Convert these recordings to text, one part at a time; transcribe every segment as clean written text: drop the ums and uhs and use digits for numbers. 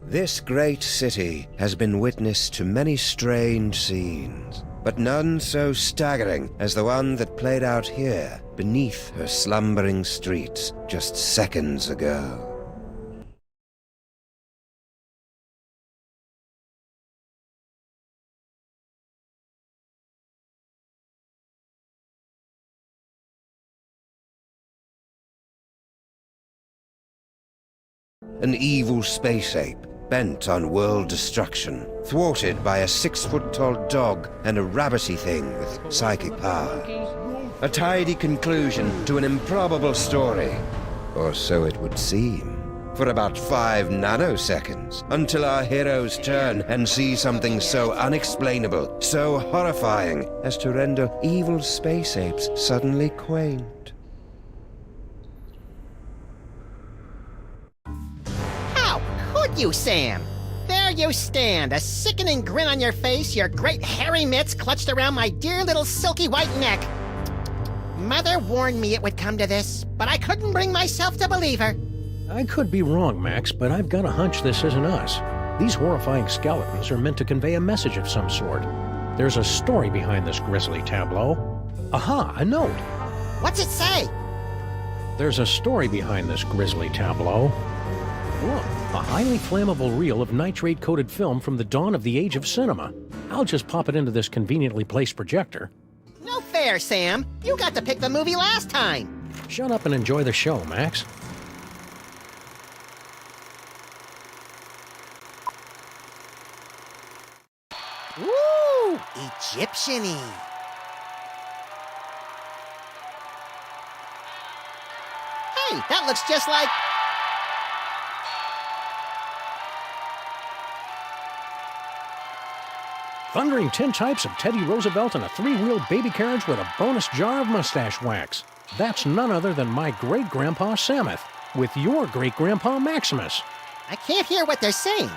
This great city has been witness to many strange scenes, but none so staggering as the one that played out here beneath her slumbering streets just seconds ago. An evil space ape, bent on world destruction, thwarted by a 6-foot-tall dog and a rabbity thing with psychic power. A tidy conclusion to an improbable story, or so it would seem, for about 5 nanoseconds, until our heroes turn and see something so unexplainable, so horrifying, as to render evil space apes suddenly quaint. You, Sam. There you stand, a sickening grin on your face, your great hairy mitts clutched around my dear little silky white neck. Mother warned me it would come to this, but I couldn't bring myself to believe her. I could be wrong, Max, but I've got a hunch this isn't us. These horrifying skeletons are meant to convey a message of some sort. There's a story behind this grisly tableau. Aha, a note. What's it say? There's a story behind this grisly tableau. Look, a highly flammable reel of nitrate-coated film from the dawn of the age of cinema. I'll just pop it into this conveniently placed projector. No fair, Sam. You got to pick the movie last time. Shut up and enjoy the show, Max. Ooh, Egyptian-y. Hey, that looks just like... Thundering tintypes of Teddy Roosevelt and a 3-wheel baby carriage with a bonus jar of mustache wax. That's none other than my great-grandpa Samuth, with your great-grandpa Maximus. I can't hear what they're saying.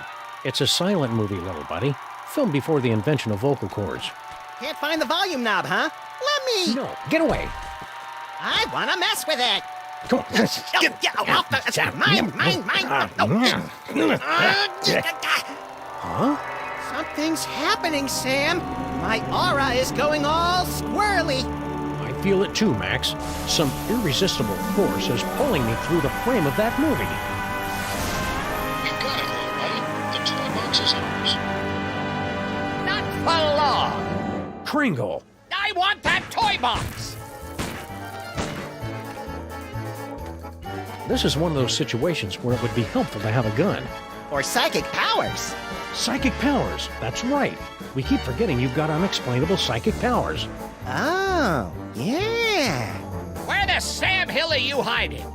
It's a silent movie, little buddy. Filmed before the invention of vocal cords. Can't find the volume knob, huh? Let me... No, get away. I want to mess with it. Come on. Mine. Huh? Something's happening, Sam. My aura is going all squirrely. I feel it too, Max. Some irresistible force is pulling me through the frame of that movie. We've got it, little buddy. The toy box is ours. Not for long. Kringle. I want that toy box. This is one of those situations where it would be helpful to have a gun. Or psychic powers. Psychic powers, that's right. We keep forgetting you've got unexplainable psychic powers. Oh, yeah. Where the Sam Hill are you hiding?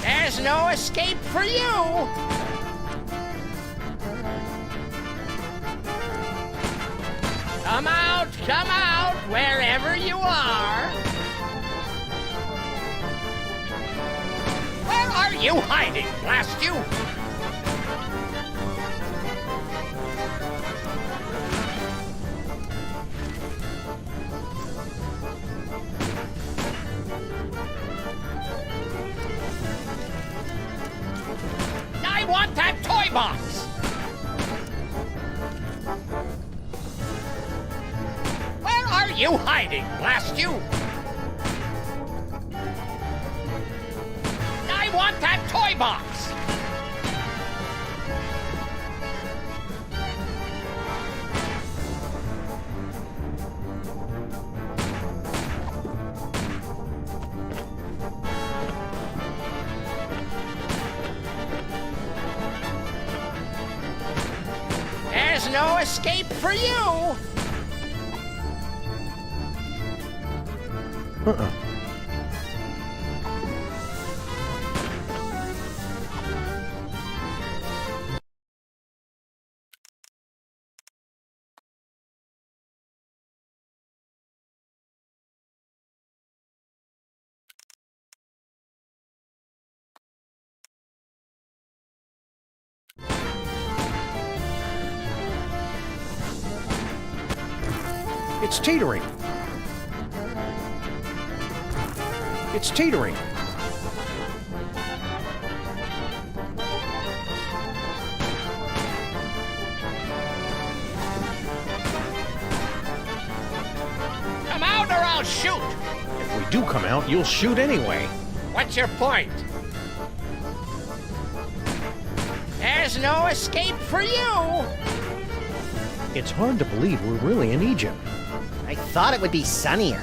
There's no escape for you! Come out, wherever you are! Where are you hiding, blast you? I want that toy box! Where are you hiding, blast you? I want that toy box! There's no escape for you! It's teetering. It's teetering. Come out or I'll shoot! If we do come out, you'll shoot anyway. What's your point? There's no escape for you! It's hard to believe we're really in Egypt. I thought it would be sunnier.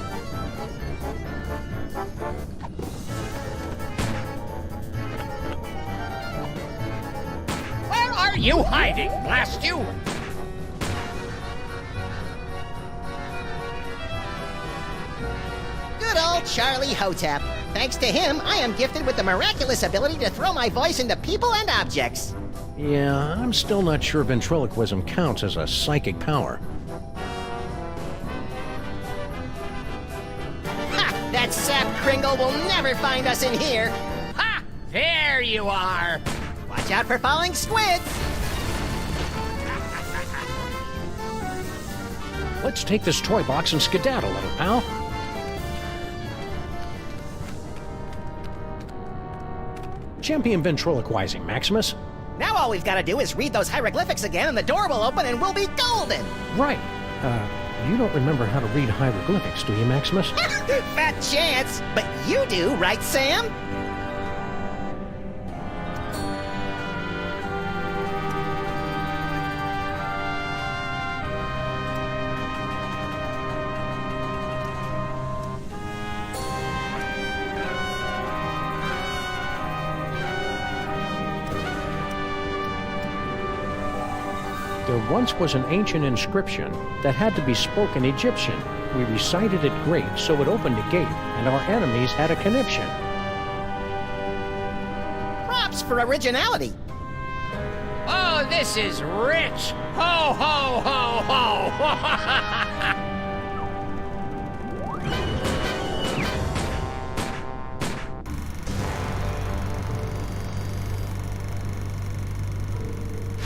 Where are you hiding, blast you? Good old Charlie Hotep. Thanks to him, I am gifted with the miraculous ability to throw my voice into people and objects. Yeah, I'm still not sure ventriloquism counts as a psychic power. Ha! That sap Kringle will never find us in here. Ha! There you are! Watch out for falling squids. Let's take this toy box and skedaddle, little pal. Champion ventriloquizing, Maximus. Now all we've got to do is read those hieroglyphics again and the door will open and we'll be golden. Right. You don't remember how to read hieroglyphics, do you, Maximus? Fat chance. But you do, right, Sam? There once was an ancient inscription that had to be spoken Egyptian. We recited it great, so it opened a gate, and our enemies had a conniption. Props for originality. Oh, this is rich! Ho, ho, ho, ho!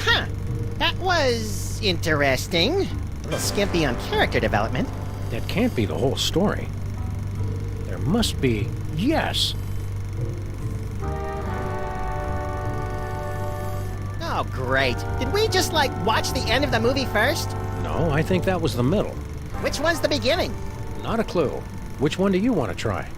Huh. That was interesting. A little skimpy on character development. That can't be the whole story. There must be... Yes! Oh, great. Did we just, watch the end of the movie first? No, I think that was the middle. Which one's the beginning? Not a clue. Which one do you want to try?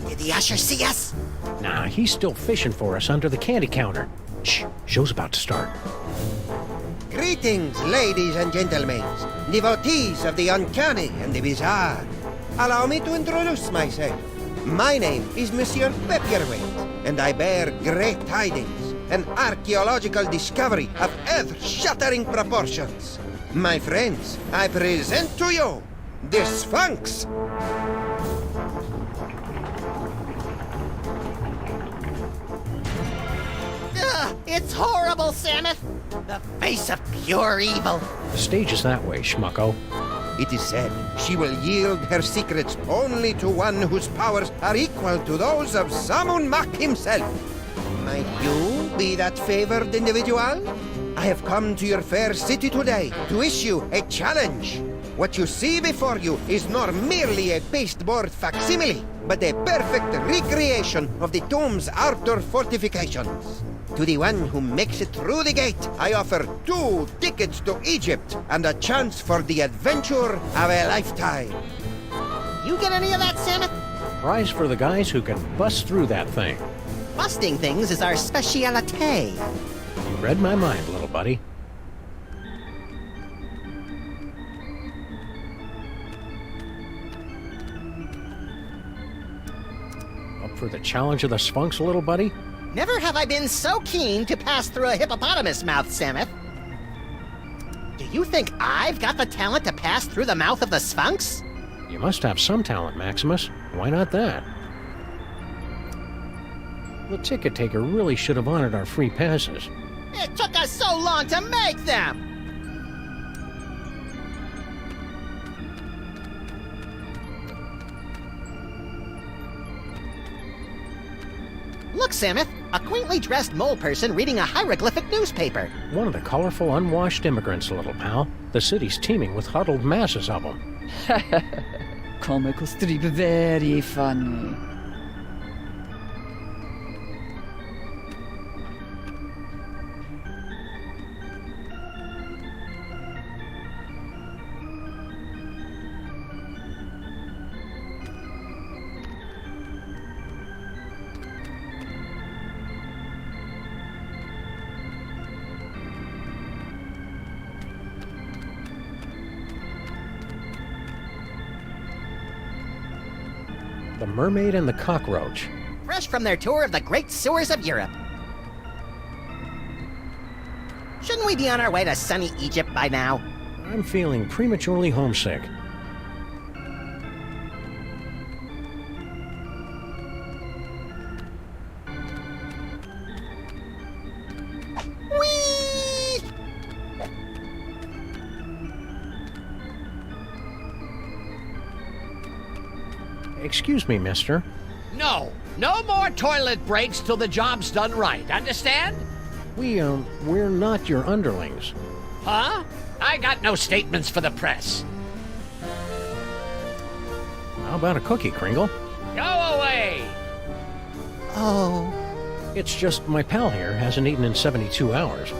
Did the usher see us? Nah, he's still fishing for us under the candy counter. Shh, show's about to start. Greetings, ladies and gentlemen, devotees of the uncanny and the bizarre. Allow me to introduce myself. My name is Monsieur Pepperweight, and I bear great tidings, an archaeological discovery of earth-shattering proportions. My friends, I present to you the Sphinx. Ugh, it's horrible, Samus. The face of pure evil. The stage is that way, schmucko. It is said she will yield her secrets only to one whose powers are equal to those of Samun Mak himself. Might you be that favored individual? I have come to your fair city today to issue a challenge. What you see before you is not merely a pasteboard facsimile, but a perfect recreation of the tomb's outer fortifications. To the one who makes it through the gate, I offer 2 tickets to Egypt and a chance for the adventure of a lifetime. You get any of that, Samus? Prize for the guys who can bust through that thing. Busting things is our speciality. You read my mind, little buddy. Up for the challenge of the Sphinx, little buddy? Never have I been so keen to pass through a hippopotamus mouth, Samus. Do you think I've got the talent to pass through the mouth of the Sphinx? You must have some talent, Maximus. Why not that? The ticket taker really should have honored our free passes. It took us so long to make them! Look, Samus, a quaintly dressed mole person reading a hieroglyphic newspaper. One of the colorful, unwashed immigrants, little pal. The city's teeming with huddled masses of them. Comical strip, very funny. The Mermaid and the Cockroach. Fresh from their tour of the great sewers of Europe. Shouldn't we be on our way to sunny Egypt by now? I'm feeling prematurely homesick. Whee! Excuse me, mister. No more toilet breaks till the job's done right, understand? We're not your underlings. Huh? I got no statements for the press. How about a cookie, Kringle? Go away! Oh, It's just my pal here hasn't eaten in 72 hours.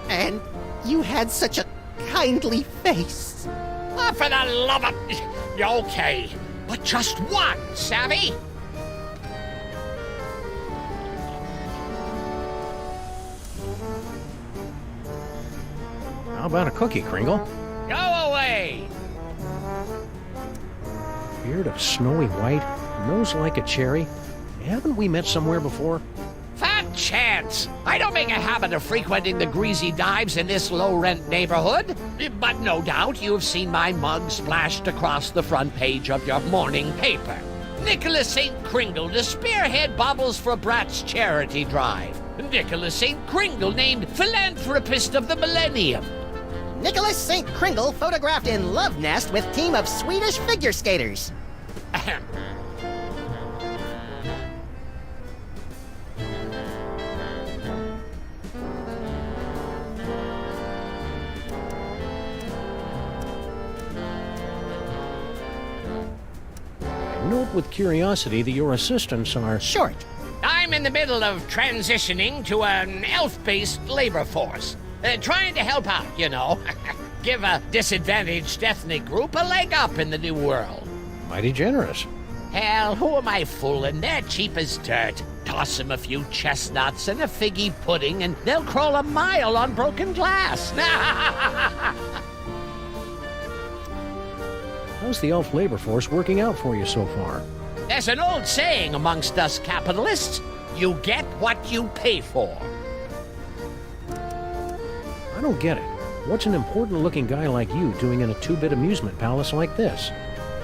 and you had such a kindly face. Oh, for the love of... Okay, but just one, savvy? How about a cookie, Kringle? Go away! Beard of snowy white, nose like a cherry. Haven't we met somewhere before? Fat chance! I don't make a habit of frequenting the greasy dives in this low-rent neighborhood. But no doubt you've seen my mug splashed across the front page of your morning paper. Nicholas St. Kringle to spearhead Bobbles for Brats charity drive. Nicholas St. Kringle named Philanthropist of the Millennium. Nicholas St. Kringle photographed in love nest with team of Swedish figure skaters. Ahem. I note with curiosity that your assistants are... Short. I'm in the middle of transitioning to an elf-based labor force. Trying to help out, you know. Give a disadvantaged ethnic group a leg up in the new world. mighty generous. Hell, who am I fooling? They're cheap as dirt. Toss them a few chestnuts and a figgy pudding, and they'll crawl a mile on broken glass. How's the elf labor force working out for you so far? There's an old saying amongst us capitalists, you get what you pay for. I don't get it. What's an important-looking guy like you doing in a two-bit amusement palace like this?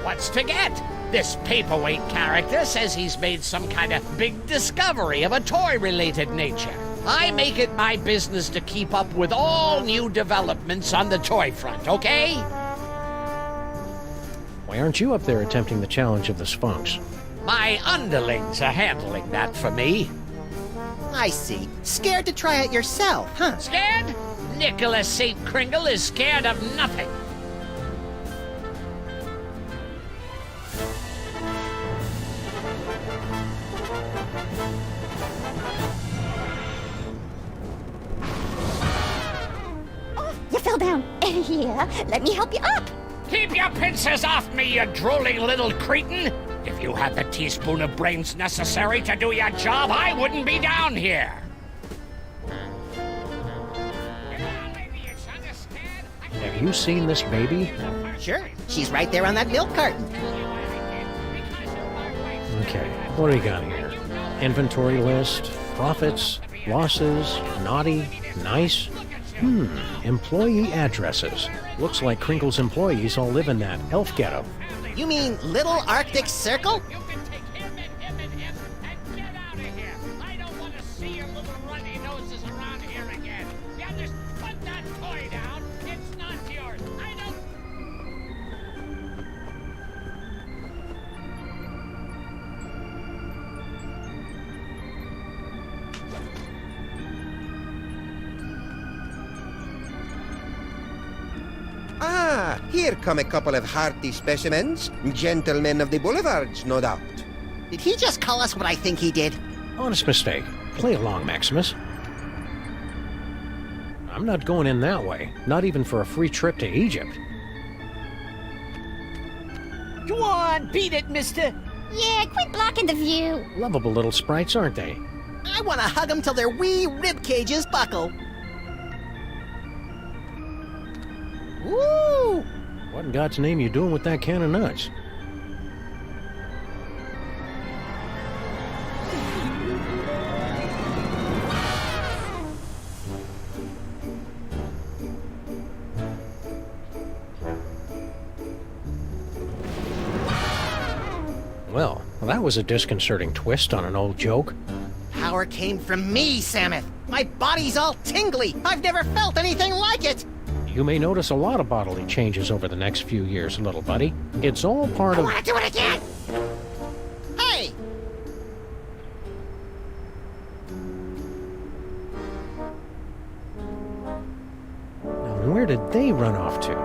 What's to get? This paperweight character says he's made some kind of big discovery of a toy-related nature. I make it my business to keep up with all new developments on the toy front, okay? Why aren't you up there attempting the challenge of the Sphinx? My underlings are handling that for me. I see. Scared to try it yourself, huh? Scared? Nicholas St. Kringle is scared of nothing. You fell down. Here, let me help you up. Keep your pincers off me, you drooling little cretin! If you had the teaspoon of brains necessary to do your job, I wouldn't be down here. Have you seen this baby? Sure. She's right there on that milk carton. Okay, what do we got here? Inventory list, profits, losses, naughty, nice. Employee addresses. Looks like Kringle's employees all live in that elf ghetto. You mean Little Arctic Circle? You can take him and get out of here. I don't want to see your little runny noses around here again. Yeah, just put that toy down. It's not yours. I don't... Ah, here come a couple of hearty specimens. Gentlemen of the boulevards, no doubt. Did he just call us what I think he did? Honest mistake. Play along, Maximus. I'm not going in that way. Not even for a free trip to Egypt. Go on, beat it, mister. Yeah, quit blocking the view. Lovable little sprites, aren't they? I want to hug them till their wee rib cages buckle. Woo! What in God's name you doing with that can of nuts? Well, that was a disconcerting twist on an old joke. Power came from me, Samuth. My body's all tingly. I've never felt anything like it. You may notice a lot of bodily changes over the next few years, little buddy. It's all part I of... want to do it again. Hey! Now, where did they run off to?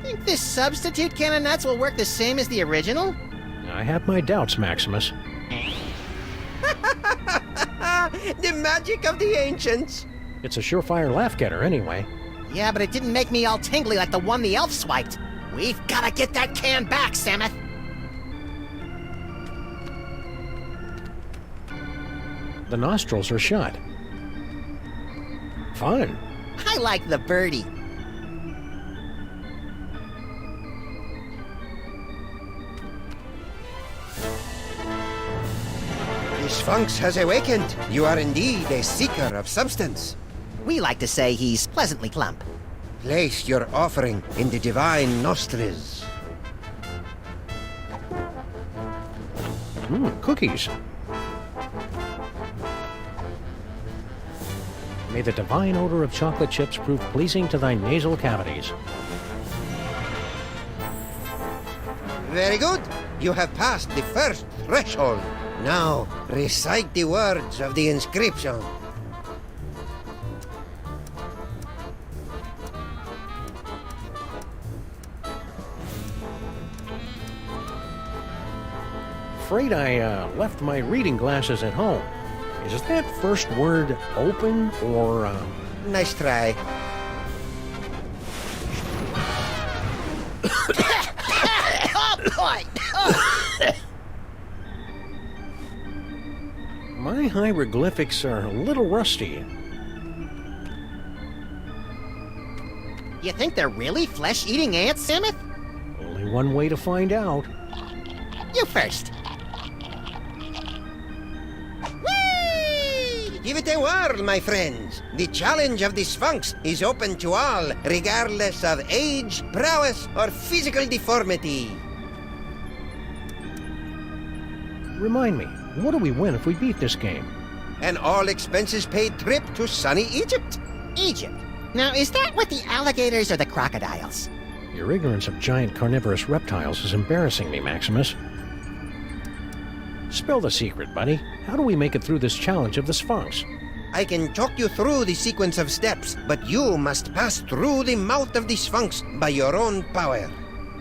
Think this substitute can of nuts will work the same as the original? I have my doubts, Maximus. The magic of the ancients. It's a surefire laugh-getter, anyway. Yeah, but it didn't make me all tingly like the one the elf swiped. We've got to get that can back, Samuth. The nostrils are shut. Fun. I like the birdie. The Sphinx has awakened. You are indeed a seeker of substance. We like to say he's pleasantly plump. Place your offering in the divine nostrils. Cookies. May the divine odor of chocolate chips prove pleasing to thy nasal cavities. Very good. You have passed the first threshold. Now, recite the words of the inscription. Afraid I left my reading glasses at home. Is that first word open or, Nice try. Oh, boy! My hieroglyphics are a little rusty. You think they're really flesh-eating ants, Samuth? Only one way to find out. You first. Whee! Give it a whirl, my friends. The challenge of the Sphinx is open to all, regardless of age, prowess, or physical deformity. Remind me, what do we win if we beat this game? An all-expenses-paid trip to sunny Egypt. Egypt. Now, is that with the alligators or the crocodiles? Your ignorance of giant carnivorous reptiles is embarrassing me, Maximus. Spill the secret, buddy. How do we make it through this challenge of the Sphinx? I can talk you through the sequence of steps, but you must pass through the mouth of the Sphinx by your own power.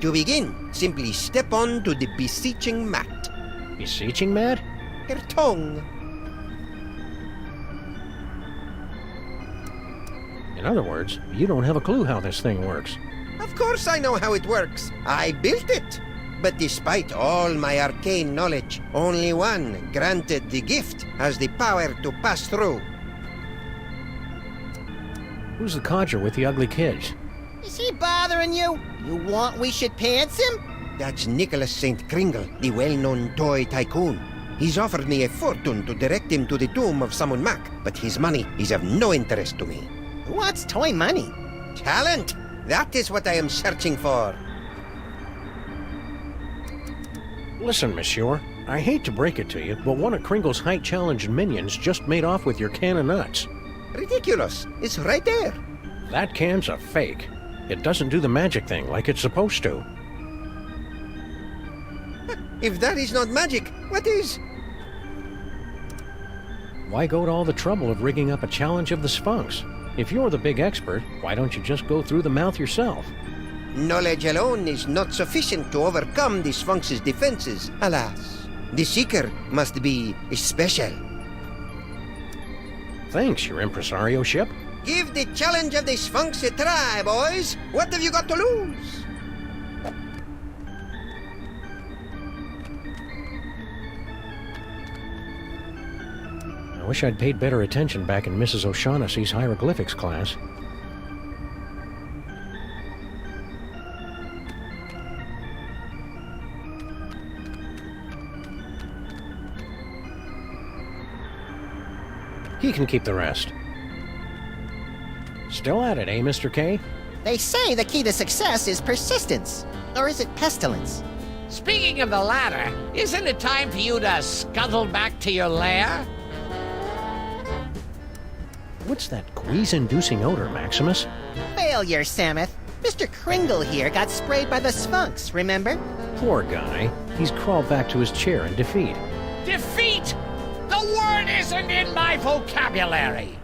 To begin, simply step on to the beseeching mat. Beseeching mat? Her tongue. In other words, you don't have a clue how this thing works. Of course I know how it works. I built it. But despite all my arcane knowledge, only one, granted the gift, has the power to pass through. Who's the codger with the ugly kids? Is he bothering you? You want we should pants him? That's Nicholas St. Kringle, the well-known toy tycoon. He's offered me a fortune to direct him to the tomb of Samun Mac, but his money is of no interest to me. Who wants toy money? Talent! That is what I am searching for. Listen, monsieur, I hate to break it to you, but one of Kringle's height-challenged minions just made off with your can of nuts. Ridiculous. It's right there. That can's a fake. It doesn't do the magic thing like it's supposed to. If that is not magic, what is? Why go to all the trouble of rigging up a challenge of the Sphinx? If you're the big expert, why don't you just go through the mouth yourself? Knowledge alone is not sufficient to overcome the Sphinx's defenses, alas. The Seeker must be special. Thanks, your impresario ship. Give the challenge of the Sphinx a try, boys. What have you got to lose? I wish I'd paid better attention back in Mrs. O'Shaughnessy's hieroglyphics class. He can keep the rest. Still at it, eh, Mr. K? They say the key to success is persistence. Or is it pestilence? Speaking of the latter, isn't it time for you to scuttle back to your lair? What's that quease-inducing odor, Maximus? Failure, Samuth. Mr. Kringle here got sprayed by the Sphinx, remember? Poor guy. He's crawled back to his chair in defeat. Defeat! The word isn't in my vocabulary!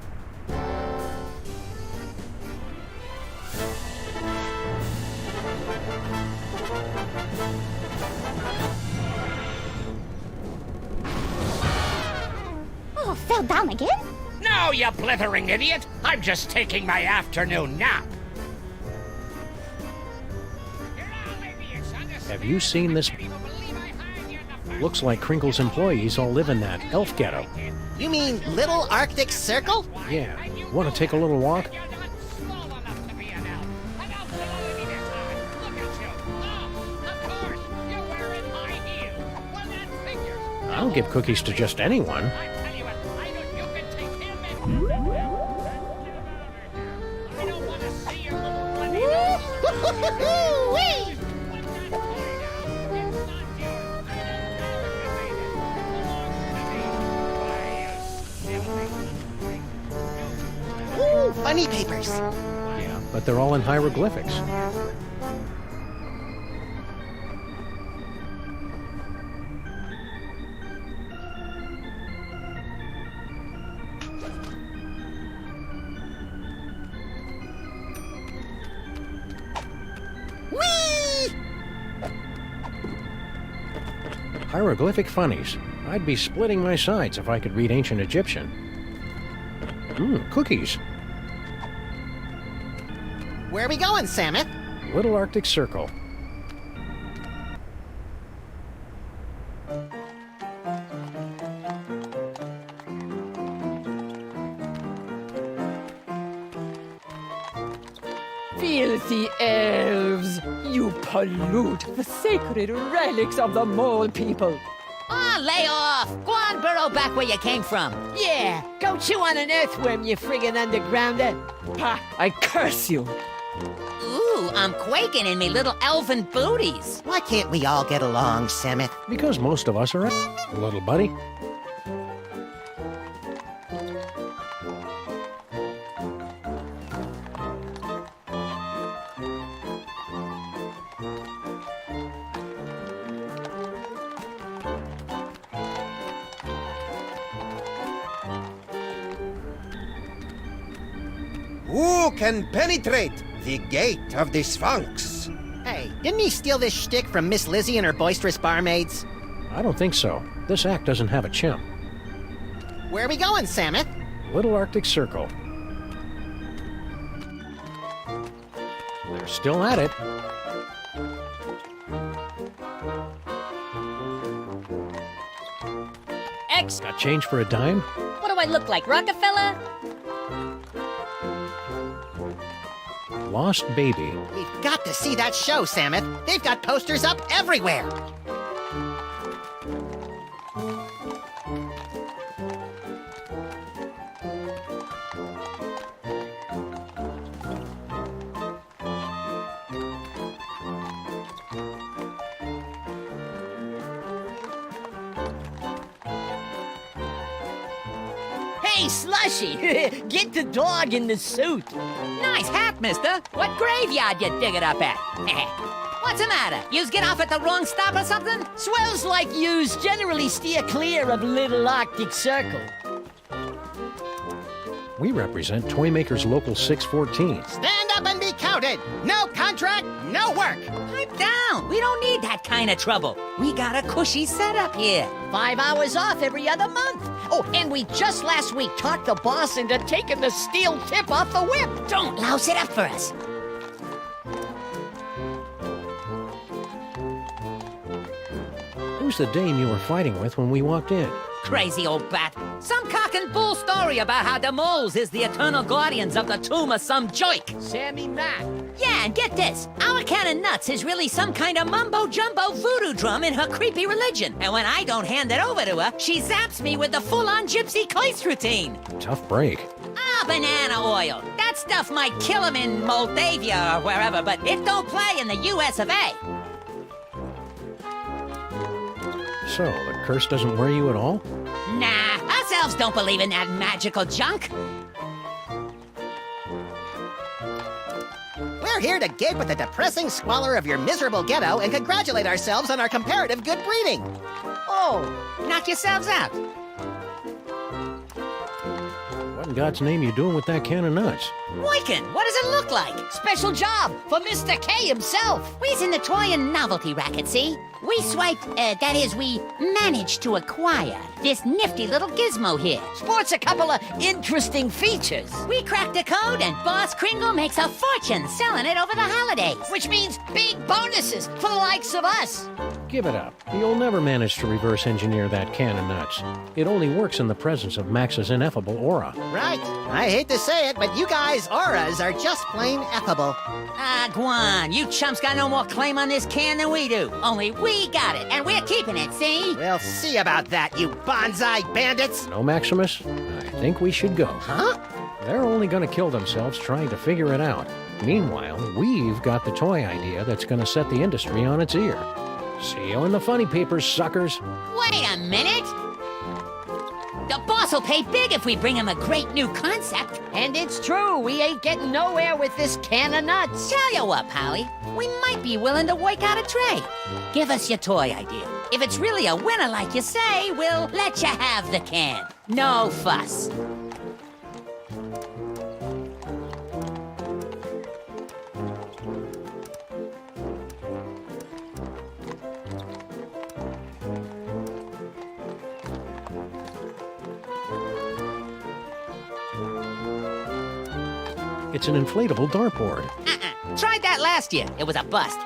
Oh, fell down again? No, you blithering idiot! I'm just taking my afternoon nap. Have you seen this? Looks like Kringle's employees all live in that elf ghetto. You mean Little Arctic Circle? Yeah. Want to take a little walk? I'll give cookies to just anyone. Woo-hoo-hoo-hoo-wee! Ooh, funny papers. Yeah, but they're all in hieroglyphics. Whee! Hieroglyphic funnies. I'd be splitting my sides if I could read ancient Egyptian. Cookies. Where are we going, Samuth? Little Arctic Circle. Filthy elves! You pollute the sacred relics of the mole people! Oh, lay off! Go on, Burrow back where you came from. Yeah, go chew on an earthworm, you friggin' undergrounder. Ha! I curse you. Ooh, I'm quaking in me little elfin booties. Why can't we all get along, Samet? Because most of us are little buddy. Who can penetrate the gate of the Sphinx? Hey, didn't he steal this shtick from Miss Lizzie and her boisterous barmaids? I don't think so. This act doesn't have a chimp. Where are we going, Samet? Little Arctic Circle. They're still at it. X. Got change for a dime? What do I look like, Rockefeller? Lost Baby. We've got to see that show, Samet. They've got posters up everywhere. Hey, Slushy, get the dog in the suit. Nice hat, mister. What graveyard you dig it up at? What's the matter? Yous get off at the wrong stop or something? Swells like yous generally steer clear of Little Arctic Circle. We represent Toymaker's Local 614. Stand up and be counted. No contract, no work. Pipe down. We don't need that kind of trouble. We got a cushy setup here. 5 hours off every other month. Oh, and we just last week talked the boss into taking the steel tip off the whip. Don't louse it up for us. Who's the dame you were fighting with when we walked in? Crazy old bat. Some cock and bull story about how the moles is the eternal guardians of the tomb of some joik. Sammy Mack. Yeah, and get this. Our can of nuts is really some kind of mumbo-jumbo voodoo drum in her creepy religion. And when I don't hand it over to her, she zaps me with the full-on gypsy coist routine. Tough break. Ah, banana oil. That stuff might kill him in Moldavia or wherever, but it don't play in the US of A. So, the curse doesn't worry you at all? Nah, us elves don't believe in that magical junk. We're here to gape at the depressing squalor of your miserable ghetto and congratulate ourselves on our comparative good breeding. Oh, knock yourselves out. What in God's name you doing with that can of nuts? Wyken, what does it look like? Special job for Mr. K himself. We's in the toy and novelty racket, see? We swiped, that is, we managed to acquire this nifty little gizmo here. Sports a couple of interesting features. We cracked a code and Boss Kringle makes a fortune selling it over the holidays. Which means big bonuses for the likes of us. Give it up. You'll never manage to reverse engineer that can of nuts. It only works in the presence of Max's ineffable aura. Right. I hate to say it, but you guys' auras are just plain effable. Ah, Guan, you chumps got no more claim on this can than we do. Only we got it, and we're keeping it, see? We'll see about that, you bonsai bandits. No, Maximus? I think we should go. Huh? They're only going to kill themselves trying to figure it out. Meanwhile, we've got the toy idea that's going to set the industry on its ear. See you in the funny papers, suckers. Wait a minute! The boss will pay big if we bring him a great new concept. And it's true, we ain't getting nowhere with this can of nuts. Tell you what, Polly, we might be willing to work out a trade. Give us your toy idea. If it's really a winner like you say, we'll let you have the can. No fuss. It's an inflatable dartboard. Tried that last year. It was a bust.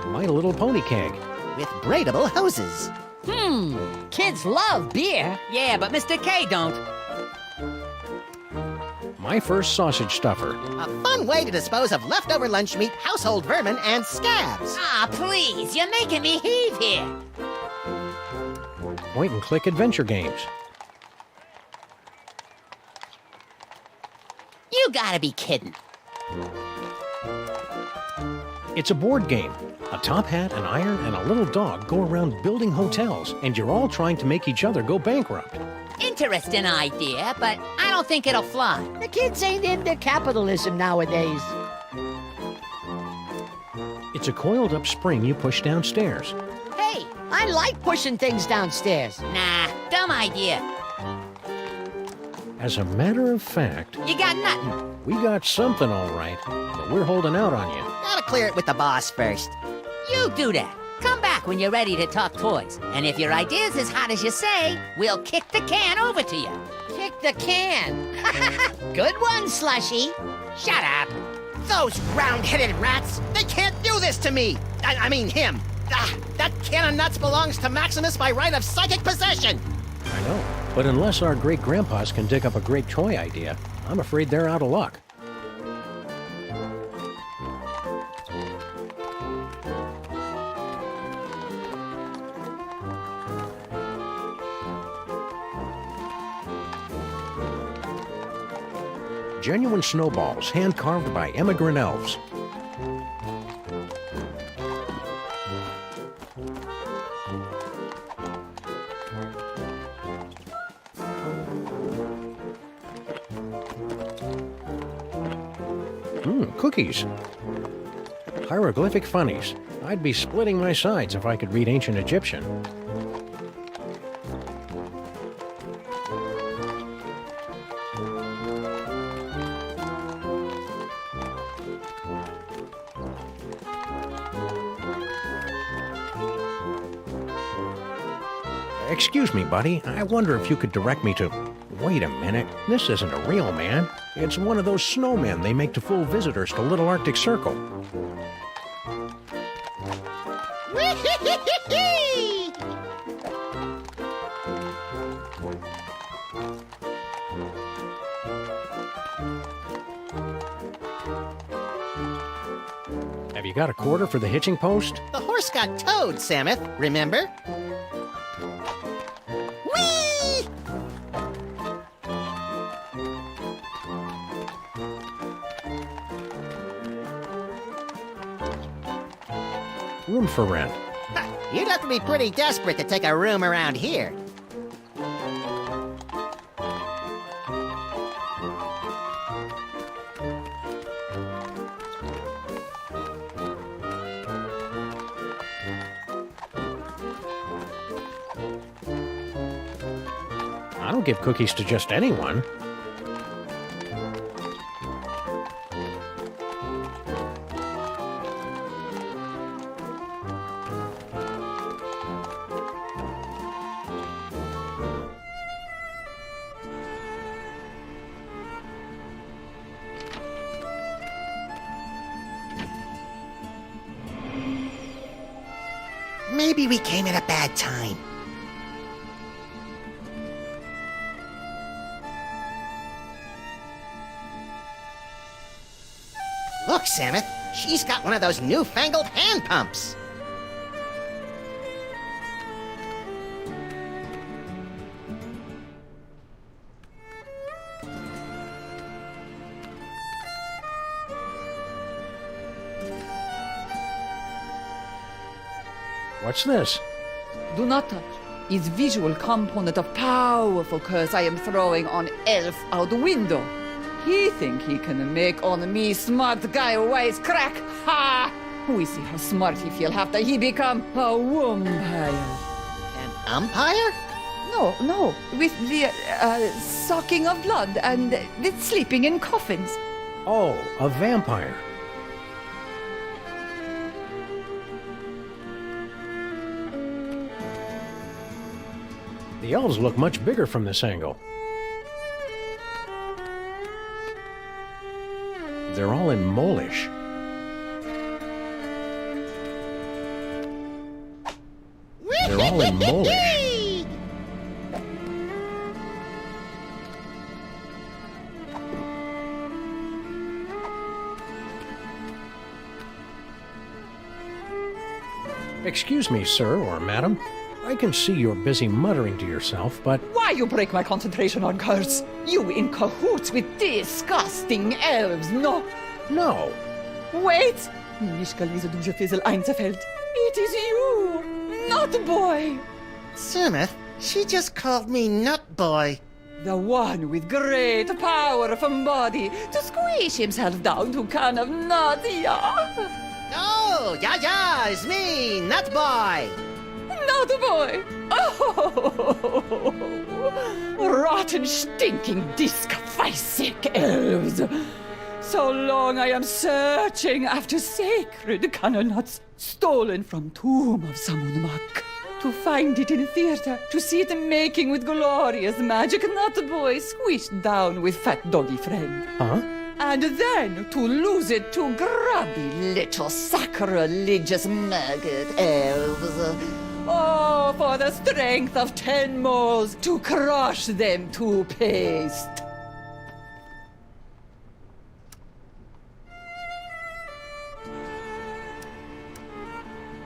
My Little Pony keg. With braidable hoses. Kids love beer. Yeah, but Mr. K don't. My first sausage stuffer. A fun way to dispose of leftover lunch meat, household vermin, and scabs. Ah, please, you're making me heave here. point-and-click adventure games. You gotta be kidding. It's a board game. A top hat, an iron, and a little dog go around building hotels, and you're all trying to make each other go bankrupt. Interesting idea, but I don't think it'll fly. The kids ain't into capitalism nowadays. It's a coiled-up spring you push downstairs. Hey, I like pushing things downstairs. Nah, dumb idea. As a matter of fact, You got nothing. we got something all right, but we're holding out on you. Gotta clear it with the boss first. You do that. Come back when you're ready to talk toys. And if your idea's as hot as you say, we'll kick the can over to you. Kick the can. Good one, Slushy. Shut up. Those round-headed rats! They can't do this to me! I mean him! That can of nuts belongs to Maximus by right of psychic possession! I know. But unless our great-grandpas can dig up a great toy idea, I'm afraid they're out of luck. Genuine snowballs, hand-carved by immigrant elves. Cookies. Hieroglyphic funnies. I'd be splitting my sides if I could read ancient Egyptian. Excuse me, buddy. I wonder if you could direct me to... Wait a minute. This isn't a real man. It's one of those snowmen they make to fool visitors to Little Arctic Circle. Have you got a quarter for the hitching post? The horse got towed, Samuth, remember? Whee! Room for rent. You'd have to be pretty desperate to take a room around here. I don't give cookies to just anyone. Maybe we came at a bad time. Look, Samuth, she's got one of those newfangled hand pumps. What's this? Do not touch. It's visual component of powerful curse I am throwing on elf out the window. He think he can make on me smart guy wise crack. Ha! We see how smart he feel after he become a vampire. An umpire? No, with the sucking of blood and the sleeping in coffins. Oh, a vampire. The elves look much bigger from this angle. They're all in Molish. They're all in Molish. Excuse me, sir or madam. I can see you're busy muttering to yourself, but Why you break my concentration on curse? You in cahoots with disgusting elves, no? no. Wait! Nicht gelesen, du Fizzle Einzelfeld. It is you, not boy. Sumith, she just called me Nut Boy. The one with great power from body to squish himself down to can of nut, yeah? Oh, yeah, it's me, Nut Boy. Not boy! Oh! Rotten, stinking, disc-sick elves! So long I am searching after sacred cannon nuts stolen from tomb of Samunmak. To find it in theater, to see it making with glorious magic nut boy squished down with fat doggy friend. Huh? And then to lose it to grubby little sacrilegious maggot elves. Oh, for the strength of 10 moles to crush them to paste.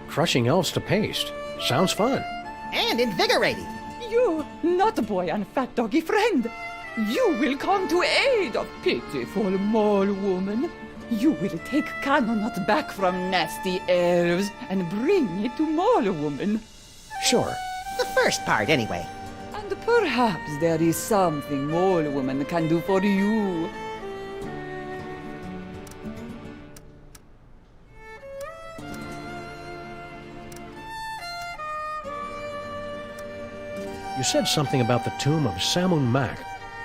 Crushing elves to paste. Sounds fun. And invigorating. You, not boy and fat doggy friend. You will come to aid of pitiful mole woman. You will take Cannonut back from nasty elves and bring it to mole woman. Sure. The first part, anyway. And perhaps there is something mole woman can do for you. You said something about the tomb of Samun Mak.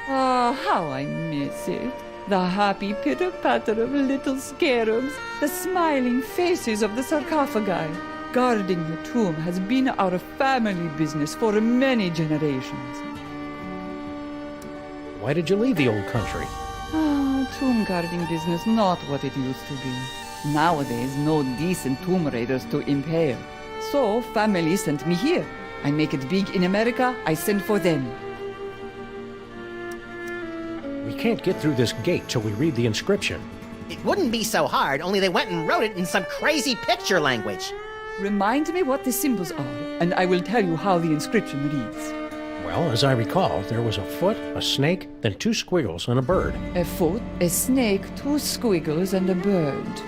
Ah, how I miss it. The happy pitter-patter of little scarabs, the smiling faces of the sarcophagi. Guarding the tomb has been our family business for many generations. Why did you leave the old country? Ah, tomb guarding business not what it used to be. Nowadays, no decent tomb raiders to impale. So, family sent me here. I make it big in America, I send for them. We can't get through this gate till we read the inscription. It wouldn't be so hard, only they went and wrote it in some crazy picture language. Remind me what the symbols are, and I will tell you how the inscription reads. Well, as I recall, there was a foot, a snake, then 2 squiggles, and a bird. A foot, a snake, 2 squiggles, and a bird.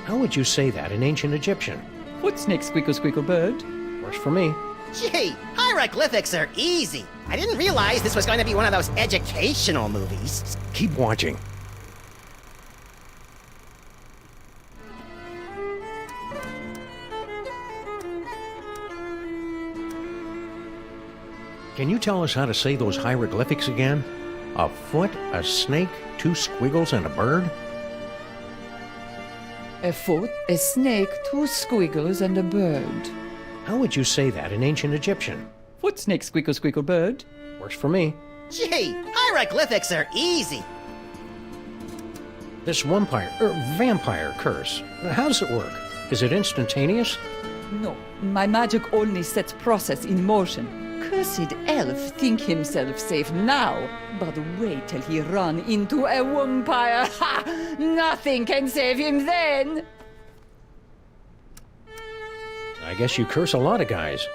How would you say that in ancient Egyptian? Foot, snake, squiggle, squiggle, bird. Works for me. Gee, hieroglyphics are easy. I didn't realize this was going to be one of those educational movies. Keep watching. Can you tell us how to say those hieroglyphics again? A foot, a snake, 2 squiggles, and a bird? A foot, a snake, 2 squiggles, and a bird. How would you say that in ancient Egyptian? Foot, snake, squiggle, squiggle, bird. Works for me. Gee, hieroglyphics are easy. This vampire curse, how does it work? Is it instantaneous? No, my magic only sets process in motion. Cursed elf think himself safe now, but wait till he run into a vampire. Ha! Nothing can save him then. I guess you curse a lot of guys.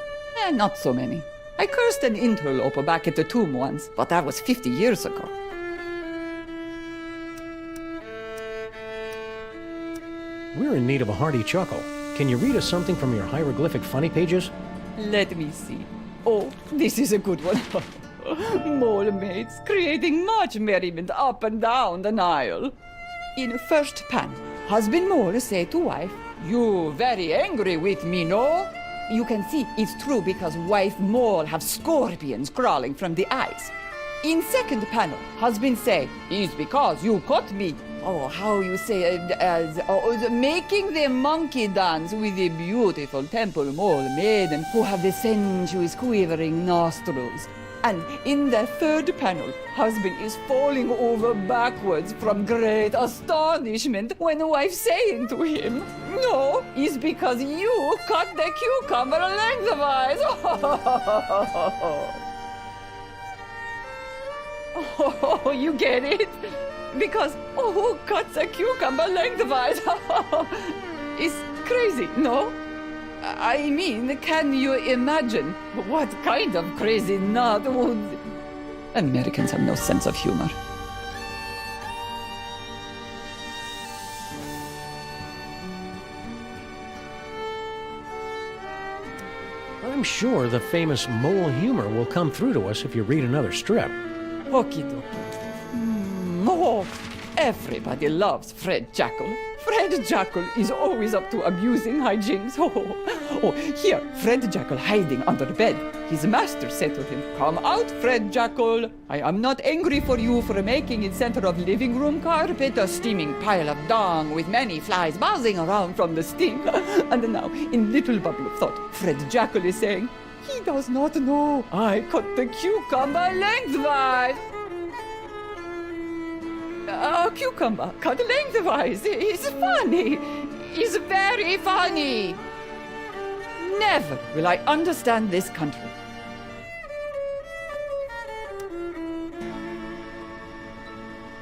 Not so many. I cursed an interloper back at the tomb once, but that was 50 years ago. We're in need of a hearty chuckle. Can you read us something from your hieroglyphic funny pages? Let me see. Oh, this is a good one. Mole mates creating much merriment up and down the Nile. In first pan, husband mole say to wife, "You very angry with me, no?" You can see it's true because wife mole have scorpions crawling from the eyes. In second panel, husband say, "It's because you caught me." Oh, how you say, making the monkey dance with the beautiful temple mole maiden who have the sensuous quivering nostrils. And in the third panel, husband is falling over backwards from great astonishment when the wife saying to him, "No, it's because you cut the cucumber lengthwise." Oh, you get it? Because, who cuts a cucumber lengthwise? It's crazy, no? I mean, can you imagine what kind of crazy nut would... Americans have no sense of humor. I'm sure the famous mole humor will come through to us if you read another strip. Okie dokie. Oh, everybody loves Fred Jackal. Fred Jackal is always up to amusing hijinks. Oh, here, Fred Jackal hiding under the bed. His master said to him, "Come out, Fred Jackal. I am not angry for you for making in center of living room carpet a steaming pile of dung with many flies buzzing around from the steam." And now, in little bubble of thought, Fred Jackal is saying, "He does not know. I cut the cucumber lengthwise." A cucumber cut lengthwise is funny. Is very funny. Never will I understand this country.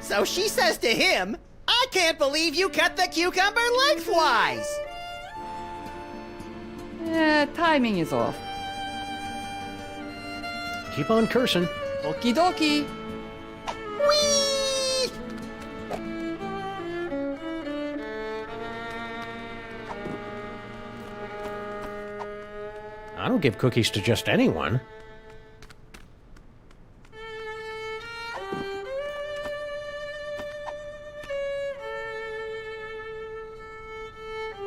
So she says to him, "I can't believe you cut the cucumber lengthwise." Timing is off. Keep on cursing. Okie dokie. Whee! I don't give cookies to just anyone.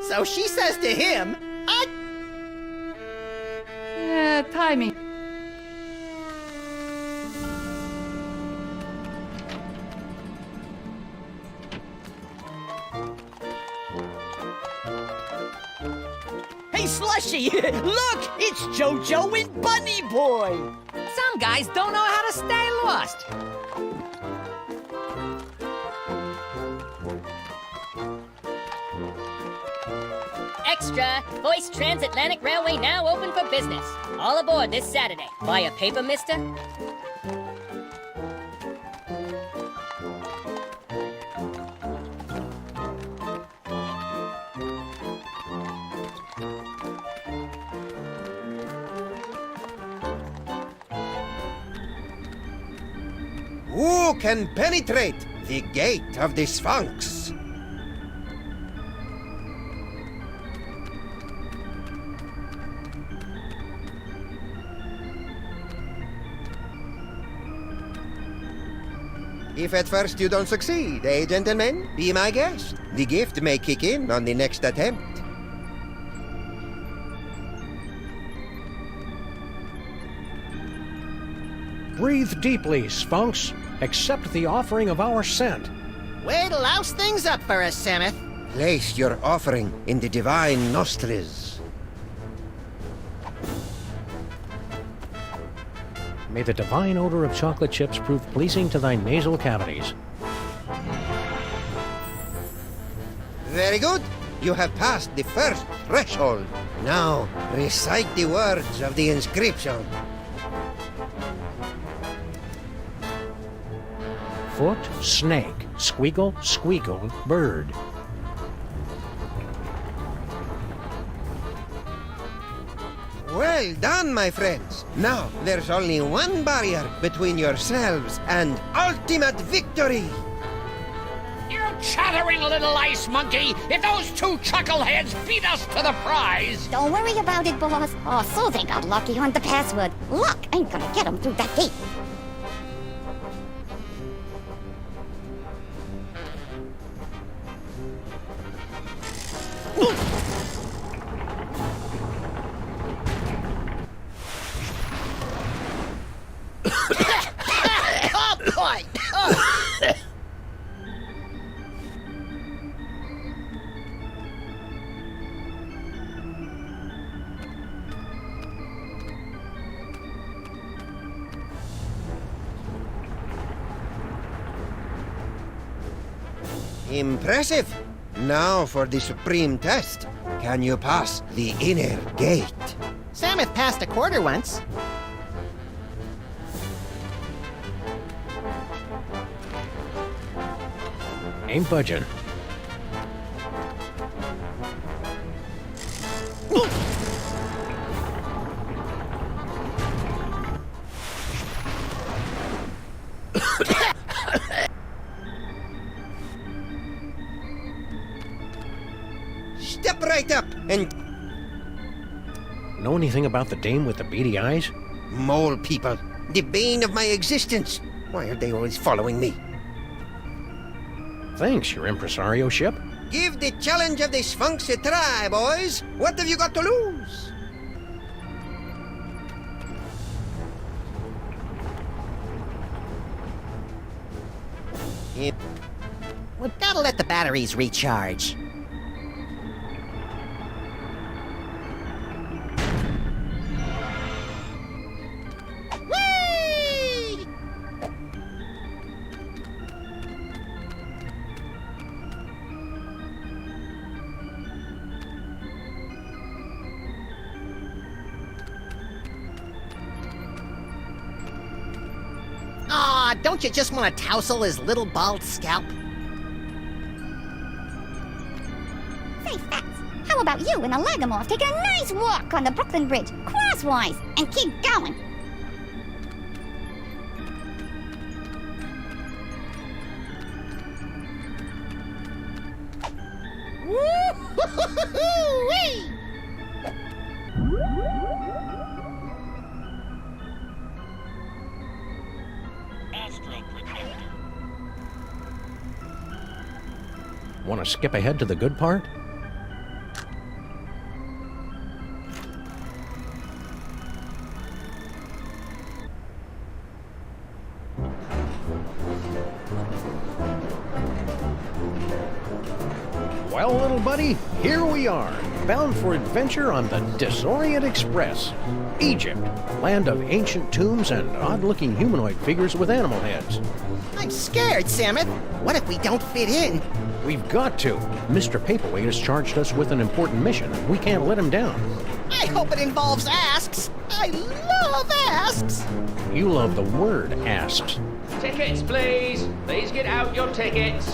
So she says to him, Timing. Hey, Slushy! Look! It's JoJo and Bunny Boy! Some guys don't know how to stay lost. Extra! Voice Transatlantic Railway now open for business. All aboard this Saturday. Buy a paper, mister? Who can penetrate the gate of the Sphinx? If at first you don't succeed, eh, gentlemen? Be my guest. The gift may kick in on the next attempt. Breathe deeply, Sphinx. Accept the offering of our scent. "Way to louse things up for us, Sameth." Place your offering in the divine nostrils. May the divine odor of chocolate chips prove pleasing to thy nasal cavities. Very good. You have passed the first threshold. Now, recite the words of the inscription. Foot, snake, squeagle, squeagle, bird. Well done, my friends. Now, there's only one barrier between yourselves and ultimate victory. You chattering little ice monkey! If those two chuckleheads beat us to the prize! Don't worry about it, boss. Oh, so they got lucky on the password. Luck ain't gonna get them through that gate. Oh, boy! Oh. Impressive. Now for the supreme test. Can you pass the inner gate? Sameth passed a quarter once. Ain't budging. Step right up and... Know anything about the dame with the beady eyes? Mole people, the bane of my existence. Why are they always following me? Thanks, your impresario ship. Give the challenge of the Sphinx a try, boys. What have you got to lose? We gotta let the batteries recharge. Whee! Aw, don't you just want to tousle his little bald scalp? Say, Fats, how about you and the Lagomorph take a nice walk on the Brooklyn Bridge, crosswise, and keep going? Woo-hoo-hoo-hoo-wee! Astro Protector. Want to skip ahead to the good part? Well, little buddy, here we are, bound for adventure on the Disorient Express. Egypt, land of ancient tombs and odd-looking humanoid figures with animal heads. I'm scared, Samet. What if we don't fit in? We've got to. Mr. Paperweight has charged us with an important mission. We can't let him down. I hope it involves asks. I love asks. You love the word asks. Tickets, please. Please get out your tickets.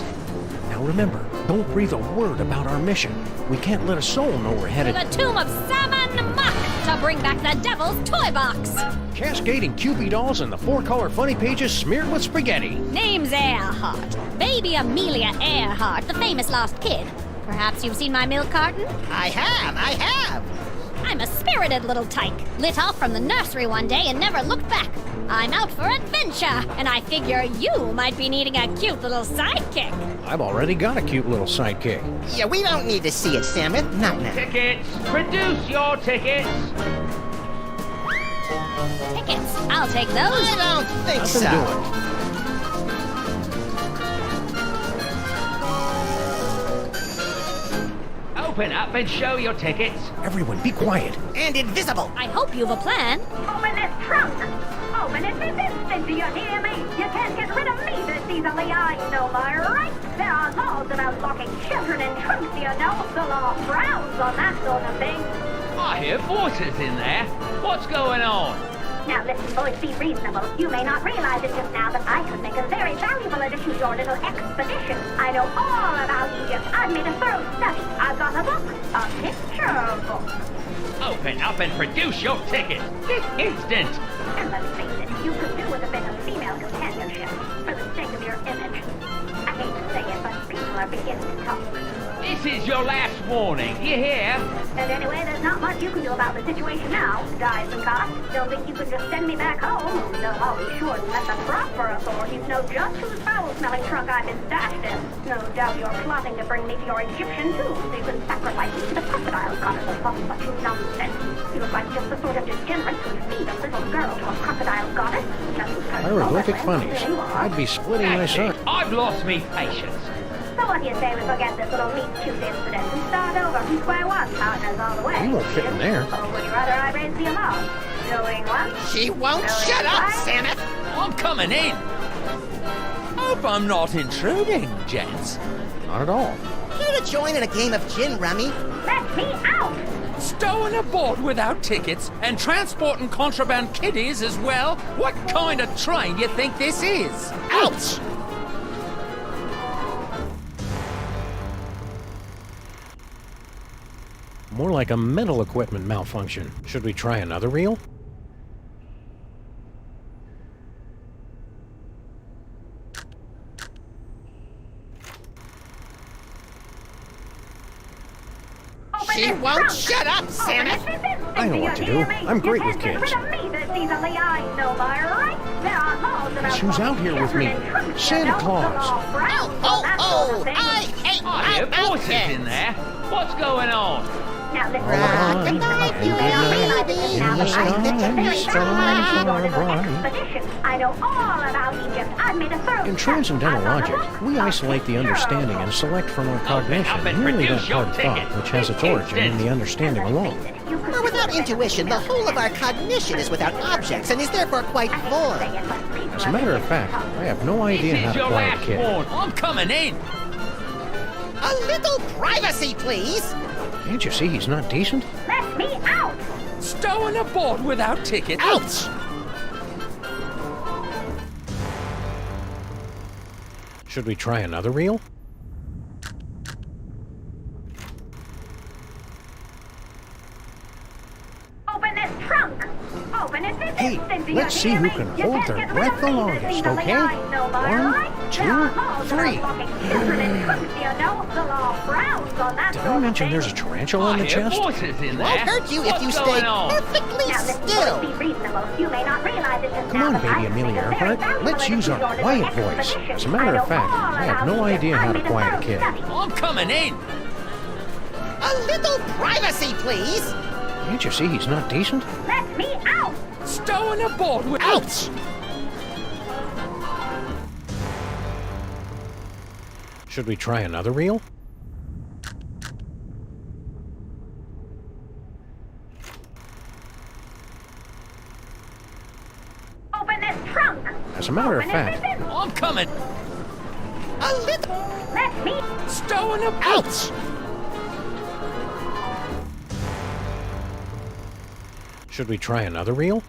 Now remember, don't breathe a word about our mission. We can't let a soul know we're headed To the tomb of Saman Muck to bring back the devil's toy box. cascading Cupid dolls and the four-color funny pages smeared with spaghetti. Name's Earhart. Baby Amelia Earhart, the famous lost kid. Perhaps you've seen my milk carton? I have. I'm a spirited little tyke. Lit off from the nursery one day and never looked back. I'm out for adventure, and I figure you might be needing a cute little sidekick. I've already got a cute little sidekick. Yeah, we don't need to see it, Samet. Not now. Tickets. Produce your tickets. Tickets. I'll take those. I don't think Nothing so. doing. Open up and show your tickets. Everyone, be quiet. And invisible. I hope you've a plan. Open this trunk! Open it this instant, do you hear me? You can't get rid of me this easily, I know my rights. There are laws about locking children in trunks, you know. The law frowns on that sort of thing. I hear voices in there. What's going on? Now listen, boys, be reasonable. You may not realize it just now, but I could make a very valuable addition to your little expedition. I know all about Egypt. I've made a thorough study. I've got a book, a picture book. Open up and produce your tickets this instant. And let's face it, you could do with a bit of female companionship for the sake of your image. I hate to say it, but people are beginning to talk. This is your last warning. You hear? And anyway, there's not much you can do about the situation now. Guys and cops, don't think you can just send me back home. No, I'll be sure to let the proper authorities know just whose foul-smelling trunk I've been stashed in. No doubt you're plotting to bring me to your Egyptian tomb so you can sacrifice me to the crocodile goddess or some such nonsense. You look like just the sort of degenerate who'd feed a little girl to a crocodile goddess. Hieroglyphic funnies. I'd be splitting my son. I've lost me patience. So what do you say we forget this little meet-cute incident and start over from square one, partners all the way? You won't fit in there. Or would you rather I raise the alarm? Doing what? She won't Doing shut up, what? Samet. I'm coming in. Hope I'm not intruding, gents. Not at all. Here to join in a game of gin rummy. Let me out! Stowing aboard without tickets and transporting contraband kiddies as well? What kind of train you think this is? Ouch! More like a mental equipment malfunction. Should we try another reel? She won't shut up, Samus! I know what to do. I'm great with kids. Guess who's out here with me? Santa Claus. Oh, I hate my voices in there. What's going on? Now listen, Rock-a-bye, you little baby. now the sky, stars are bright. expedition. I know all about Egypt. I've made a thorough In study. transcendental I've got a logic, book we of isolate the heroes. understanding and select from our cognition up and merely that produce your part of thought ticket. which has its origin in the understanding alone. Well, without intuition, the whole of our cognition is without objects and is therefore quite void. As a matter of fact, I have no idea This how is to your quiet a last kid. warning. I'm coming in. A little privacy, please! Can't you see he's not decent? Let me out! Stowing aboard without tickets. Ouch! Should we try another reel? Open this trunk! Open it this Hey, instant, do let's you see hear who me? can You hold can't their get breath rid the of me, longest, the okay? I know by 1, right. 2, There are laws 3. about walking children in trunks, you know. The law frowns on that Did sort I of mention thing. there's a tarantula in the I hear chest? voices in there. Won't hurt you if What's you stay going on? perfectly Now, this still. won't be reasonable. You may not realize it just Come now, on, but baby I've Amelia made a very Earhart. valuable Let's use our addition to quiet your voice. expedition. As a matter I of know fact, all I have about no Egypt. idea how I've to made a quiet a thorough kid. study. I'm coming in. A little privacy, please! Can't you see he's not decent? Let me out! Stowing aboard with... Ouch! Should we try another reel? Open this trunk! As a matter of Open it fact, this instant. I'm coming. A little... Let me... Stowing aboard. Ouch! should we try another reel?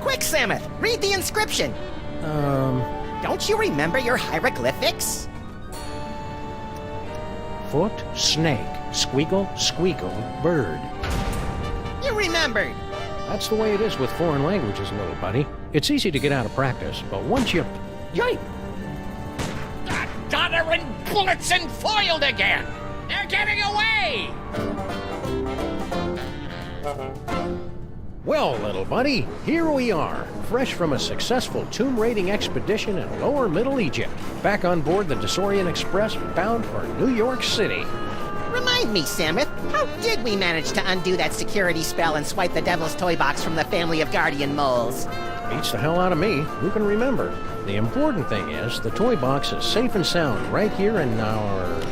Quick, Samus! Read the inscription! Don't you remember your hieroglyphics? Foot, snake, squeagle, squeakle, bird. You remembered! That's the way it is with foreign languages, little buddy. It's easy to get out of practice, but once you... Yipe! Doddering bullets and foiled again! They're getting away! Well, little buddy, here we are, fresh from a successful tomb raiding expedition in lower Middle Egypt, back on board the Desaurian Express bound for New York City. Remind me, Samus, how did we manage to undo that security spell and swipe the Devil's Toy Box from the family of guardian moles? Beats the hell out of me. Who can remember? The important thing is, the toy box is safe and sound right here in our...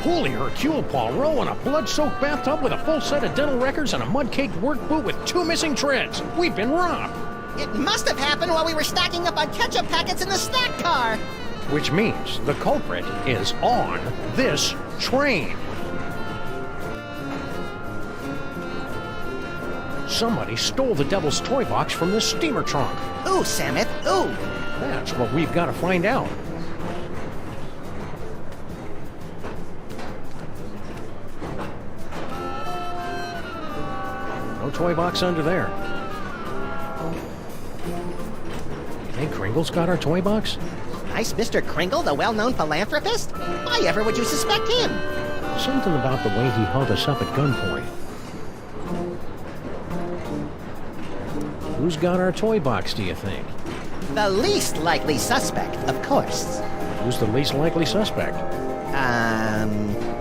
Holy Hercule Poirot in a blood-soaked bathtub with a full set of dental records and a mud-caked work boot with 2 missing treads. We've been robbed. It must have happened while we were stacking up on ketchup packets in the snack car. Which means the culprit is on this train. Somebody stole the Devil's Toy Box from the steamer trunk. Ooh, Samus, ooh. That's what we've got to find out. No toy box under there. You think Kringle's got our toy box? Nice Mr. Kringle, the well-known philanthropist? Why ever would you suspect him? Something about the way he held us up at gunpoint. Who's got our toy box, do you think? The least likely suspect, of course. Who's the least likely suspect?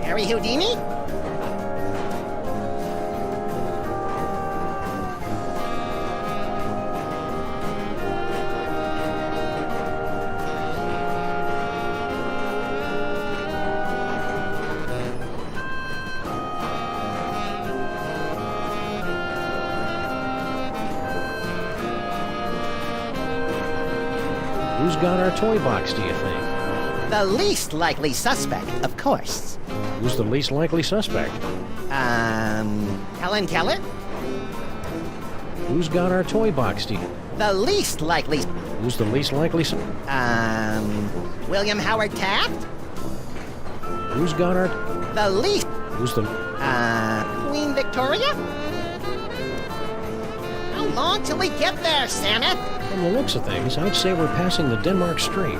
Harry Houdini? Who's got our toy box, do you think? The least likely suspect, of course. Who's the least likely suspect? Helen Keller? Who's got our toy box, do you... The least likely. Who's the least likely? William Howard Taft? Who's Goddard? The least. Who's the... Queen Victoria? How long till we get there, Santa? From the looks of things, I'd say we're passing the Denmark Strait.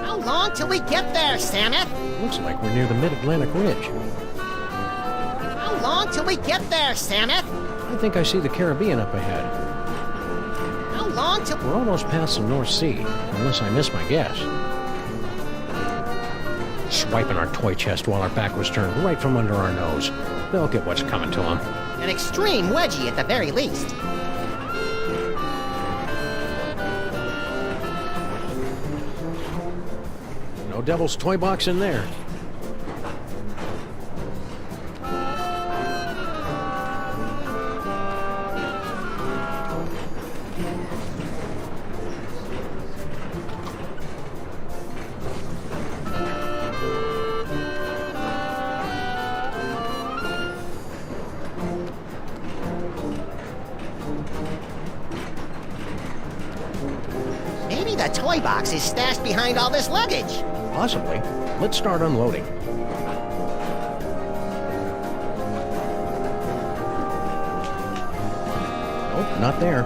How long till we get there, Santa? Looks like we're near the Mid-Atlantic Ridge. How long till we get there, Santa? I think I see the Caribbean up ahead. How long till... We're almost past the North Sea, unless I miss my guess. Swiping our toy chest while our back was turned right from under our nose. They'll get what's coming to them. An extreme wedgie at the very least. No Devil's Toy Box in there. Maybe the toy box is stashed behind all this luggage. Possibly. Let's start unloading. Nope, not there.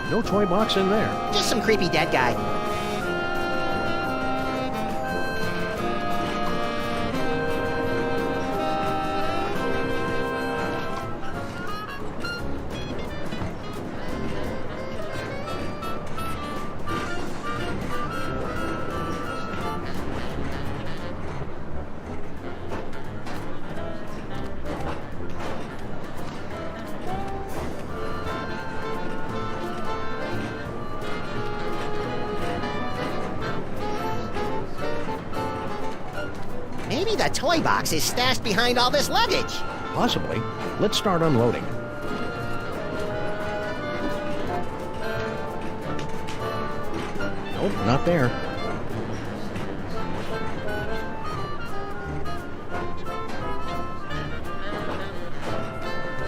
No toy box in there. Just some creepy dead guy. Maybe the toy box is stashed behind all this luggage. Possibly. Let's start unloading. Nope, not there.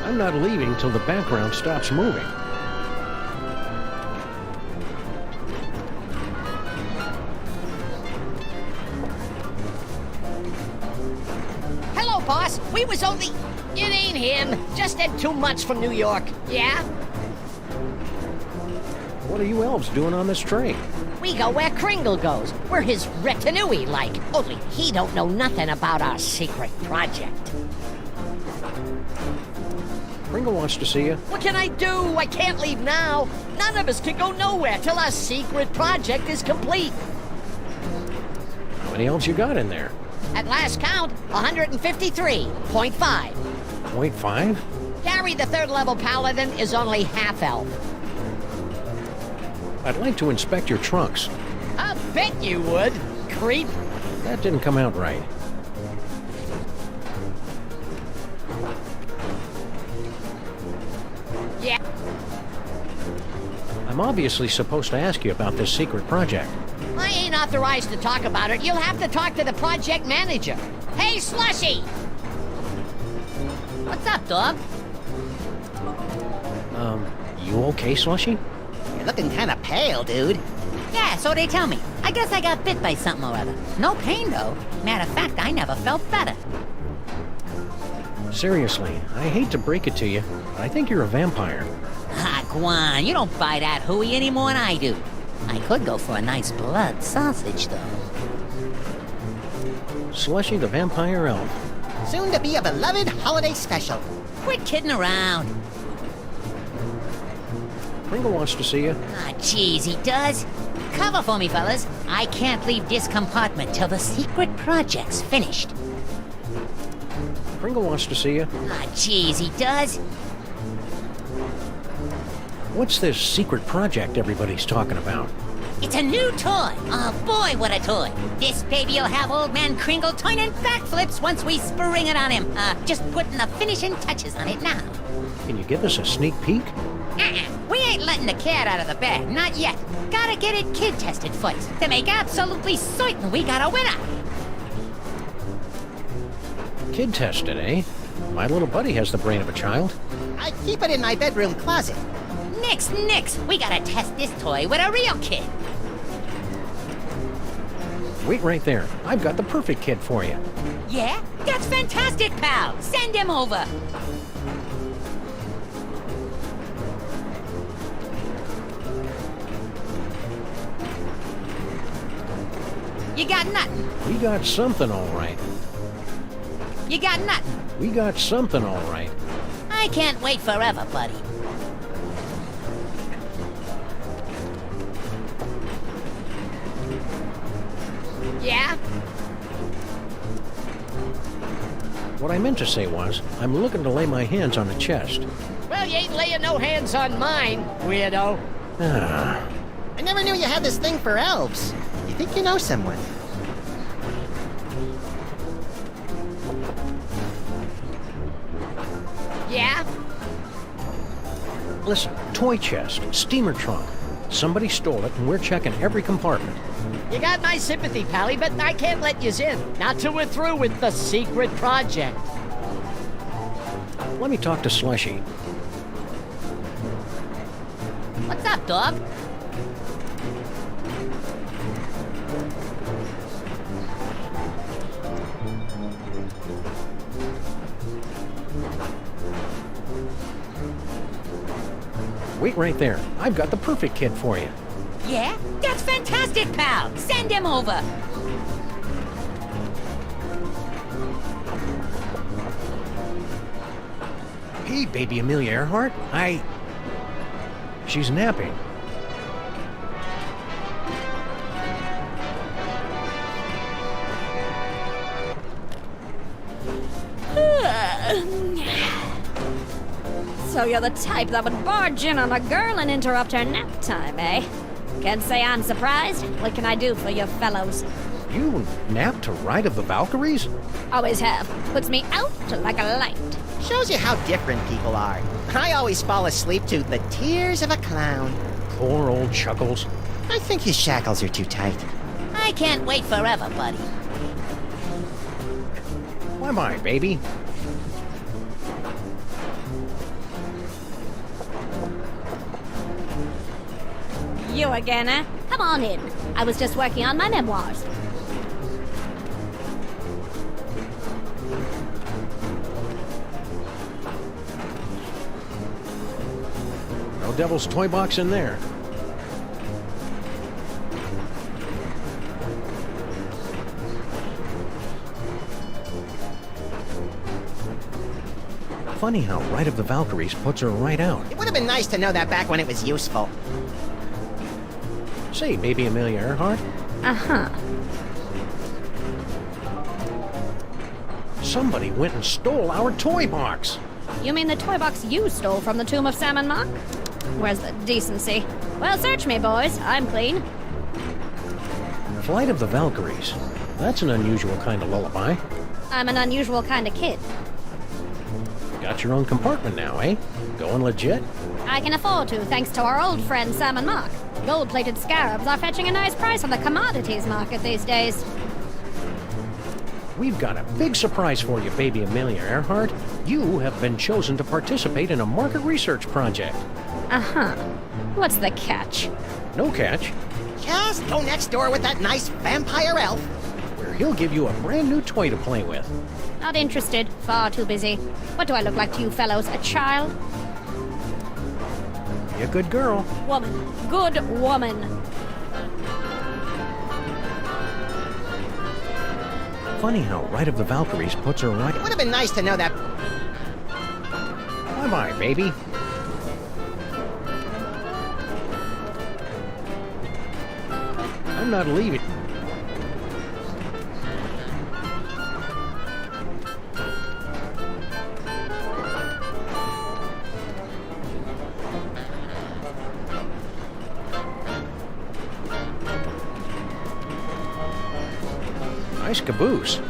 I'm not leaving till the background stops moving. Hello, boss. We was only... It ain't him. Just had too much from New York. Yeah? What are you elves doing on this train? We go where Kringle goes. We're his retinue, like. Only he don't know nothing about our secret project. Kringle wants to see you. What can I do? I can't leave now. None of us can go nowhere till our secret project is complete. How many elves you got in there? At last count, 153.5. 0.5? Gary, the third level paladin, is only half elf. I'd like to inspect your trunks. I bet you would, creep. That didn't come out right. Yeah. I'm obviously supposed to ask you about this secret project. I ain't authorized to talk about it. You'll have to talk to the project manager. Hey, Slushy! What's up, dog? You okay, Slushy? You're looking kind of pale, dude. Yeah, so they tell me. I guess I got bit by something or other. No pain, though. Matter of fact, I never felt better. Seriously, I hate to break it to you, but I think you're a vampire. Ah, Guan, you don't buy that hooey any more than I do. I could go for a nice blood sausage, though. Slushy the Vampire Elf. Soon to be a beloved holiday special. Quit kidding around. Kringle wants to see you. Ah, jeez, he does. Cover for me, fellas. I can't leave this compartment till the secret project's finished. Kringle wants to see you. Ah, jeez, he does. What's this secret project everybody's talking about? It's a new toy. Oh boy, what a toy. This baby'll have Old Man Kringle turning backflips once we spring it on him. Just putting the finishing touches on it now. Can you give us a sneak peek? We ain't letting the cat out of the bag, not yet. Gotta get it kid tested first to make absolutely certain we got a winner. Kid tested, eh? My little buddy has the brain of a child. I keep it in my bedroom closet. Nix. We gotta test this toy with a real kid. Wait right there. I've got the perfect kid for you. Yeah? That's fantastic, pal. Send him over. You got nothing. We got something all right. You got nothing. We got something all right. I can't wait forever, buddy. Yeah? What I meant to say was, I'm looking to lay my hands on the chest. Well, you ain't laying no hands on mine, weirdo. Ah. I never knew you had this thing for elves. You think you know someone? Yeah? Listen, toy chest, steamer trunk. Somebody stole it, and we're checking every compartment. You got my sympathy, Pally, but I can't let yous in. Not till we're through with the secret project. Let me talk to Slushy. What's up, dog? Wait right there. I've got the perfect kid for you. Yeah? That's fantastic, pal. Send him over. Hey, baby Amelia Earhart. She's napping. So you're the type that would barge in on a girl and interrupt her nap time, eh? Can't say I'm surprised. What can I do for you fellows? You nap to Ride of the Valkyries? Always have. Puts me out like a light. Shows you how different people are. I always fall asleep to the tears of a clown. Poor old Chuckles. I think his shackles are too tight. I can't wait forever, buddy. Bye-bye, baby. You again, eh? Come on in. I was just working on my memoirs. No Devil's Toy Box in there. Funny how Ride of the Valkyries puts her right out. It would have been nice to know that back when it was useful. Say, baby Amelia Earhart. Uh-huh. Somebody went and stole our toy box. You mean the toy box you stole from the tomb of Sam and Mark? Where's the decency? Well, search me, boys. I'm clean. Flight of the Valkyries. That's an unusual kind of lullaby. I'm an unusual kind of kid. Got your own compartment now, eh? Going legit? I can afford to, thanks to our old friend Sam and Mark. Gold-plated scarabs are fetching a nice price on the commodities market these days. We've got a big surprise for you, baby Amelia Earhart. You have been chosen to participate in a market research project. Uh-huh. What's the catch? No catch. Just go next door with that nice vampire elf. Where he'll give you a brand new toy to play with. Not interested. Far too busy. What do I look like to you fellows? A child? Be a good girl. Woman. Good woman. Funny how Ride of the Valkyries puts her right... It would have been nice to know that... Bye-bye, baby. I'm not leaving. Nice caboose.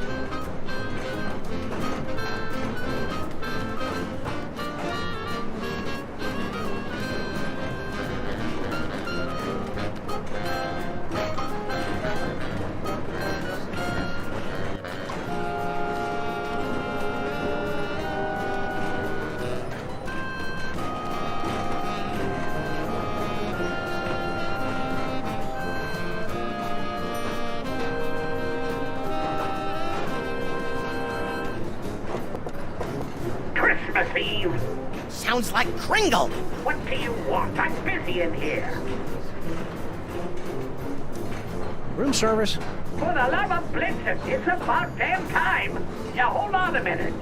Christmas Eve. Sounds like Kringle. What do you want? I'm busy in here. Room service. For the love of Blitzen, it's about damn time. Now, hold on a minute.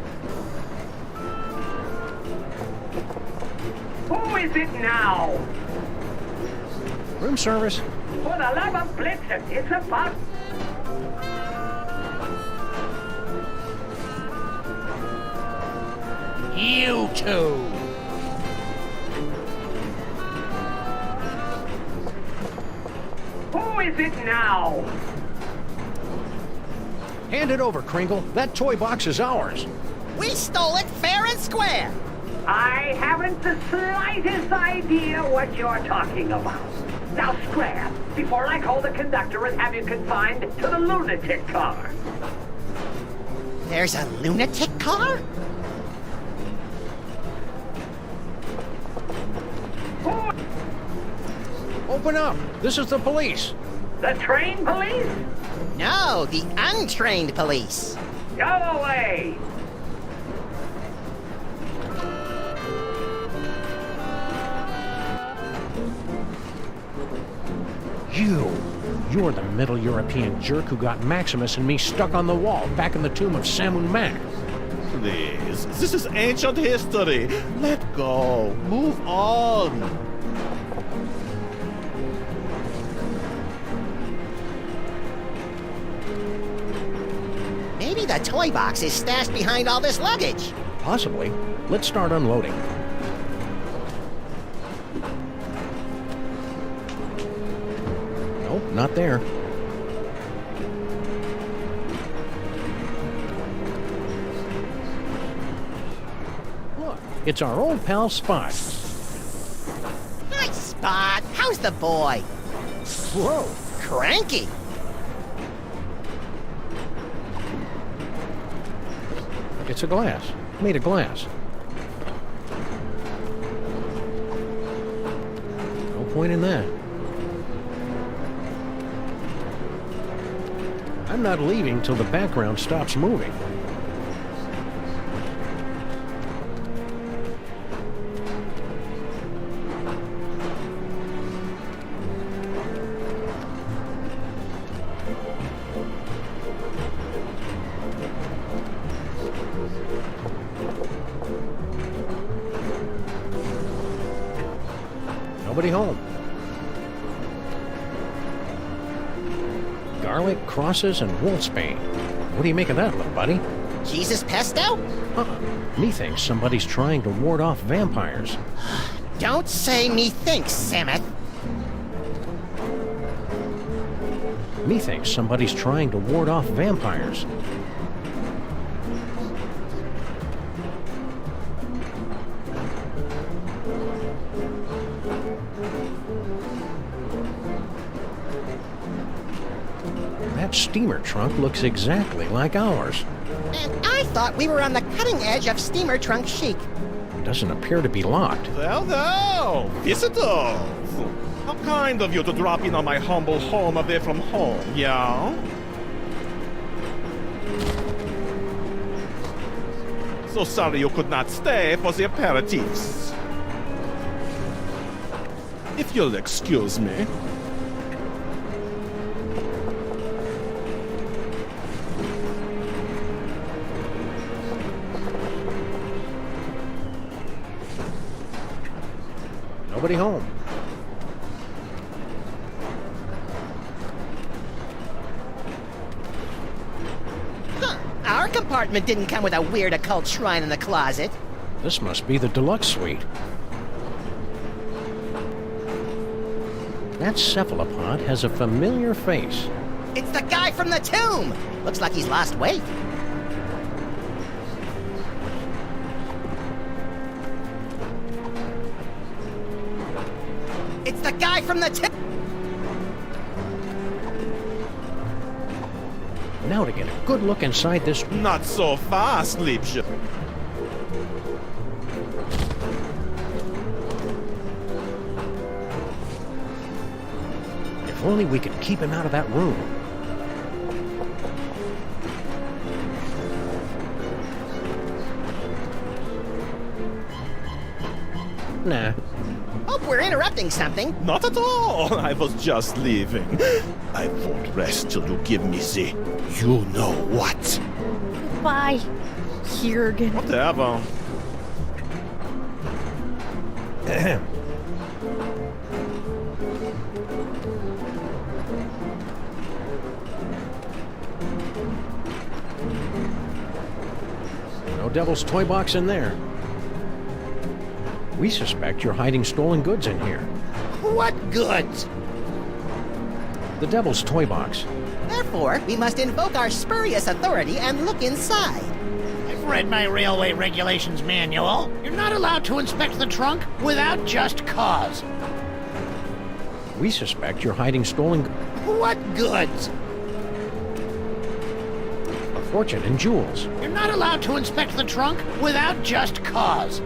Who is it now? Room service. For the love of Blitzen, it's about... You two! Who is it now? Hand it over, Kringle. That toy box is ours. We stole it fair and square. I haven't the slightest idea what you're talking about. Now scram, before I call the conductor and have you confined to the lunatic car. There's a lunatic car? Open up. This is the police. The train police? No, the untrained police. Go away! You're the Middle European jerk who got Maximus and me stuck on the wall back in the tomb of Samun Mac. Please, this is ancient history. Let go. Move on. Maybe the toy box is stashed behind all this luggage. Possibly. Let's start unloading. Nope, not there. Look, it's our old pal Spot. Hi, Spot. How's the boy? Whoa. Cranky. It's a glass. Made of glass. No point in that. I'm not leaving till the background stops moving. Nobody home. Garlic, crosses, and wolfsbane. What do you make of that, little buddy? Jesus pesto? Me thinks somebody's trying to ward off vampires. Don't say me thinks, Sammeth. Me thinks somebody's trying to ward off vampires. That steamer trunk looks exactly like ours. And I thought we were on the cutting edge of steamer trunk chic. Doesn't appear to be locked. Well, visitors. How kind of you to drop in on my humble home away from home, yeah? So sorry you could not stay for the aperitifs. If you'll excuse me. Nobody home. Huh. Our compartment didn't come with a weird occult shrine in the closet. This must be the deluxe suite. That cephalopod has a familiar face. It's the guy from the tomb! Looks like he's lost weight. It's the guy from the tomb! Now to get a good look inside this... Not so fast, Liebchen. If only we could keep him out of that room. Nah. Hope we're interrupting something. Not at all. I was just leaving. I won't rest till you give me the you know what. Bye, Jurgen. Whatever. No devil's toy box in there. We suspect you're hiding stolen goods in here. What goods? The devil's toy box. Therefore, we must invoke our spurious authority and look inside. I've read my railway regulations manual. You're not allowed to inspect the trunk without just cause. We suspect you're hiding stolen... What goods? A fortune in jewels. You're not allowed to inspect the trunk without just cause.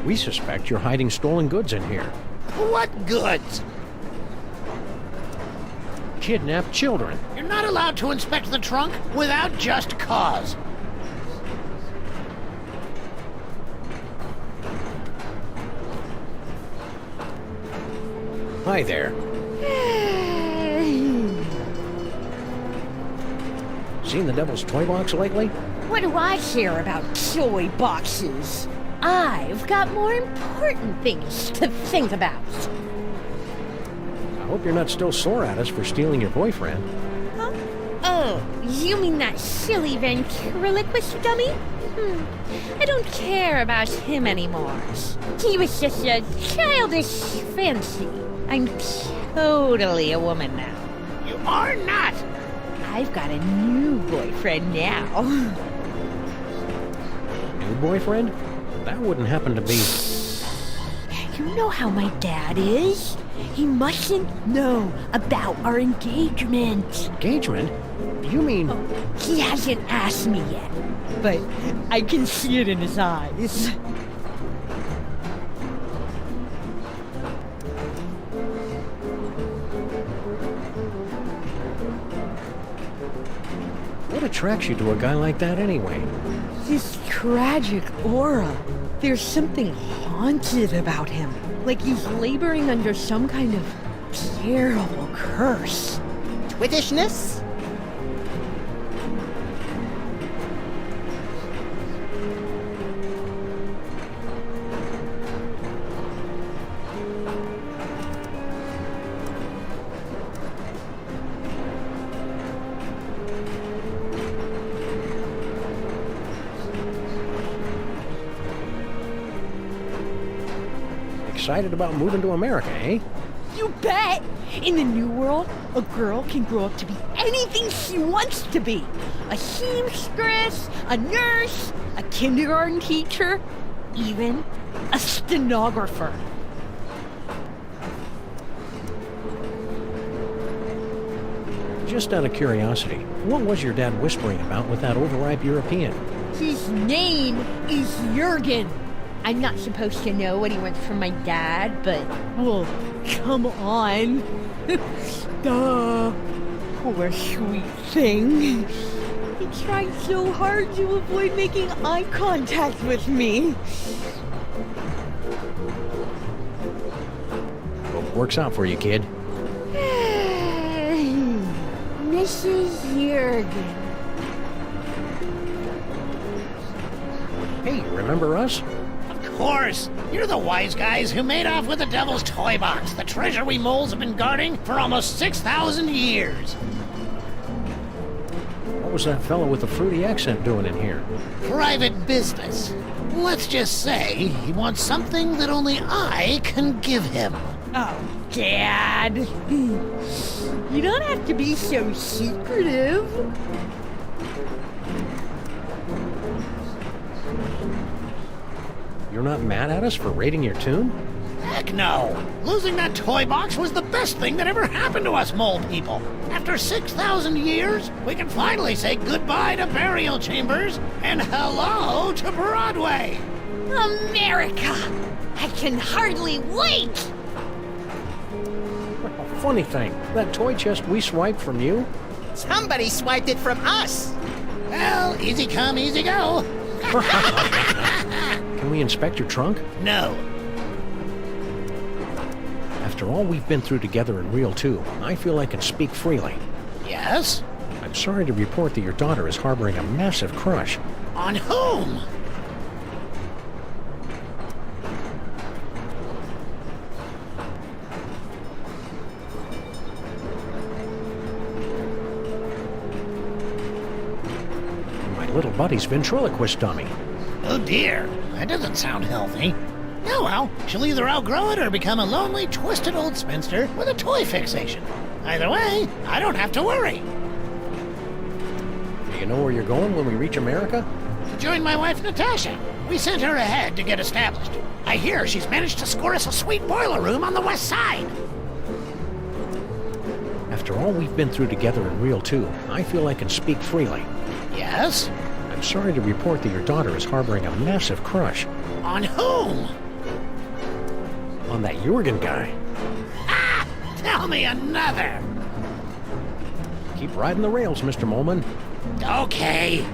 We suspect you're hiding stolen goods in here. What goods? Kidnapped children. You're not allowed to inspect the trunk without just cause. Hi there. Seen the devil's toy box lately? What do I care about toy boxes? I've got more important things to think about. I hope you're not still sore at us for stealing your boyfriend. Huh? Oh, you mean that silly ventriloquist dummy? I don't care about him anymore. He was just a childish fancy. I'm totally a woman now. You are not! I've got a new boyfriend now. New boyfriend? That wouldn't happen to be... You know how my dad is. He mustn't know about our engagement. Engagement? You mean... He hasn't asked me yet, but I can see it in his eyes. What attracts you to a guy like that anyway? His tragic aura. There's something haunted about him. Like he's laboring under some kind of terrible curse. Twittishness? Excited about moving to America, eh? You bet! In the new world, a girl can grow up to be anything she wants to be. A seamstress, a nurse, a kindergarten teacher, even a stenographer. Just out of curiosity, what was your dad whispering about with that overripe European? His name is Jurgen. I'm not supposed to know what he wants from my dad, but... Oh, come on. Duh. Poor sweet thing. He tried so hard to avoid making eye contact with me. Hope works out for you, kid. Mrs. Jurgen. Hey, remember us? Of course! You're the wise guys who made off with the devil's toy box, the treasure we moles have been guarding for almost 6,000 years. What was that fellow with the fruity accent doing in here? Private business. Let's just say he wants something that only I can give him. Oh, Dad. You don't have to be so secretive. You're not mad at us for raiding your tomb? Heck no! Losing that toy box was the best thing that ever happened to us mole people. After 6,000 years, we can finally say goodbye to burial chambers and hello to Broadway. America! I can hardly wait! Funny thing, that toy chest we swiped from you? Somebody swiped it from us. Well, easy come, easy go. Can we inspect your trunk? No. After all we've been through together in Real 2, I feel I can speak freely. Yes? I'm sorry to report that your daughter is harboring a massive crush. On whom? My little buddy's ventriloquist dummy. Oh dear, that doesn't sound healthy. Oh well, she'll either outgrow it or become a lonely, twisted old spinster with a toy fixation. Either way, I don't have to worry. Do you know where you're going when we reach America? To join my wife Natasha. We sent her ahead to get established. I hear she's managed to score us a sweet boiler room on the west side. After all we've been through together in Real 2, I feel I can speak freely. Yes? I'm sorry to report that your daughter is harboring a massive crush. On whom? On that Jurgen guy. Ah! Tell me another! Keep riding the rails, Mr. Molman. Okay.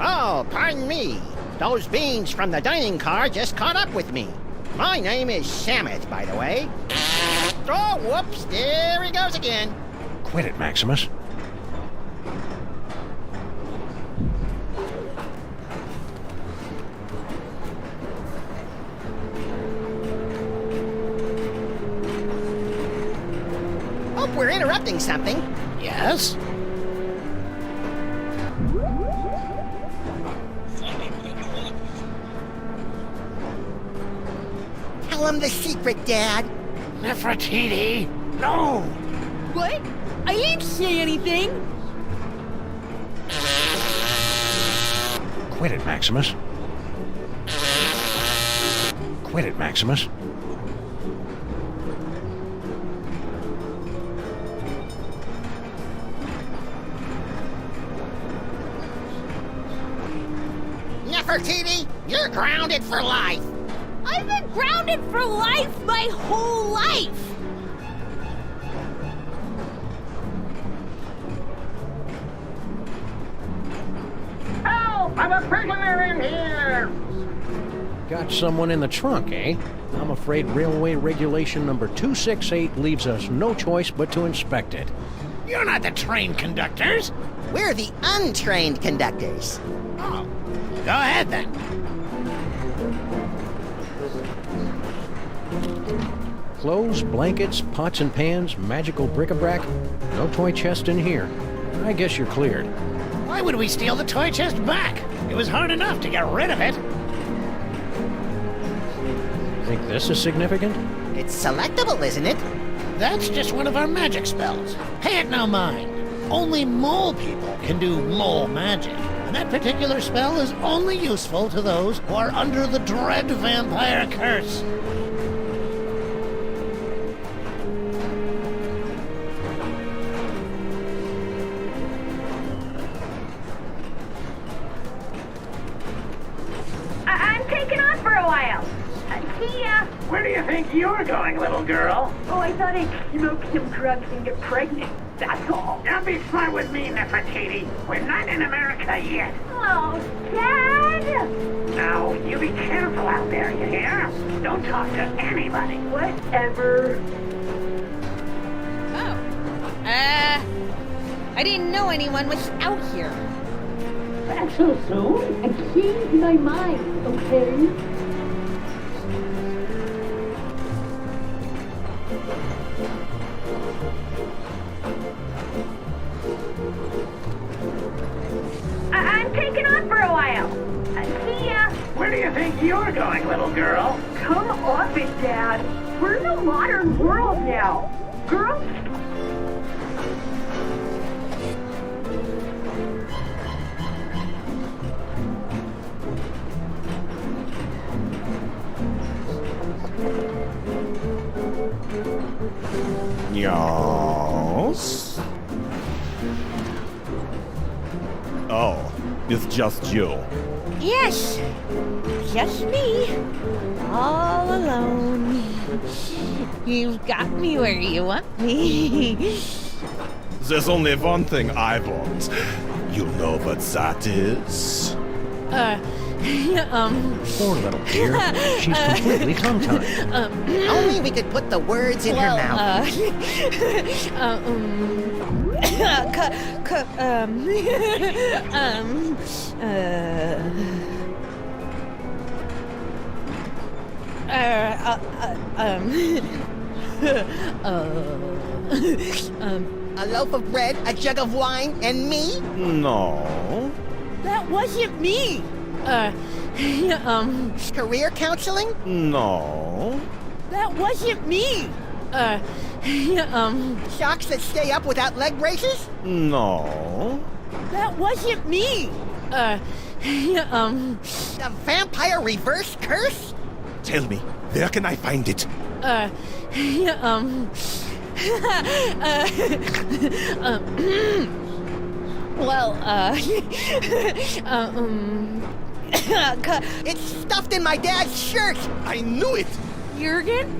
Oh, pardon me. Those beings from the dining car just caught up with me. My name is Samet, by the way. Oh, whoops, there he goes again. Quit it, Maximus. Hope we're interrupting something. Yes? Tell him the secret, Dad. Nefertiti, no! What? I didn't say anything. Quit it, Maximus. Quit it, Maximus. Nefertiti, you're grounded for life. I've been grounded for life my whole life. Help! I'm a prisoner in here! Got someone in the trunk, eh? I'm afraid railway regulation number 268 leaves us no choice but to inspect it. You're not the train conductors. We're the untrained conductors. Oh, go ahead then. Clothes, blankets, pots and pans, magical bric-a-brac. No toy chest in here. I guess you're cleared. Why would we steal the toy chest back? It was hard enough to get rid of it. Think this is significant? It's selectable, isn't it? That's just one of our magic spells. Pay it no mind. Only mole people can do mole magic. And that particular spell is only useful to those who are under the dread vampire curse. See ya! Where do you think you're going, little girl? Oh, I thought I'd smoke some drugs and get pregnant. That's all. Don't be smart with me, Nefertiti. We're not in America yet. Oh, Dad! Now, you be careful out there, you hear? Don't talk to anybody. Whatever. Oh. I didn't know anyone was out here. Back so soon? I changed my mind, okay? I'm taking off for a while. See ya. Where do you think you're going, little girl? Come off it, Dad. We're in a modern world now. Girls. Yes? Oh, it's just you. Yes, just me. All alone. You've got me where you want me. There's only one thing I want. You know what that is? Poor little dear. She's completely tongue-tied. Only we could put the words in her mouth. A loaf of bread, a jug of wine, and me? No. That wasn't me. Career counseling? No. That wasn't me. Socks that stay up without leg braces? No. That wasn't me. A vampire reverse curse? Tell me, where can I find it? It's stuffed in my dad's shirt! I knew it! Jurgen?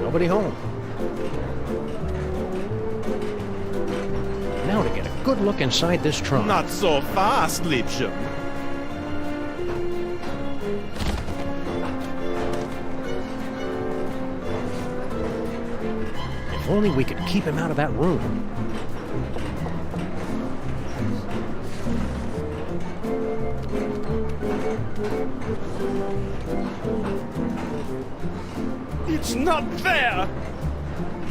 Nobody home. Now to get a good look inside this trunk. Not so fast, Liebchen. If only we could keep him out of that room. It's not there!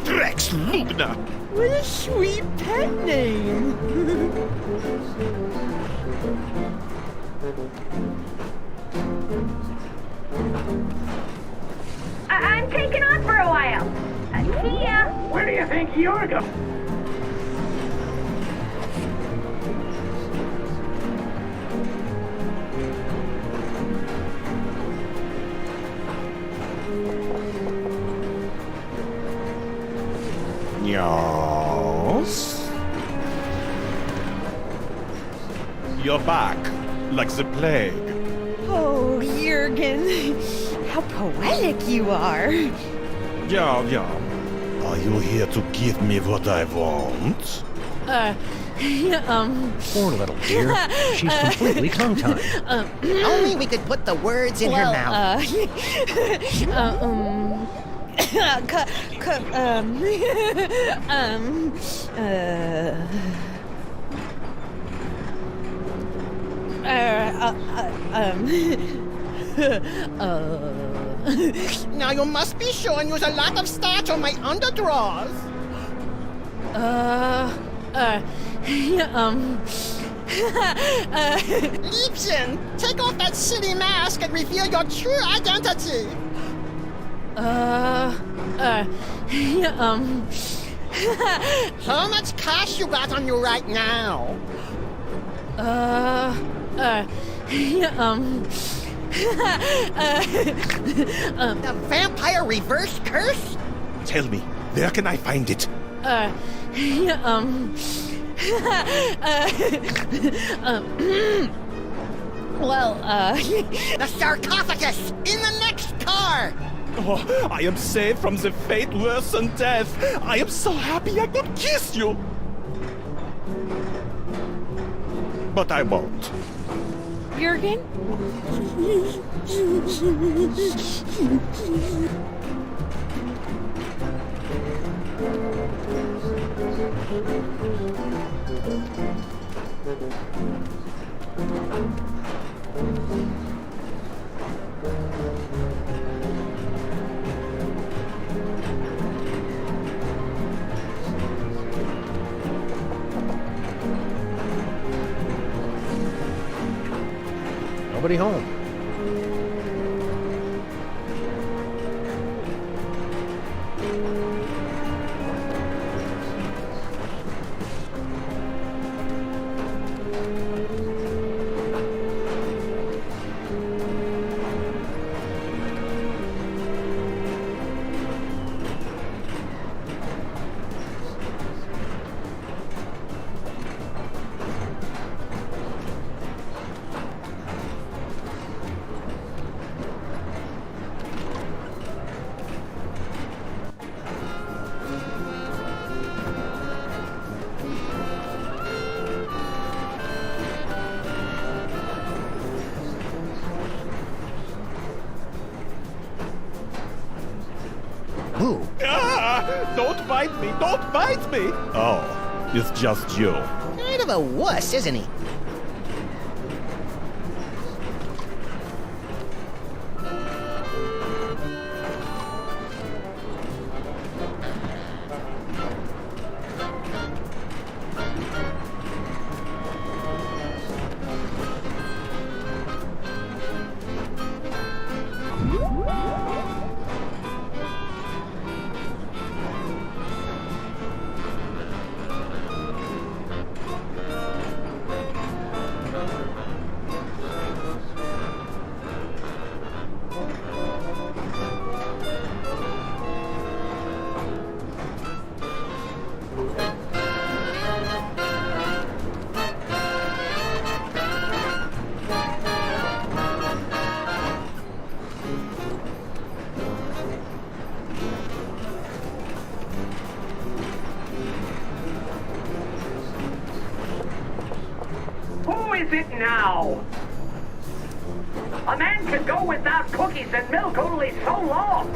Drex Lugner! What a sweet pet name. I'm taking off for a while. See ya. Where do you think you're going? Yes? You're back, like the plague. Oh, Jurgen. How poetic you are. Yeah. Are you here to give me what I want? Poor little dear. She's completely tongue-tied. Only we could put the words in her mouth. Now you must be sure and use a lot of starch on my underdrawers. Liebchen, take off that silly mask and reveal your true identity. How much cash you got on you right now? The vampire reverse curse? Tell me, where can I find it? The sarcophagus in the next car! Oh, I am saved from the fate worse than death. I am so happy I could kiss you. But I won't. Jurgen? Nobody home. Ooh. Ah, don't bite me! Don't bite me! Oh, it's just you. Kind of a wuss, isn't he? Who is it now? A man can go without cookies and milk only so long.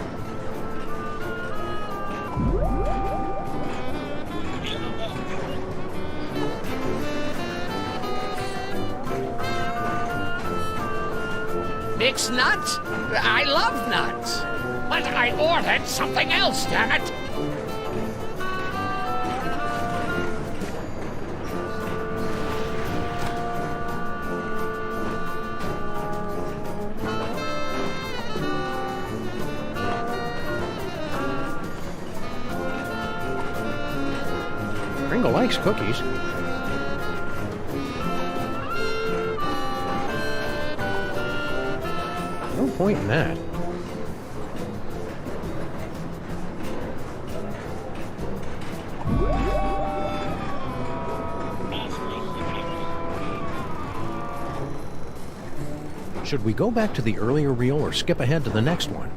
Mixed nuts? I love nuts. But I ordered something else, damn it. Pringle likes cookies. No point in that. Should we go back to the earlier reel or skip ahead to the next one?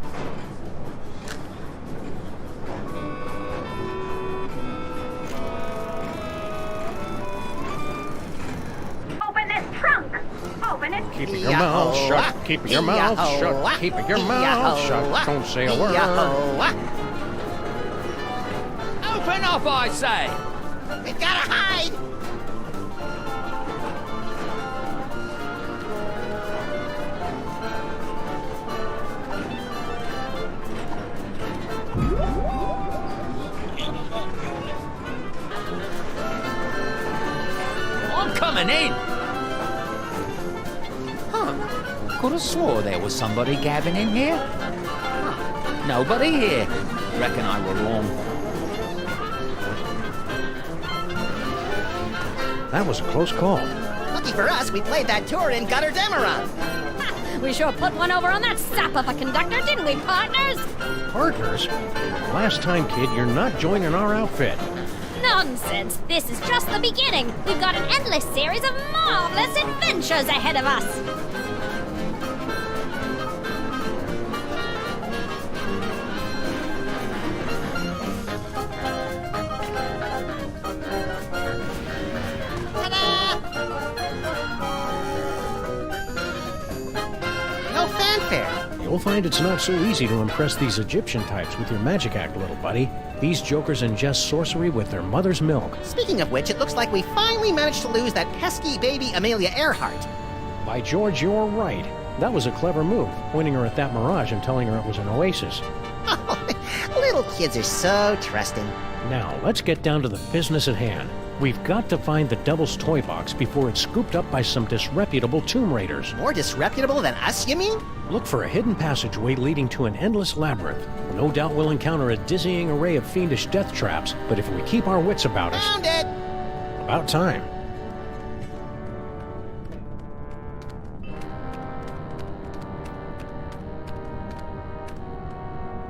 Open this trunk! Open it! Keeping your mouth shut. Keeping your mouth shut. Keeping your mouth shut. Don't say a word. Open up, I say! We gotta hide! I'm coming in! Huh. Could have swore there was somebody gabbing in here. Huh. Nobody here. Reckon I were wrong. That was a close call. Lucky for us, we played that tour in Gutter Demeron. We sure put one over on that sap of a conductor, didn't we, partners? Partners? Last time, kid, you're not joining our outfit. Nonsense! This is just the beginning. We've got an endless series of marvelous adventures ahead of us. No fanfare. You'll find it's not so easy to impress these Egyptian types with your magic act, little buddy. These jokers ingest sorcery with their mother's milk. Speaking of which, it looks like we finally managed to lose that pesky baby Amelia Earhart. By George, you're right. That was a clever move, winning her at that mirage and telling her it was an oasis. Little kids are so trusting. Now, let's get down to the business at hand. We've got to find the Devil's Toy Box before it's scooped up by some disreputable tomb raiders. More disreputable than us, you mean? Look for a hidden passageway leading to an endless labyrinth. No doubt we'll encounter a dizzying array of fiendish death traps, but if we keep our wits about us... Found it! About time.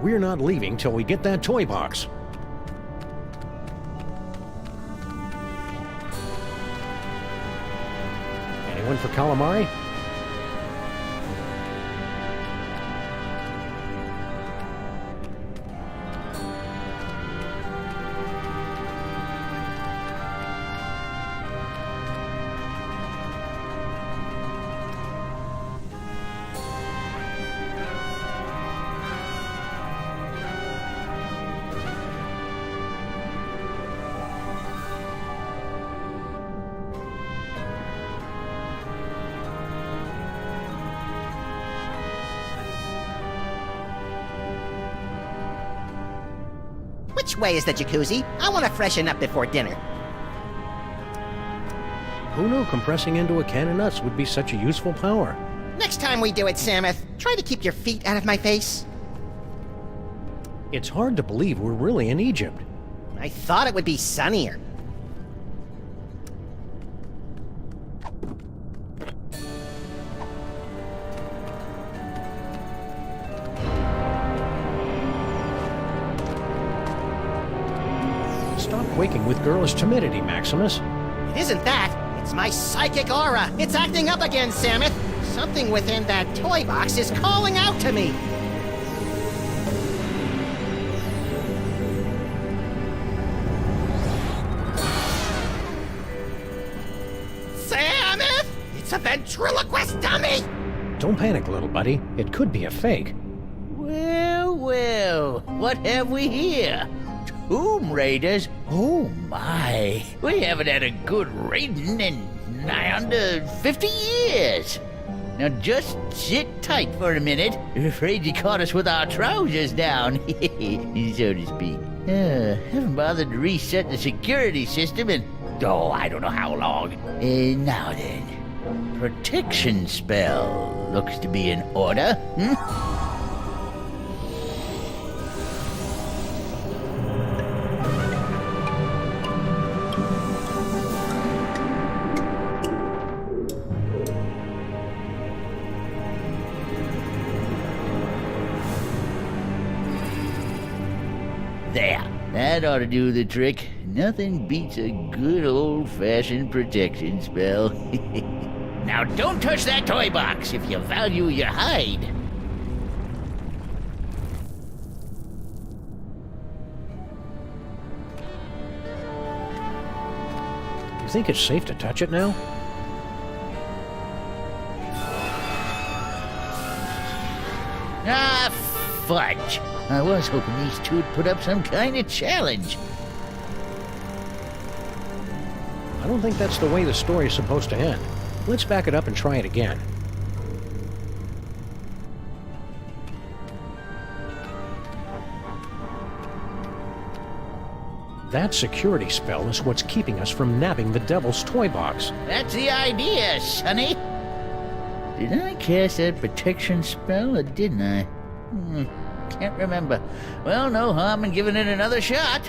We're not leaving till we get that toy box. Anyone for calamari? Which way is the jacuzzi? I want to freshen up before dinner. Who knew compressing into a can of nuts would be such a useful power? Next time we do it, Samuth, try to keep your feet out of my face. It's hard to believe we're really in Egypt. I thought it would be sunnier. Stop quaking with girlish timidity, Maximus. It isn't that. It's my psychic aura. It's acting up again, Samuth. Something within that toy box is calling out to me. Samuth! It's a ventriloquist dummy! Don't panic, little buddy. It could be a fake. Well, well, what have we here? Tomb Raiders? Oh my, we haven't had a good raiding in nigh under 50 years. Now just sit tight for a minute. Afraid you caught us with our trousers down, so to speak. Haven't bothered to reset the security system in, I don't know how long. Now then, protection spell looks to be in order, There, that ought to do the trick. Nothing beats a good old-fashioned protection spell. Now don't touch that toy box if you value your hide. You think it's safe to touch it now? Ah, fudge. I was hoping these two would put up some kind of challenge. I don't think that's the way the story's supposed to end. Let's back it up and try it again. That security spell is what's keeping us from nabbing the Devil's Toy Box. That's the idea, Sonny. Did I cast that protection spell, or didn't I? Can't remember. Well, no harm in giving it another shot.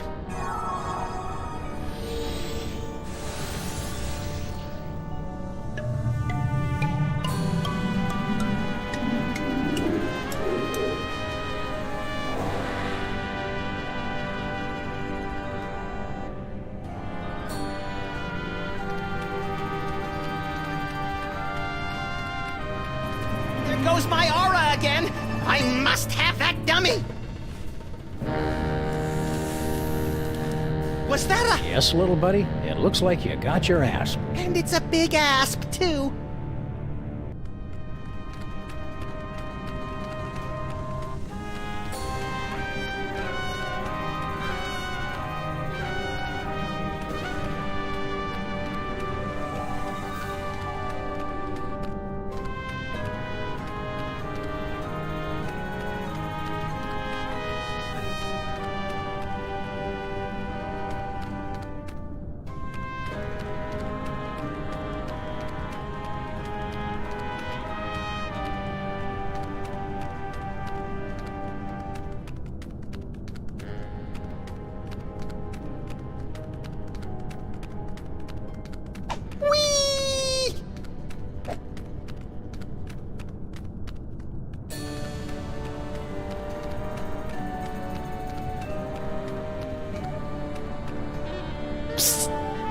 goes my aura again. I must have that dummy. Was that a... Yes, little buddy, it looks like you got your asp. And it's a big asp, too.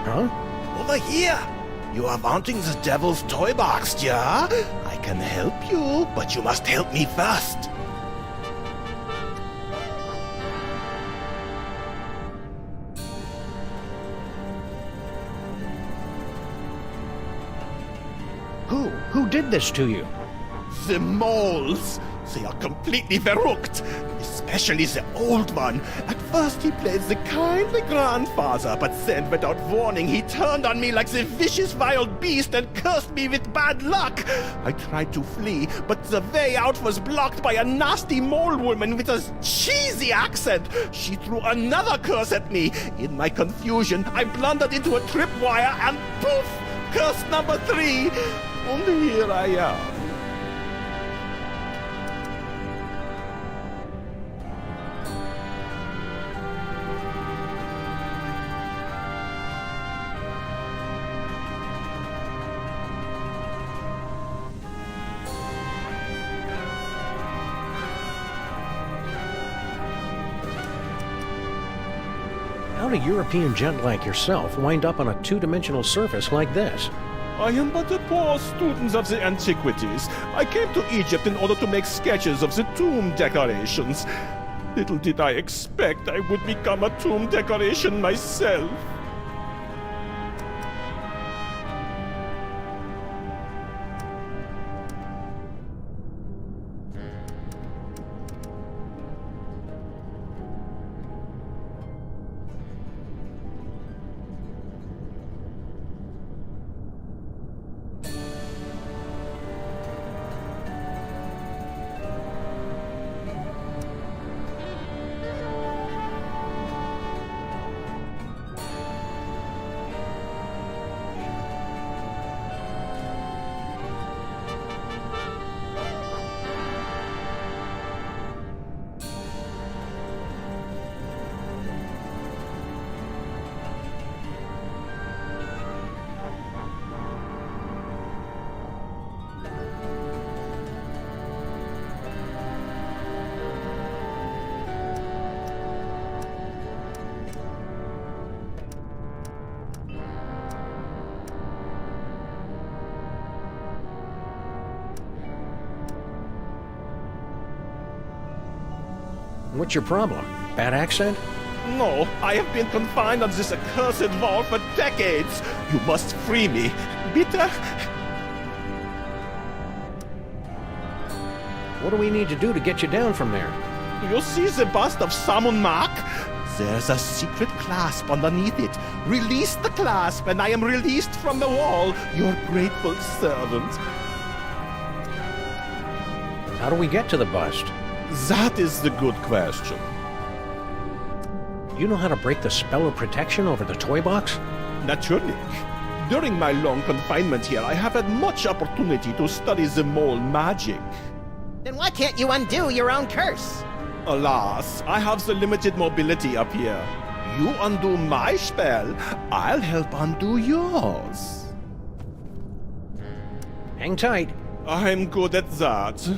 Huh? Over here! You are wanting the devil's toy box, yeah? I can help you, but you must help me first. Who did this to you? The moles! They are completely verrückt, especially the old one. At first he played the kindly grandfather, but then without warning he turned on me like the vicious wild beast and cursed me with bad luck. I tried to flee, but the way out was blocked by a nasty mole woman with a cheesy accent. She threw another curse at me. In my confusion, I blundered into a tripwire and poof! Curse number 3! And here I am. How'd a European gent like yourself wind up on a two-dimensional surface like this? I am but a poor student of the antiquities. I came to Egypt in order to make sketches of the tomb decorations. Little did I expect I would become a tomb decoration myself. What's your problem? Bad accent? No, I have been confined on this accursed vault for decades. You must free me. Bitte? What do we need to do to get you down from there? Do you see the bust of Samun Mark? There's a secret clasp underneath it. Release the clasp and I am released from the wall, your grateful servant. How do we get to the bust? That is the good question. You know how to break the spell of protection over the toy box? Naturally. During my long confinement here, I have had much opportunity to study the mole magic. Then why can't you undo your own curse? Alas, I have the limited mobility up here. You undo my spell, I'll help undo yours. Hang tight. I'm good at that.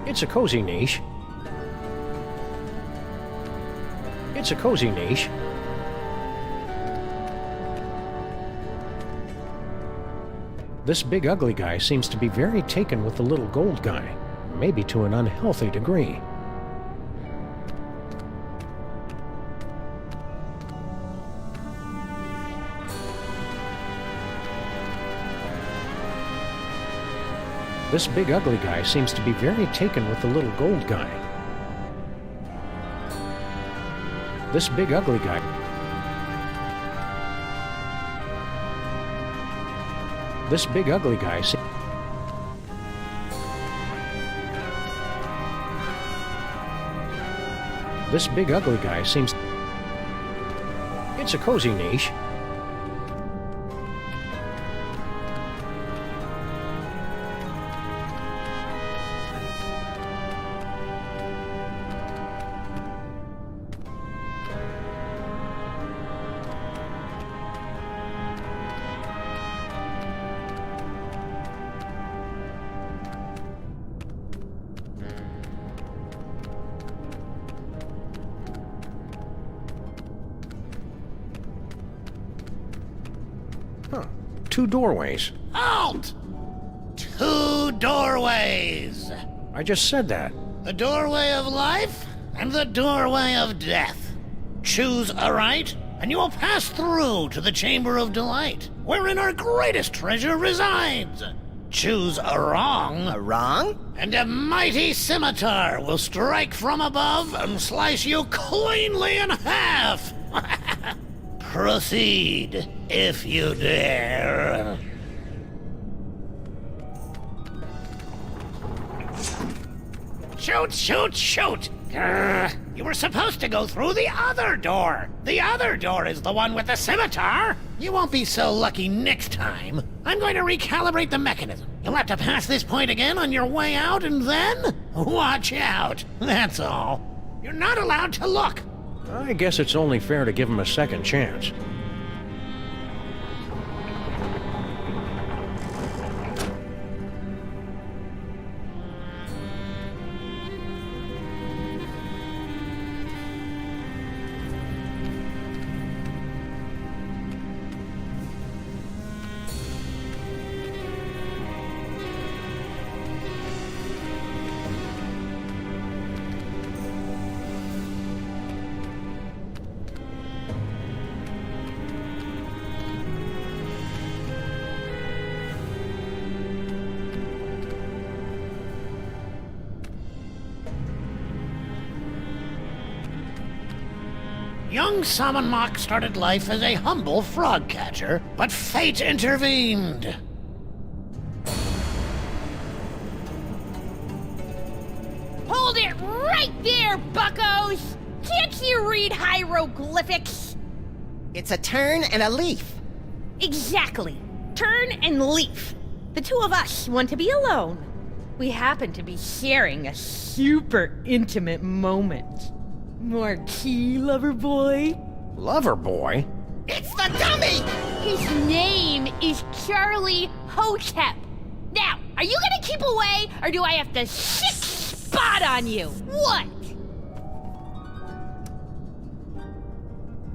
It's a cozy niche. It's a cozy niche. This big ugly guy seems to be very taken with the little gold guy, maybe to an unhealthy degree. This big ugly guy seems to be very taken with the little gold guy. This big ugly guy. This big ugly guy. This big ugly guy seems. It's a cozy niche. Huh. 2 doorways. Halt! 2 doorways. I just said that. The doorway of life and the doorway of death. Choose aright, and you will pass through to the Chamber of Delight, wherein our greatest treasure resides. Choose a wrong. A wrong? And a mighty scimitar will strike from above and slice you cleanly in half. Proceed, if you dare. Shoot, shoot, shoot! Grr. You were supposed to go through the other door. The other door is the one with the scimitar. You won't be so lucky next time. I'm going to recalibrate the mechanism. You'll have to pass this point again on your way out, and then watch out. That's all. You're not allowed to look. I guess it's only fair to give him a second chance. Young Salmon Mock started life as a humble frog catcher, but fate intervened. Hold it right there, buckos! Can't you read hieroglyphics? It's a turn and a leaf. Exactly. Turn and leaf. The 2 of us want to be alone. We happen to be sharing a super intimate moment. Marquis, lover boy. Lover boy? It's the dummy! His name is Charlie Hotep. Now, are you gonna keep away, or do I have to sick spot on you? What?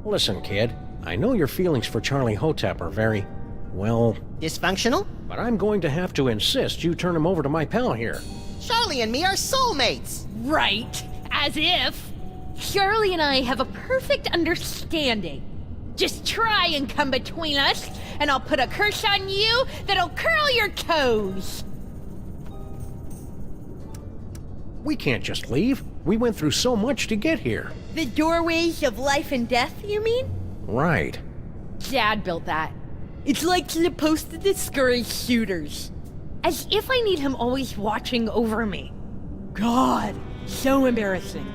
Listen, kid. I know your feelings for Charlie Hotep are very, well... Dysfunctional? But I'm going to have to insist you turn him over to my pal here. Charlie and me are soulmates. Right. As if. Charlie and I have a perfect understanding. Just try and come between us, and I'll put a curse on you that'll curl your toes. We can't just leave. We went through so much to get here. The doorways of life and death, you mean? Right. Dad built that. It's like supposed to discourage shooters. As if I need him always watching over me. God, so embarrassing.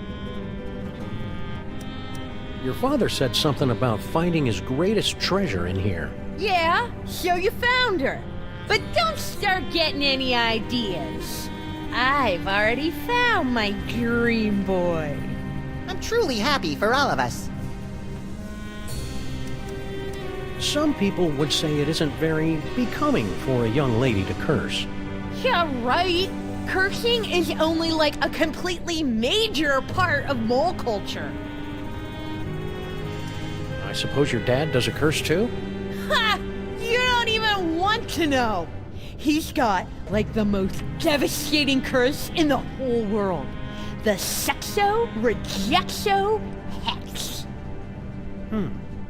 Your father said something about finding his greatest treasure in here. Yeah, so you found her. But don't start getting any ideas. I've already found my dream boy. I'm truly happy for all of us. Some people would say it isn't very becoming for a young lady to curse. Yeah, right. Cursing is only like a completely major part of mole culture. I suppose your dad does a curse too? Ha! You don't even want to know. He's got like the most devastating curse in the whole world. The Sexo Rejexo Hex.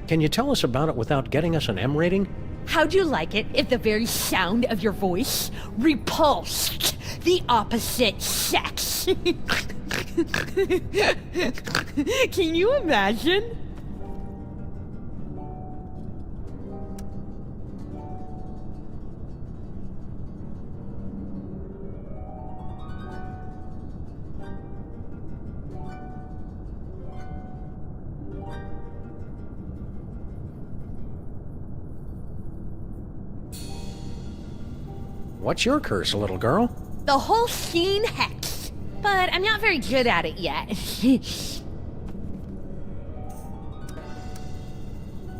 Can you tell us about it without getting us an M rating? How'd you like it if the very sound of your voice repulsed the opposite sex? Can you imagine? What's your curse, little girl? The whole scene hex. But I'm not very good at it yet.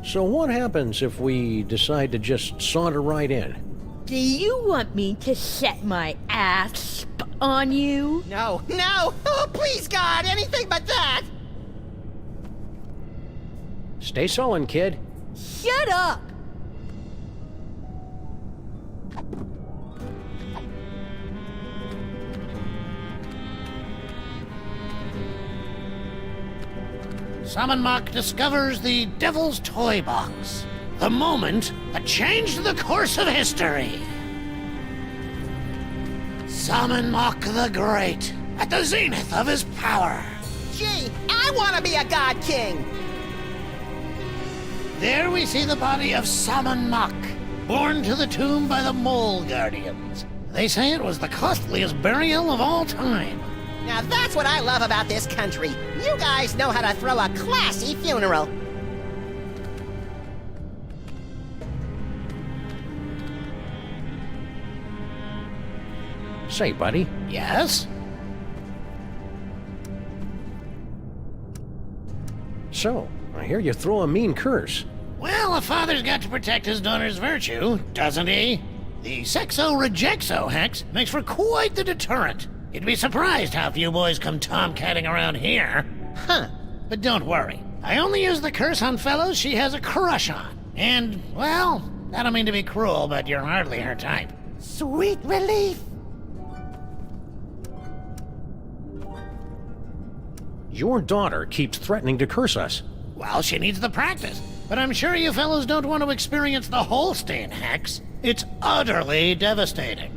So what happens if we decide to just saunter right in? Do you want me to set my ass on you? No, no! Oh, please, God, anything but that! Stay sullen, kid. Shut up! Summon Mock discovers the Devil's Toy Box. The moment that changed the course of history. Summon Mock the Great at the zenith of his power. Gee, I want to be a God King! There we see the body of Summon Mock, borne to the tomb by the Mole Guardians. They say it was the costliest burial of all time. Now that's what I love about this country. You guys know how to throw a classy funeral. Say, buddy. Yes? So, I hear you throw a mean curse. Well, a father's got to protect his daughter's virtue, doesn't he? The Sexo Rejexo hex makes for quite the deterrent. You'd be surprised how few boys come tomcatting around here. Huh. But don't worry. I only use the curse on fellows she has a crush on. And, well, I don't mean to be cruel, but you're hardly her type. Sweet relief. Your daughter keeps threatening to curse us. Well, she needs the practice. But I'm sure you fellows don't want to experience the Holstein hex. It's utterly devastating.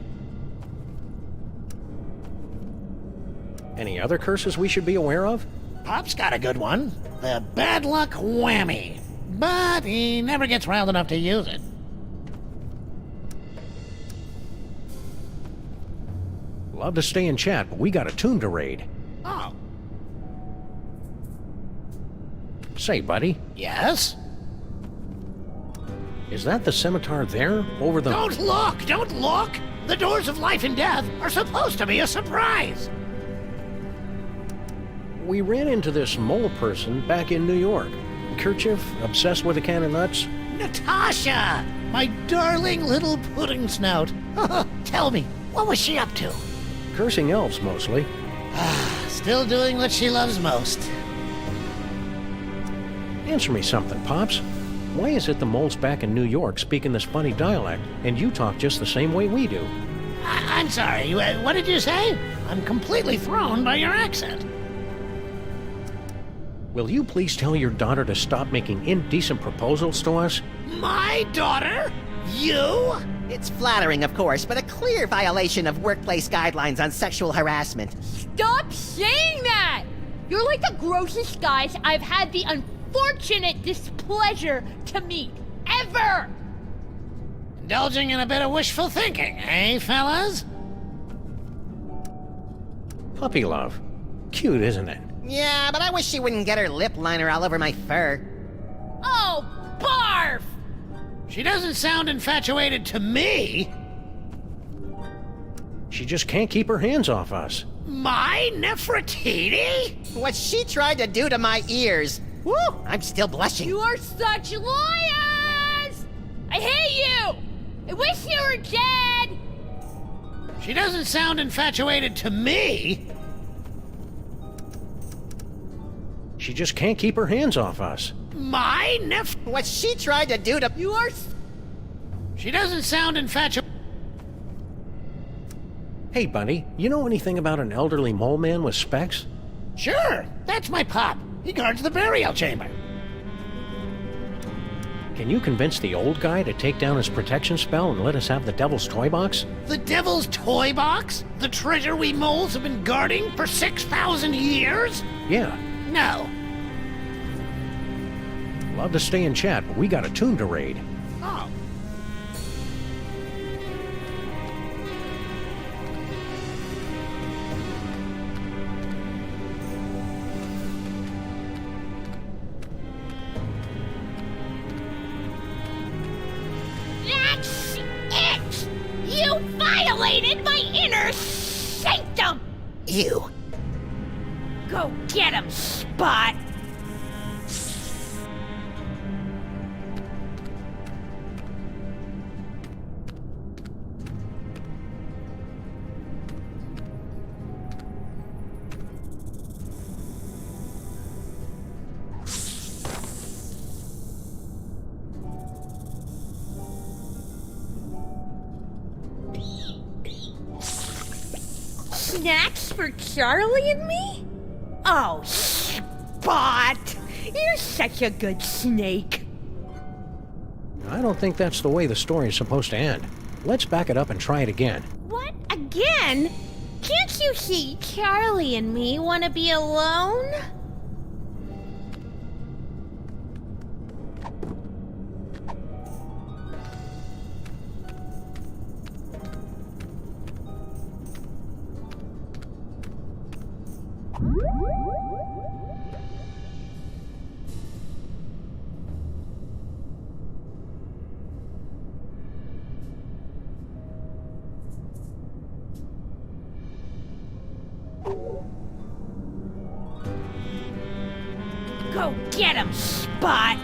Any other curses we should be aware of? Pop's got a good one. The Bad Luck Whammy. But he never gets riled enough to use it. Love to stay and chat, but we got a tomb to raid. Oh. Say, buddy. Yes? Is that the scimitar there, over the... Don't look! Don't look! The doors of life and death are supposed to be a surprise! We ran into this mole person back in New York. Kerchief, obsessed with a can of nuts. Natasha! My darling little pudding snout. Tell me, what was she up to? Cursing elves, mostly. Still doing what she loves most. Answer me something, Pops. Why is it the moles back in New York speaking this funny dialect, and you talk just the same way we do? I'm sorry, what did you say? I'm completely thrown by your accent. Will you please tell your daughter to stop making indecent proposals to us? My daughter? You? It's flattering, of course, but a clear violation of workplace guidelines on sexual harassment. Stop saying that! You're like the grossest guys I've had the unfortunate displeasure to meet, ever! Indulging in a bit of wishful thinking, eh, fellas? Puppy love. Cute, isn't it? Yeah, but I wish she wouldn't get her lip liner all over my fur. Oh, barf! She doesn't sound infatuated to me. She just can't keep her hands off us. My Nefertiti? What she tried to do to my ears. Woo! I'm still blushing. You are such liars! I hate you! I wish you were dead! She doesn't sound infatuated to me. She just can't keep her hands off us. My nephew? What she tried to do to... You are... She doesn't sound infatuated. Hey, buddy, you know anything about an elderly mole man with specs? Sure, that's my pop. He guards the burial chamber. Can you convince the old guy to take down his protection spell and let us have the devil's toy box? The devil's toy box? The treasure we moles have been guarding for 6,000 years? Yeah. No. Love to stay and chat, but we got a tomb to raid. Oh. That's it! You violated my inner sanctum! Ew. Go get him, Spot! Snacks for Charlie and me? Oh, Spot! You're such a good snake. I don't think that's the way the story is supposed to end. Let's back it up and try it again. What? Again? Can't you see Charlie and me want to be alone? Go get him, Spot!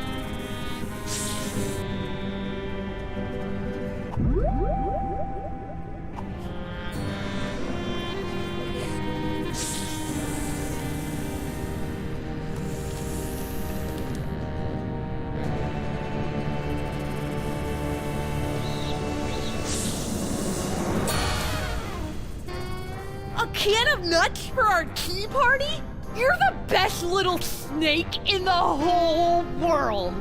A can of nuts for our tea party? You're the best little snake in the whole world.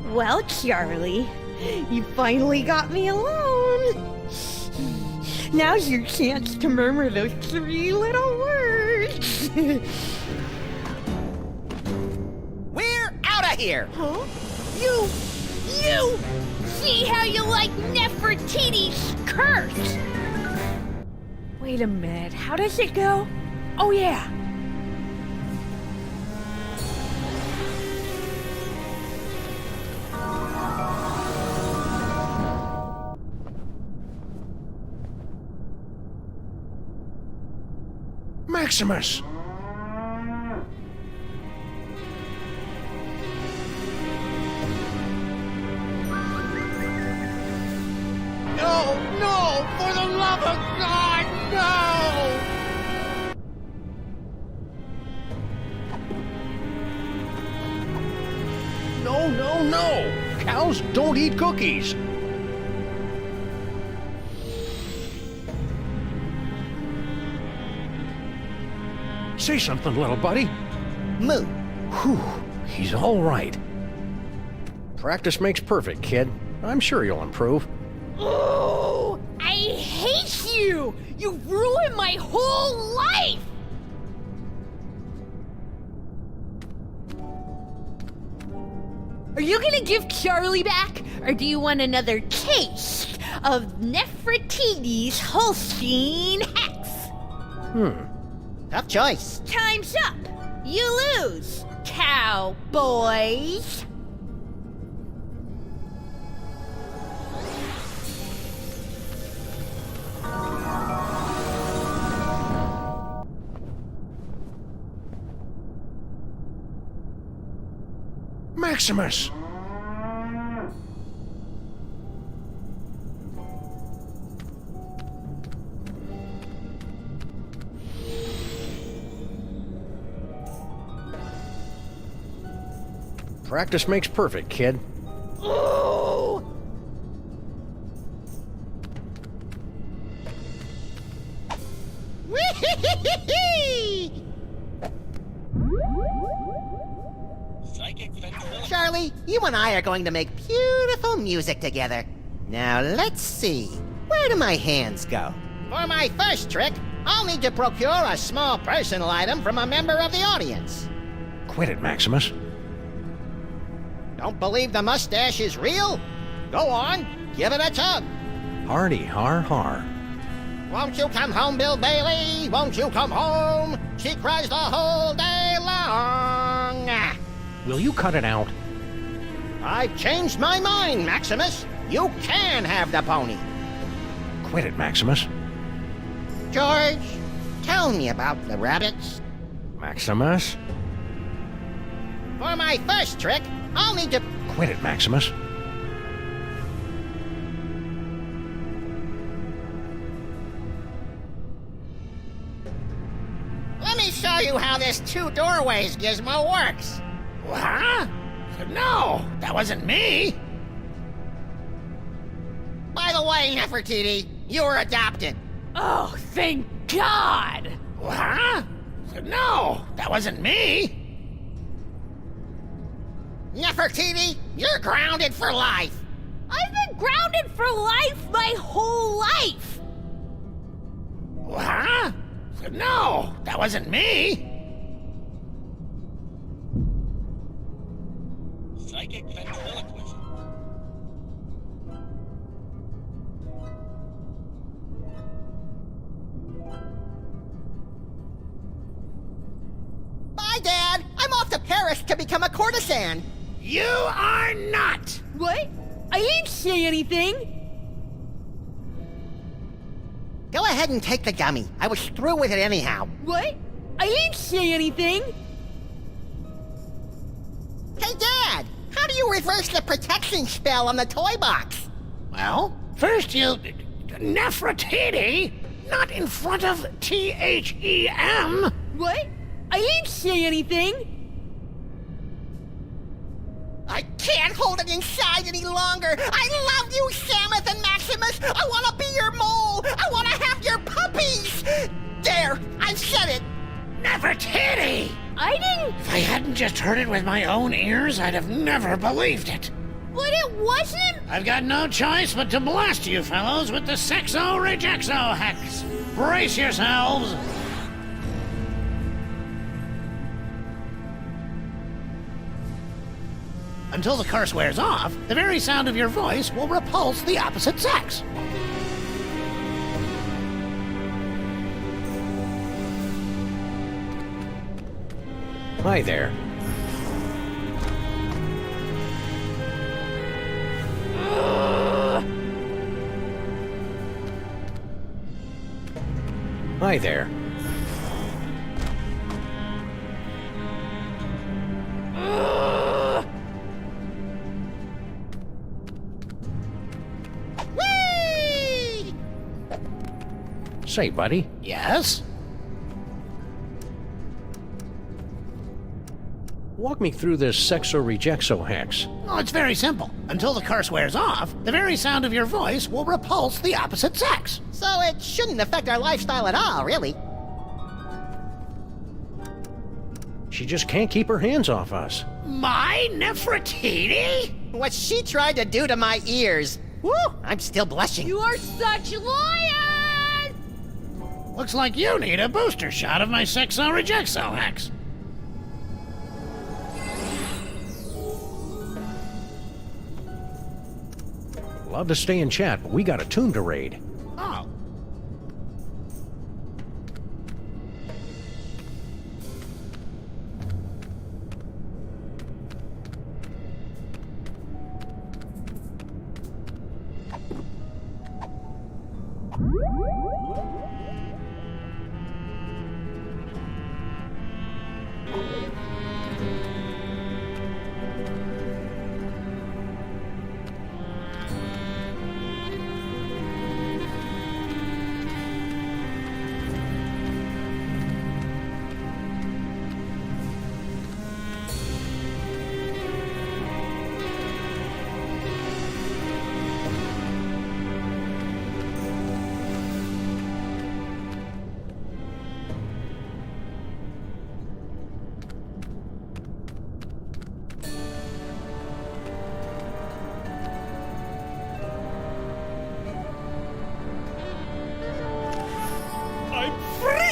Well, Charlie, you finally got me alone. Now's your chance to murmur those 3 little words. We're out of here! Huh? You! See how you like Nefertiti's curse! Wait a minute, how does it go? Oh, yeah. Maximus! No! For the love of God, no! No! Cows don't eat cookies! Say something, little buddy. Moo. Whew, he's all right. Practice makes perfect, kid. I'm sure you'll improve. Oh, I hate you! You ruined my whole life! Are you gonna give Charlie back, or do you want another taste of Nefertiti's Holstein Hex? Tough choice. Time's up! You lose, cowboys! Maximus! Practice makes perfect, kid. Ooh! Whee-hee-hee-hee-hee! Charlie, you and I are going to make beautiful music together. Now let's see. Where do my hands go? For my first trick, I'll need to procure a small personal item from a member of the audience. Quit it, Maximus. Don't believe the mustache is real? Go on, give it a tug. Hardy har har. Won't you come home, Bill Bailey? Won't you come home? She cries the whole day long. Will you cut it out? I've changed my mind, Maximus. You can have the pony. Quit it, Maximus. George, tell me about the rabbits. Maximus? For my first trick, I'll need to... Quit it, Maximus. Let me show you how this two doorways gizmo works. Huh? No, that wasn't me. By the way, Nefertiti, you were adopted. Oh, thank God! Huh? No, that wasn't me. Nefertiti, you're grounded for life. I've been grounded for life my whole life! Huh? No, that wasn't me. Psychic ventriloquism. Bye, Dad. I'm off to Paris to become a courtesan. You are not. What? I didn't say anything! Go ahead and take the gummy. I was through with it anyhow. What? I didn't say anything! Hey, Dad! How do you reverse the protection spell on the toy box? Well, first you... Nefertiti? Not in front of T-H-E-M. What? I didn't say anything! I can't hold it inside any longer. I love you, Samus and Maximus. I want to be your mole. I want to have your puppies. There, I've said it. Nefertiti! I didn't... If I hadn't just heard it with my own ears, I'd have never believed it. But it wasn't... I've got no choice but to blast you fellows with the Sexo-Rejexo hex. Brace yourselves. Until the curse wears off, the very sound of your voice will repulse the opposite sex. Hi there. Hi there. Whee! Say, buddy. Yes? Walk me through this Sexo-Rejexo hex. Oh, it's very simple. Until the curse wears off, the very sound of your voice will repulse the opposite sex. So it shouldn't affect our lifestyle at all, really. She just can't keep her hands off us. My Nefertiti? What she tried to do to my ears. Woo! I'm still blushing. You are such liars! Looks like you need a booster shot of my Sexo-Rejexo hex. Love to stay and chat, but we got a tomb to raid. Oh.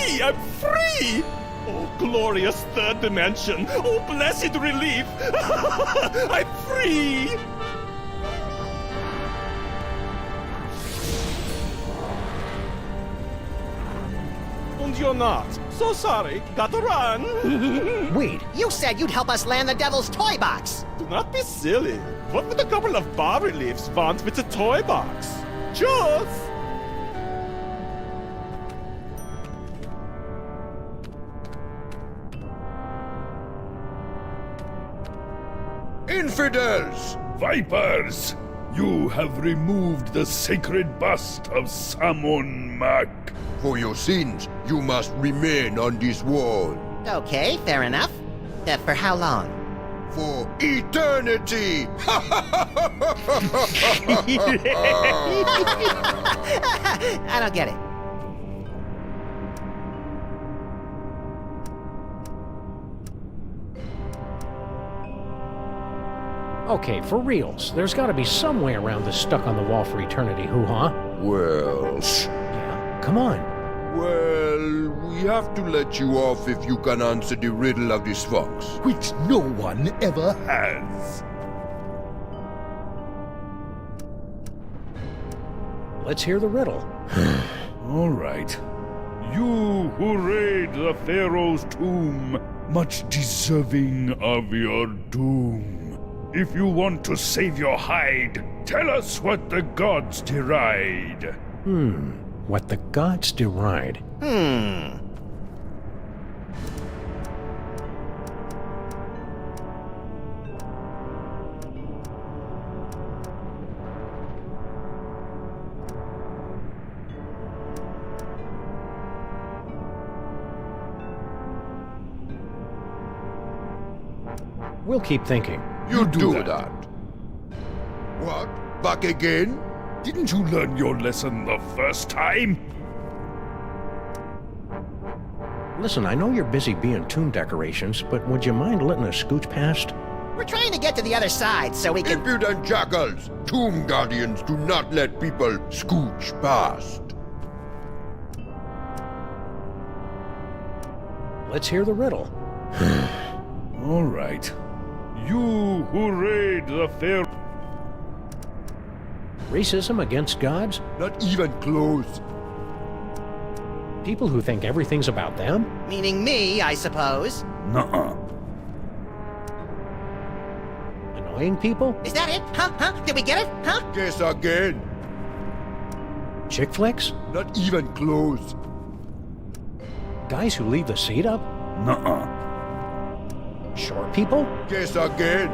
free! I'm free! Oh, glorious third dimension! Oh, blessed relief! I'm free! And you're not. So sorry. Gotta run. Wait, You said you'd help us land the devil's toy box. Do not be silly. What would a couple of bas reliefs want with a toy box? Just... Infidels! Vipers! You have removed the sacred bust of Samon Mac. For your sins, you must remain on this wall. Okay, fair enough. For how long? For eternity! I don't get it. okay, for reals. There's got to be some way around this stuck-on-the-wall for eternity hoo-ha. Well... Yeah, come on. Well, we have to let you off if you can answer the riddle of this fox. Which no one ever has. Let's hear the riddle. All right. You who raid the Pharaoh's tomb, much deserving of your doom. If you want to save your hide, tell us what the gods deride. What the gods deride. We'll keep thinking. You do that. What? Back again? Didn't you learn your lesson the first time? Listen, I know you're busy being tomb decorations, but would you mind letting us scooch past? We're trying to get to the other side so we can... Impudent jackals! Tomb guardians do not let people scooch past. Let's hear the riddle. All right. You who raid the Pharaoh... Racism against gods? Not even close. People who think everything's about them? Meaning me, I suppose. Nuh-uh. Annoying people? Is that it? Huh? Did we get it? Huh? Guess again. Chick flicks? Not even close. Guys who leave the seat up? Nuh-uh. Short people? Guess again.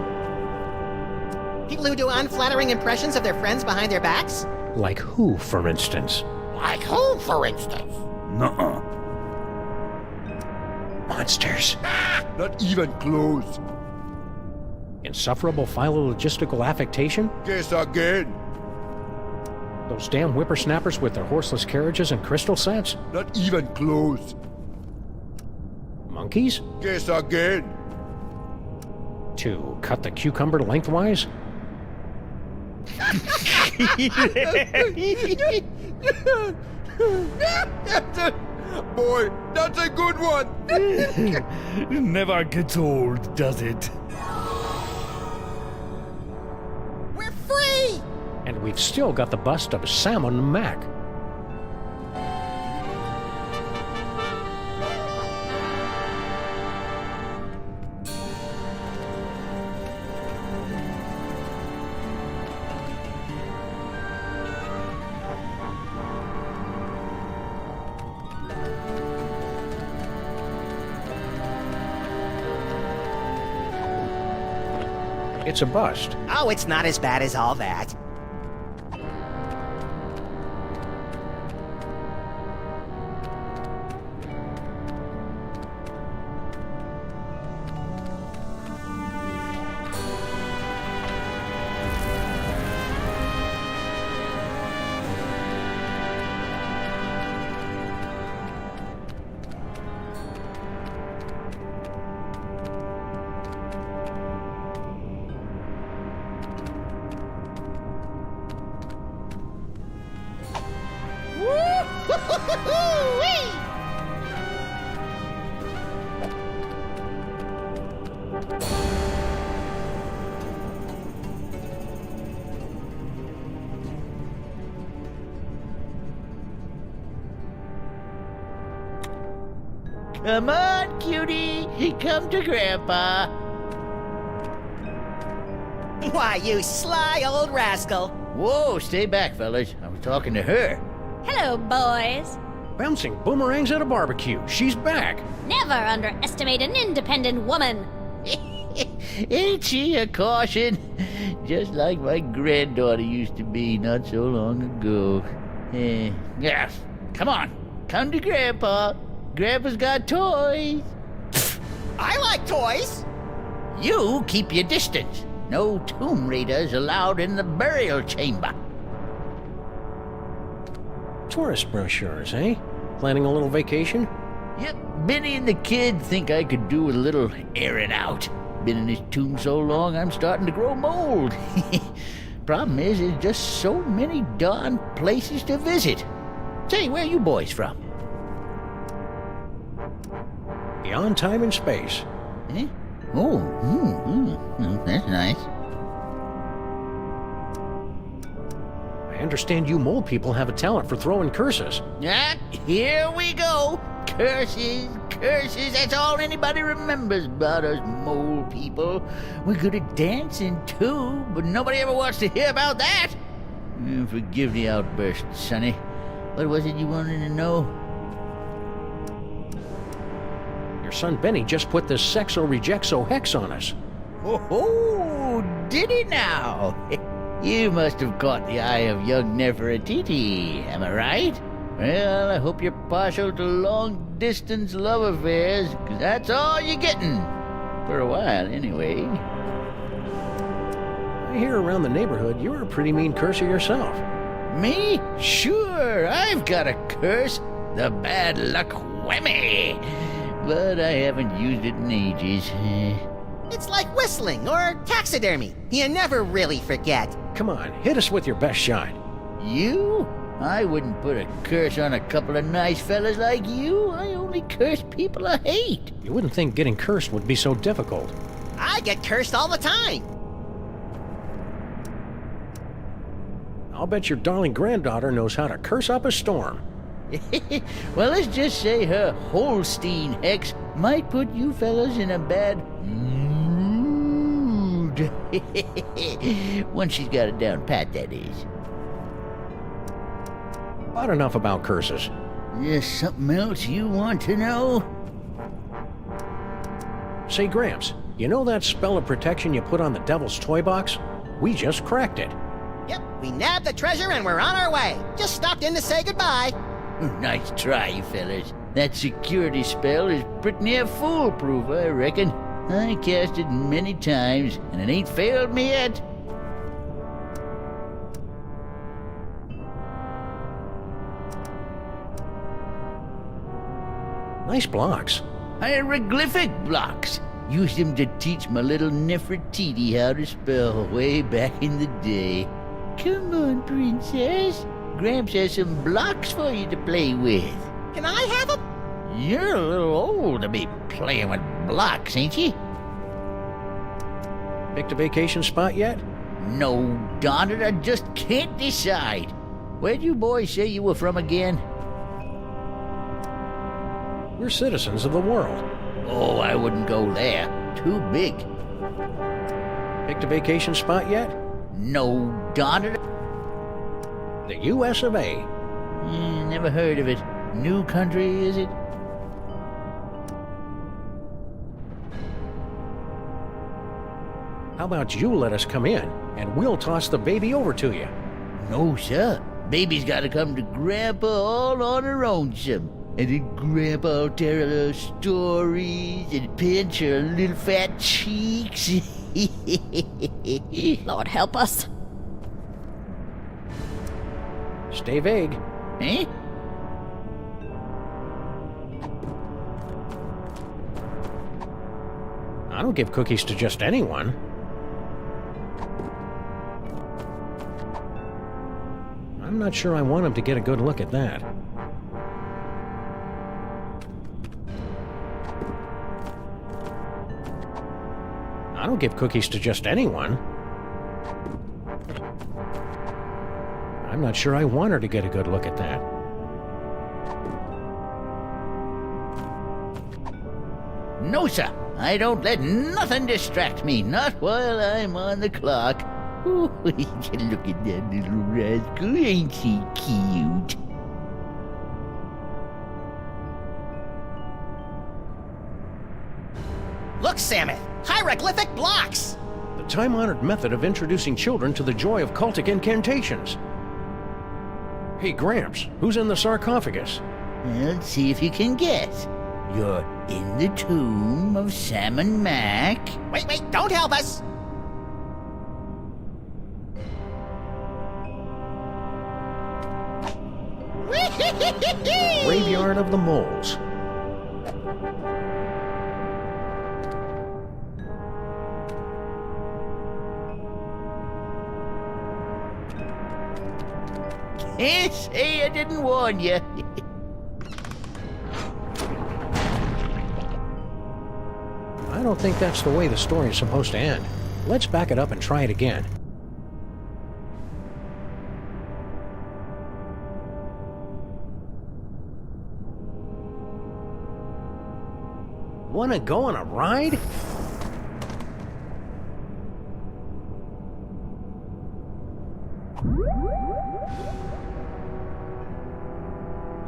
People who do unflattering impressions of their friends behind their backs? Like who, for instance? Like who, for instance? Nuh-uh. Monsters. Not even close. Insufferable philologistical affectation? Guess again. Those damn whippersnappers with their horseless carriages and crystal sets? Not even close. Monkeys? Guess again. To cut the cucumber lengthwise? Boy, that's a good one. Never gets old, does it? We're free! And we've still got the bust of Samon Mac. It's a bust. Oh, it's not as bad as all that. Come on, cutie. Come to Grandpa. Why, you sly old rascal. Whoa, stay back, fellas. I was talking to her. Hello, boys. Bouncing boomerangs at a barbecue. She's back. Never underestimate an independent woman. Ain't she a caution? Just like my granddaughter used to be not so long ago. Yeah, come on. Come to Grandpa. Grandpa's got toys. I like toys. You keep your distance. No Tomb Raiders allowed in the burial chamber. Tourist brochures, eh? Planning a little vacation? Yep, Benny and the kid think I could do with a little airing out. Been in this tomb so long, I'm starting to grow mold. Problem is, there's just so many darn places to visit. Say, where you boys from? Beyond time and space. Eh? Oh, that's nice. I understand you mole people have a talent for throwing curses. Ah, here we go. Curses, curses, that's all anybody remembers about us mole people. We're good at dancing, too, but nobody ever wants to hear about that. Forgive the outburst, Sonny. What was it you wanted to know? Your son Benny just put this sexo-rejexo hex on us. Oh, did he now? You must have caught the eye of young Nefertiti, am I right? Well, I hope you're partial to long-distance love affairs, 'cause that's all you're getting. For a while, anyway. I hear around the neighborhood you're a pretty mean curser yourself. Me? Sure, I've got a curse. The bad luck whammy. But I haven't used it in ages. It's like whistling or taxidermy. You never really forget. Come on, hit us with your best shot. You? I wouldn't put a curse on a couple of nice fellas like you. I only curse people I hate. You wouldn't think getting cursed would be so difficult. I get cursed all the time. I'll bet your darling granddaughter knows how to curse up a storm. Well, let's just say her Holstein hex might put you fellas in a bad mood. Once she's got it down pat, that is. About enough about curses. There's something else you want to know? Say, Gramps, you know that spell of protection you put on the devil's toy box? We just cracked it. Yep, we nabbed the treasure and we're on our way. Just stopped in to say goodbye. Nice try, you fellas. That security spell is pretty near foolproof, I reckon. I cast it many times, and it ain't failed me yet. Nice blocks. Hieroglyphic blocks. Used them to teach my little Nefertiti how to spell way back in the day. Come on, princess. Gramps has some blocks for you to play with. Can I have them? You're a little old to be playing with blocks, ain't you? Picked a vacation spot yet? No, darn it, I just can't decide. Where'd you boys say you were from again? We're citizens of the world. Oh, I wouldn't go there. Too big. Picked a vacation spot yet? No, darn it. The U.S. of A. Never heard of it. New country, is it? How about you let us come in, and we'll toss the baby over to you? No, sir. Baby's got to come to Grandpa all on her own, some. And then Grandpa'll tell her stories and pinch her little fat cheeks. Lord help us. Stay vague. Eh? I don't give cookies to just anyone. I'm not sure I want him to get a good look at that. I don't give cookies to just anyone. I'm not sure I want her to get a good look at that. No, sir. I don't let nothing distract me, not while I'm on the clock. Oh, look at that little rascal. Ain't she cute? Look, Samus! Hieroglyphic blocks! The time-honored method of introducing children to the joy of cultic incantations. Hey, Gramps, who's in the sarcophagus? Let's see if you can guess. You're in the tomb of Salmon Mac. Wait, don't help us! Graveyard of the Moles. Can't say I didn't warn you. I don't think that's the way the story is supposed to end. Let's back it up and try it again. Wanna go on a ride?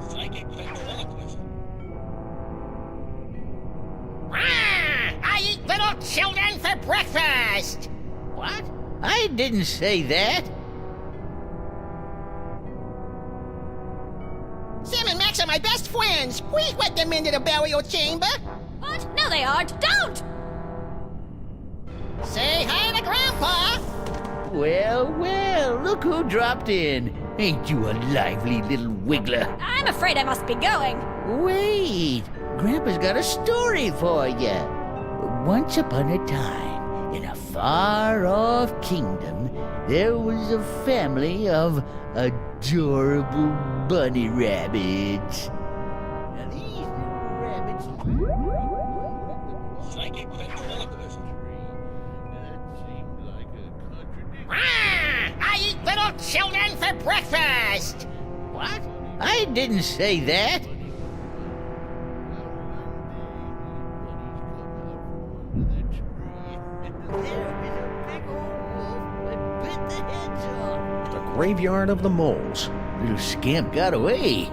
Psychic ventriloquism. I eat little children for breakfast! What? I didn't say that. Sam and Max are my best friends! Please let them into the burial chamber! What? No, they aren't. Don't! Say hi to Grandpa! Well, look who dropped in. Ain't you a lively little wiggler? I'm afraid I must be going. Wait, Grandpa's got a story for you. Once upon a time, in a far-off kingdom, there was a family of adorable bunny rabbits. Now these little rabbits... Psychic ventriloquism. That seemed like a contradiction. I eat little children for breakfast! What? I didn't say that. The Graveyard of the Moles. Little scamp got away.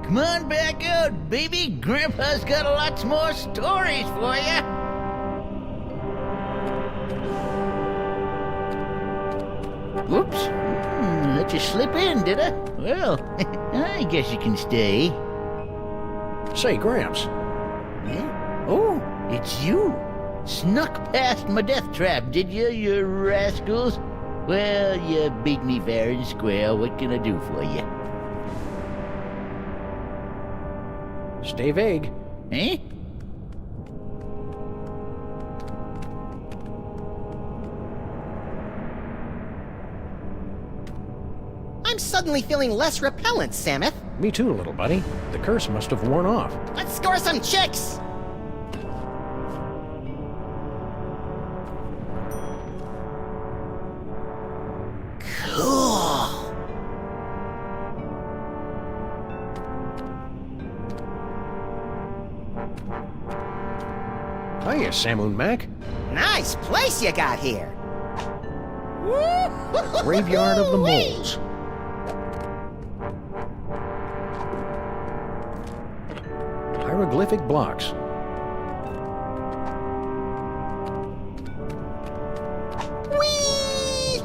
Come on back out, baby. Grandpa's got lots more stories for you. Whoops. Let you slip in, did I? Well, I guess you can stay. Say, Gramps. Yeah? Oh, it's you. Snuck past my death trap, did you rascals? Well, you beat me fair and square. What can I do for you? Stay vague. Eh? I'm suddenly feeling less repellent, Samus. Me too, little buddy. The curse must have worn off. Let's score some chicks! Cool. Hiya, Samoon Mac. Nice place you got here. Graveyard of the Moles. Hieroglyphic blocks. Whee!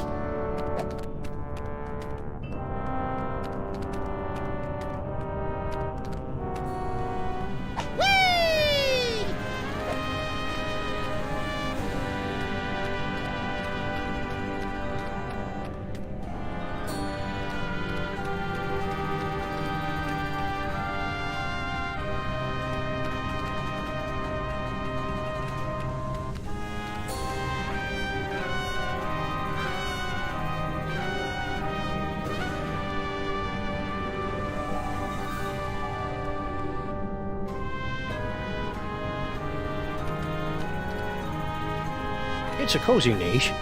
Whee! It's a cozy niche.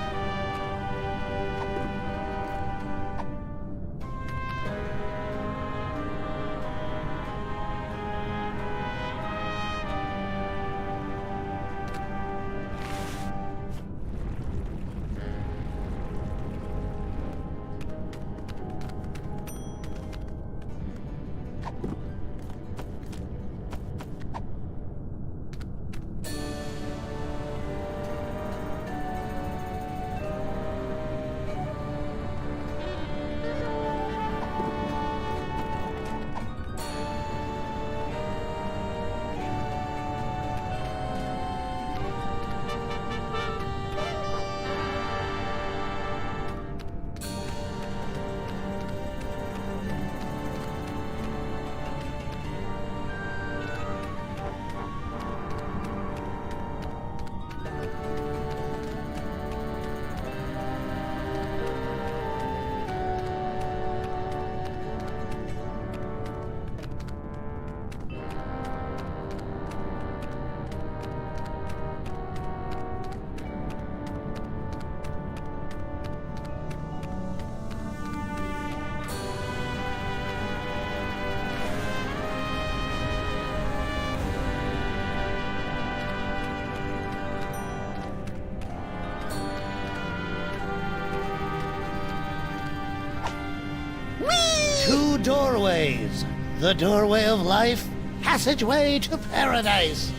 doorways. The doorway of life, passageway to paradise.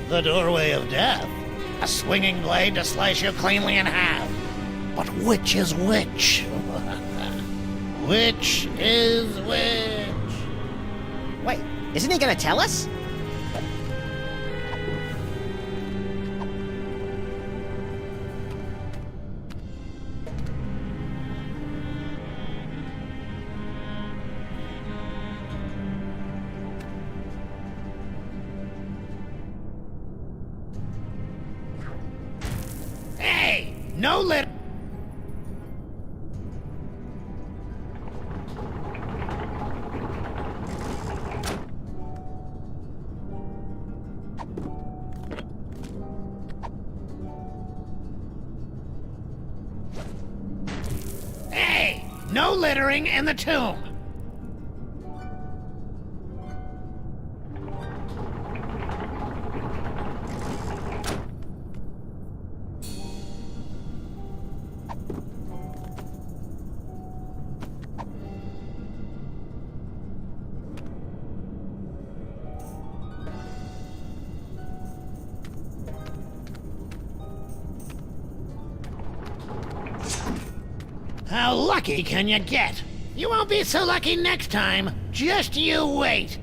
The doorway of death, a swinging blade to slice you cleanly in half. But which is which? Which is which? Wait, isn't he gonna tell us? Hey, no lit. Hey, no littering in the tomb. How lucky can you get? You won't be so lucky next time. Just you wait.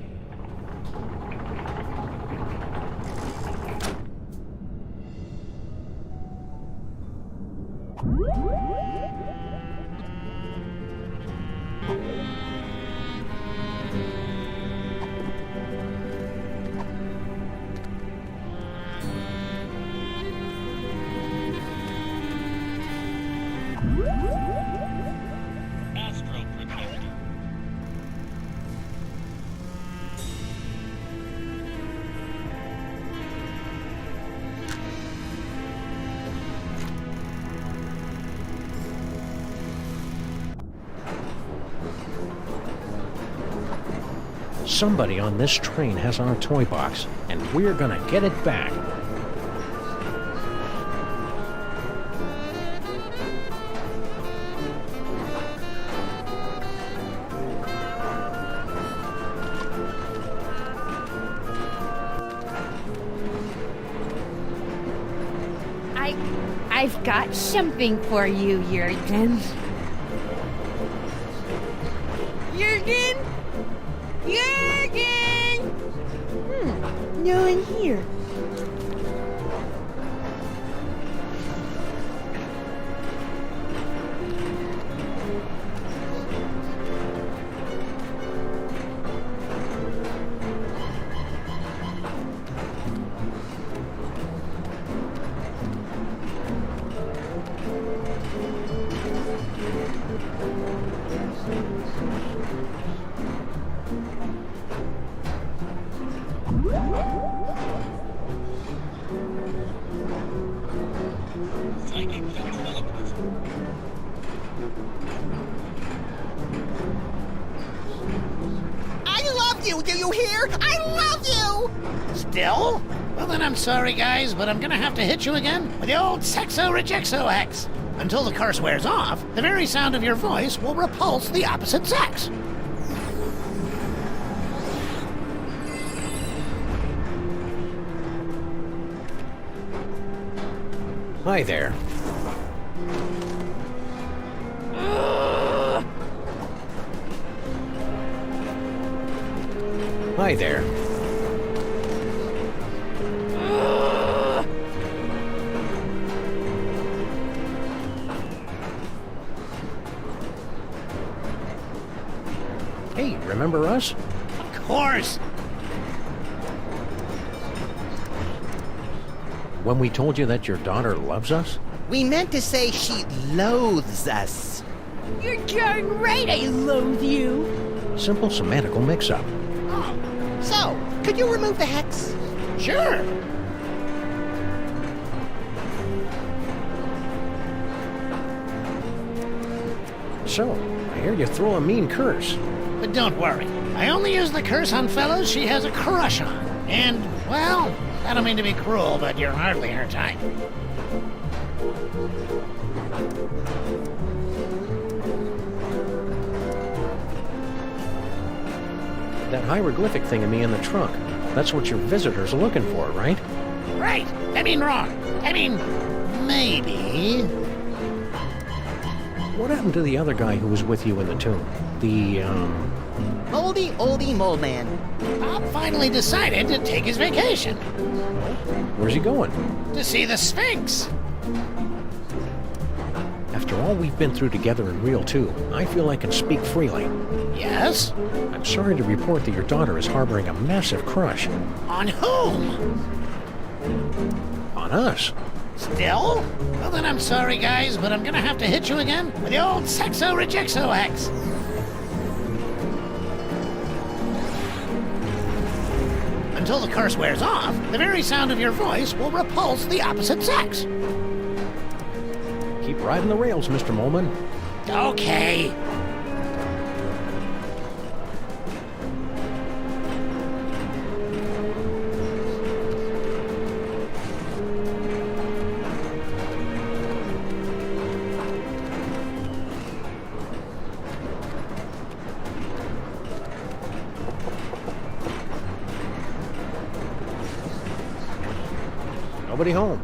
Somebody on this train has our toy box, and we're gonna get it back. I've got something for you, Jurgen. Jurgen? Jurgen! No one here. Do you hear? I love you! Still? Well then I'm sorry guys, but I'm gonna have to hit you again with the old Sexo Rejexo X. Until the curse wears off, the very sound of your voice will repulse the opposite sex. Hi there. Hi there. Hey, remember us? Of course. When we told you that your daughter loves us? We meant to say she loathes us. You're darn right I loathe you. Simple semantical mix-up. So, could you remove the hex? Sure. So, I hear you throw a mean curse. But don't worry. I only use the curse on fellows she has a crush on. And, well, I don't mean to be cruel, but you're hardly her type. That hieroglyphic thing of me in the trunk. That's what your visitors are looking for, right? Right. I mean, wrong. I mean, maybe. What happened to the other guy who was with you in the tomb? The, Moldy oldie mole man. Bob finally decided to take his vacation. Where's he going? To see the Sphinx. After all we've been through together in Real 2, I feel I can speak freely. Yes? I'm sorry to report that your daughter is harboring a massive crush. On whom? On us. Still? Well, then I'm sorry, guys, but I'm gonna have to hit you again with the old sexo-rejexo-X. Until the curse wears off, the very sound of your voice will repulse the opposite sex. Keep riding the rails, Mr. Molman. Okay. Nobody home.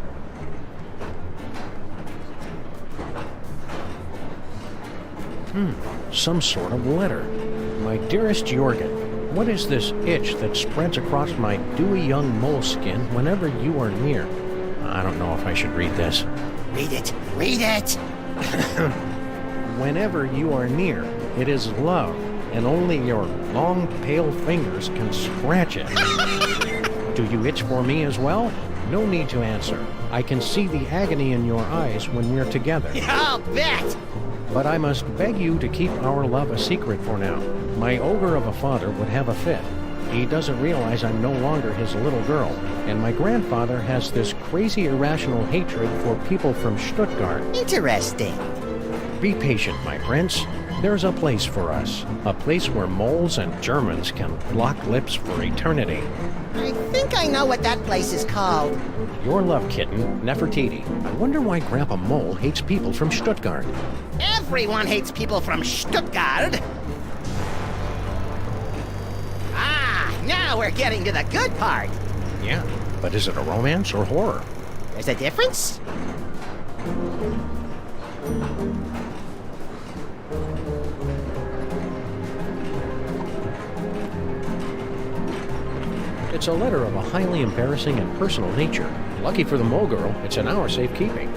Some sort of letter. My dearest Jorgen, what is this itch that spreads across my dewy young moleskin whenever you are near? I don't know if I should read this. Read it. Read it. Whenever you are near, it is love, and only your long, pale fingers can scratch it. Do you itch for me as well? No need to answer. I can see the agony in your eyes when we're together. I'll bet. But I must beg you to keep our love a secret for now. My ogre of a father would have a fit. He doesn't realize I'm no longer his little girl, and my grandfather has this crazy irrational hatred for people from Stuttgart. Interesting. Be patient, my prince. There's a place for us. A place where moles and Germans can lock lips for eternity. I think I know what that place is called. Your love kitten, Nefertiti. I wonder why Grandpa Mole hates people from Stuttgart. Everyone hates people from Stuttgart. Ah, now we're getting to the good part. Yeah, but is it a romance or horror? There's a difference? It's a letter of a highly embarrassing and personal nature. Lucky for the mole girl, it's in our safekeeping.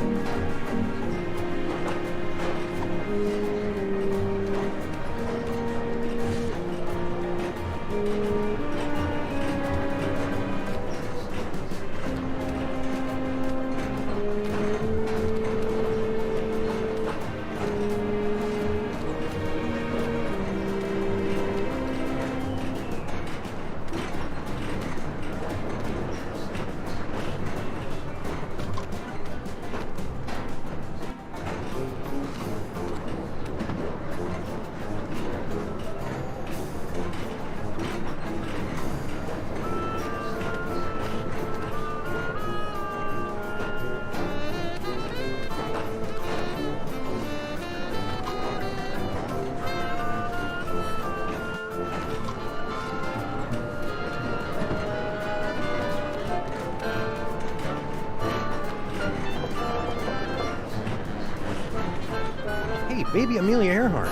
Baby Amelia Earhart.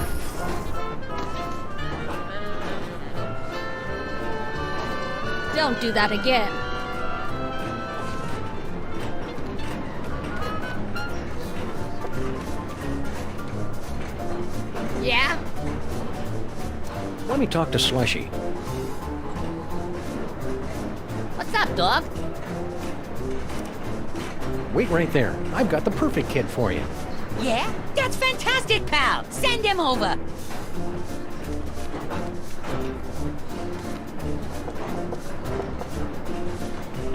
Don't do that again. Yeah? Let me talk to Slushy. What's up, dog? Wait right there. I've got the perfect kid for you. Yeah? That's fantastic, pal. Send him over.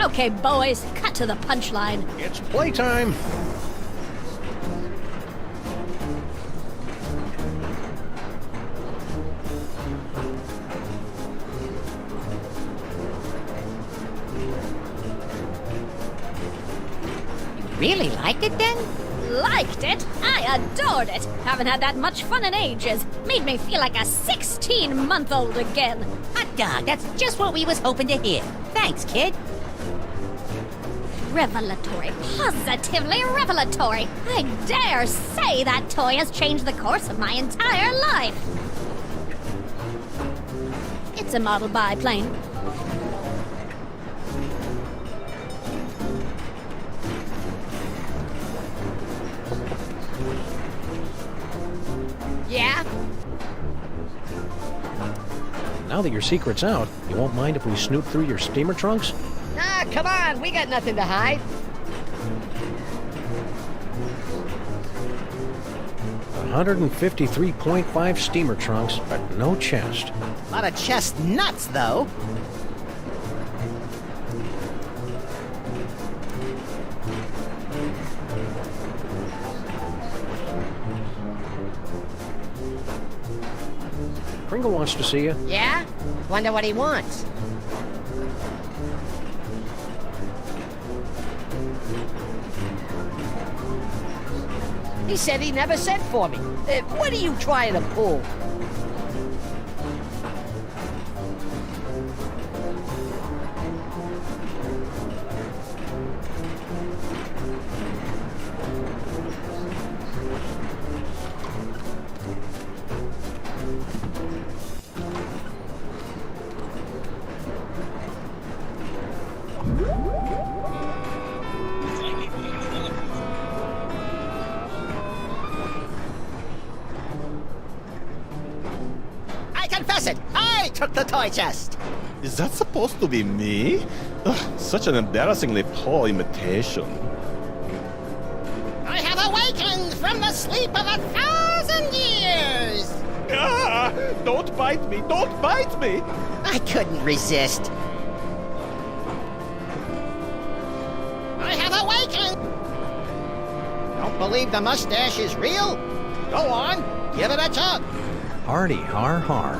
Okay, boys, cut to the punchline. It's playtime. Really liked it then? Liked it? I adored it. Haven't had that much fun in ages. Made me feel like a 16-month-old again. A dog. That's just what we was hoping to hear. Thanks, kid. Revelatory. Positively revelatory. I dare say that toy has changed the course of my entire life. It's a model biplane. Yeah? Now that your secret's out, you won't mind if we snoop through your steamer trunks? Ah, come on, we got nothing to hide. 153.5 steamer trunks, but no chest. A lot of chest nuts, though. Pringle wants to see you. Yeah? Wonder what he wants. He said he never sent for me. What are you trying to pull? I confess it! I took the toy chest! Is that supposed to be me? Ugh, such an embarrassingly poor imitation. I have awakened from the sleep of 1,000 years! Ah! Don't bite me! Don't bite me! I couldn't resist. I have awakened! Don't believe the mustache is real? Go on, give it a tug. Hardy har har.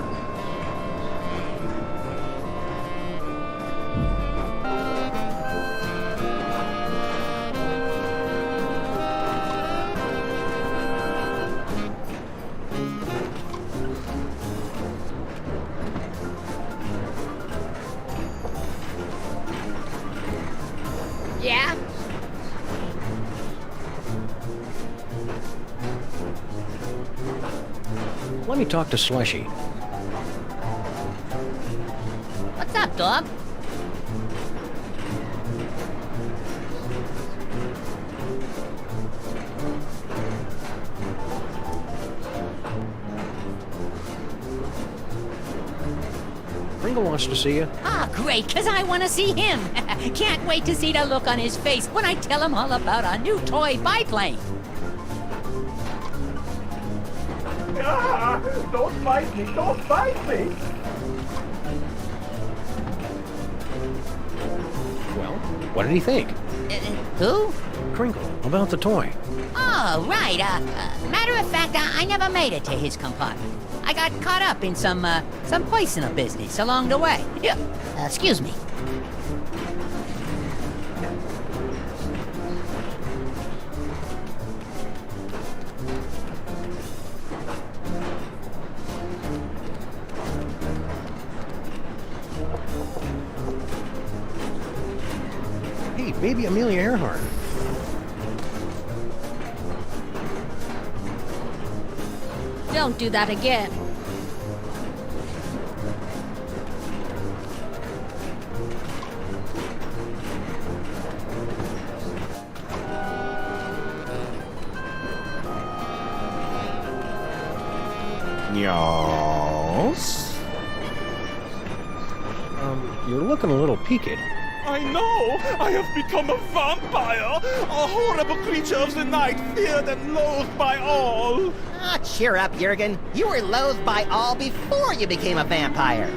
Yeah? Let me talk to Slushy. What's up, dog? Pringle wants to see you. Ah, great, because I want to see him. Can't wait to see the look on his face when I tell him all about our new toy biplane. Ah! Don't bite me! Don't bite me! Well, what did he think? Who? Kringle, about the toy. Oh, right. Matter of fact, I never made it to his compartment. I got caught up in some personal business along the way. Yeah, excuse me. Hey, baby Amelia Earhart. Don't do that again. Yes? You're looking a little peaked. I know! I have become a vampire! A horrible creature of the night, feared and loathed by all! Ah, cheer up, Jurgen. You were loathed by all before you became a vampire.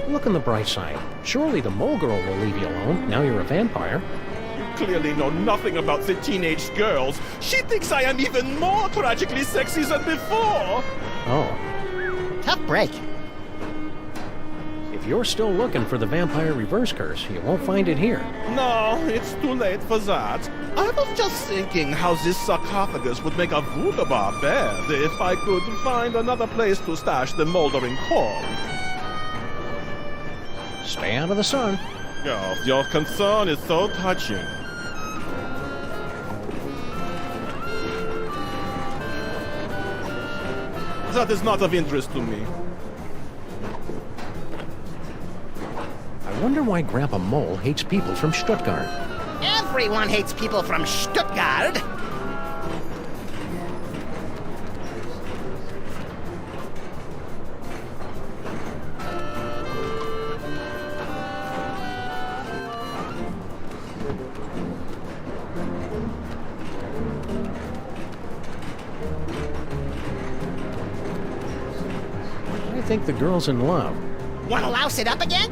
Look on the bright side. Surely the mole girl will leave you alone. Now you're a vampire. You clearly know nothing about the teenage girls. She thinks I am even more tragically sexy than before! Oh. Tough break. If If you're still looking for the vampire reverse curse, you won't find it here. No, it's too late for that. I was just thinking how this sarcophagus would make a wunderbar bed if I could find another place to stash the moldering corn. Stay out of the sun. Oh, your concern is so touching. That is not of interest to me. I wonder why Grandpa Mole hates people from Stuttgart. Everyone hates people from Stuttgart. I think the girl's in love. Wanna louse it up again?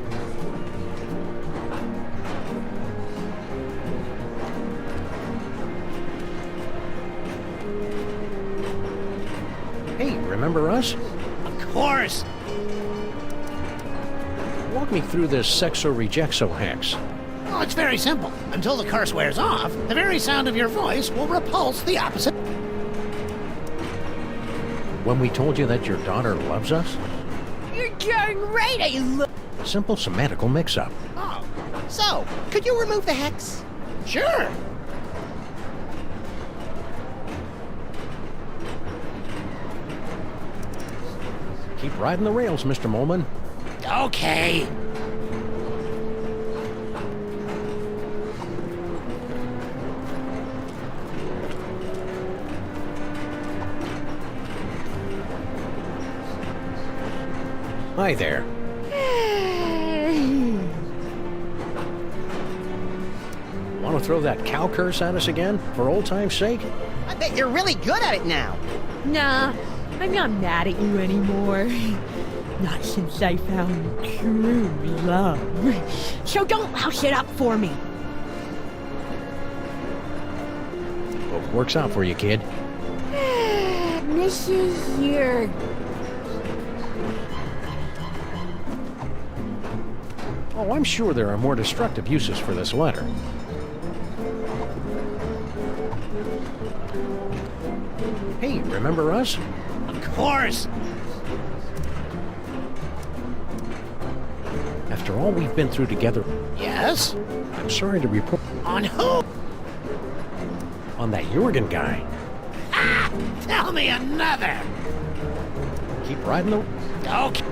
Hey, remember us? Of course. Walk me through this Sexo-Rejexo hex. Oh, it's very simple. Until the curse wears off, the very sound of your voice will repulse the opposite. When we told you that your daughter loves us? You're darn right I love... Simple semantical mix-up. Oh, so, could you remove the hex? Sure. Keep riding the rails, Mr. Molman. Okay. Hi there. Want to throw that cow curse at us again, for old time's sake? I bet you're really good at it now. Nah, I'm not mad at you anymore. Not since I found true love. So don't louse it up for me. Hope it works out for you, kid. Mrs. Yerg. Oh, I'm sure there are more destructive uses for this letter. Hey, remember us? Of course. After all we've been through together... Yes? I'm sorry to report... On who? On that Jorgen guy. Ah! Tell me another. Keep riding the... Okay.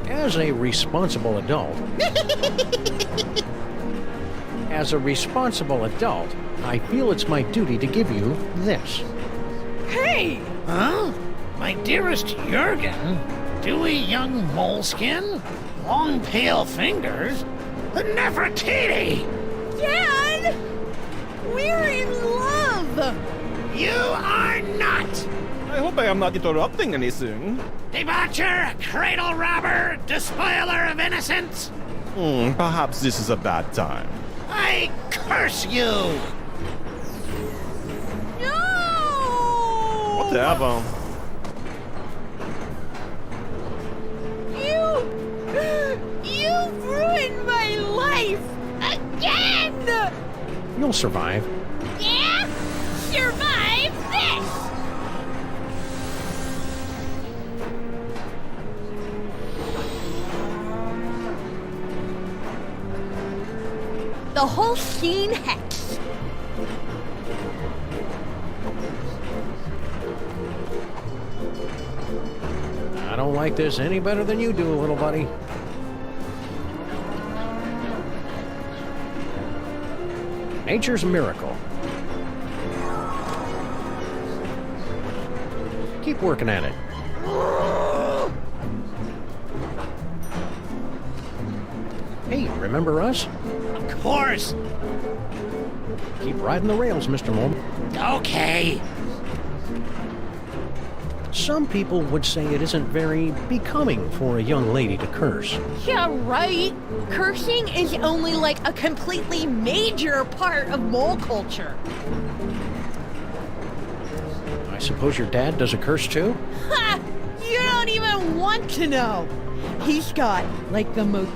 As a responsible adult... As a responsible adult, I feel it's my duty to give you this. Hey! Huh? My dearest Jurgen? Dewy young moleskin? Long pale fingers? Nefertiti! Dad! We're in love! You are not! I hope I am not interrupting anything. Debaucher, cradle robber, despoiler of innocence! Perhaps this is a bad time. I curse you! No! Whatever. You've ruined my life! Again! You'll survive. Yeah? Survive this! The whole scene hex. I don't like this any better than you do, little buddy. Nature's miracle. Keep working at it. Hey, remember us? Of course. Keep riding the rails, Mr. Mole. Okay. Some people would say it isn't very becoming for a young lady to curse. Yeah, right. Cursing is only like a completely major part of mole culture. I suppose your dad does a curse too? Ha! want to know. He's got, like, the most...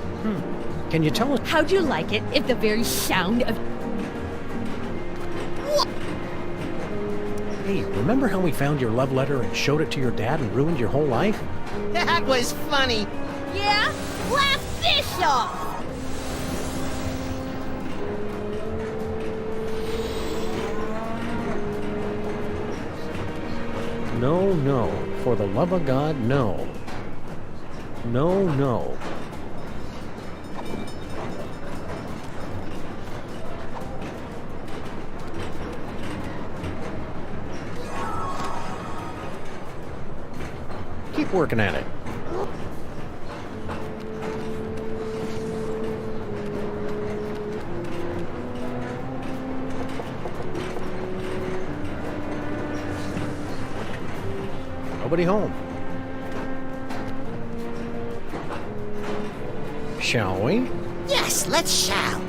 Can you tell us? How'd you like it if the very sound of... Hey, remember how we found your love letter and showed it to your dad and ruined your whole life? That was funny. Yeah? Laugh this off! No, no. For the love of God, no. No, no. Keep working at it. Nobody home. Shall we? Yes, let's shout.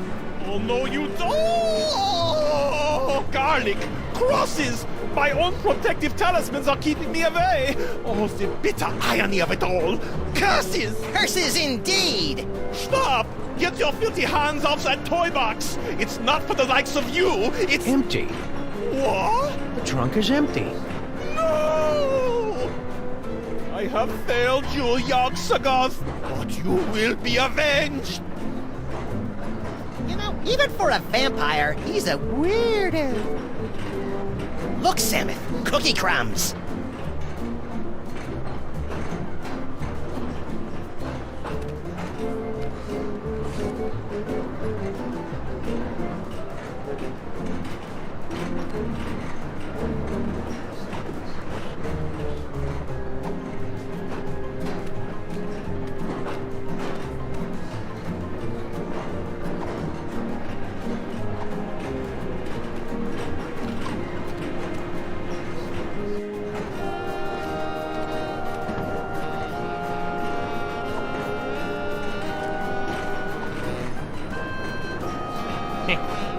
Oh, no, you don't! Oh, garlic! Crosses! My own protective talismans are keeping me away! Oh, the bitter irony of it all! Curses! Curses indeed! Stop! Get your filthy hands off that toy box! It's not for the likes of you, it's... Empty. What? The trunk is empty. No! I have failed you, Yogg-Sothoth, but you will be avenged! You know, even for a vampire, he's a weirdo. Look, Samuth, cookie crumbs.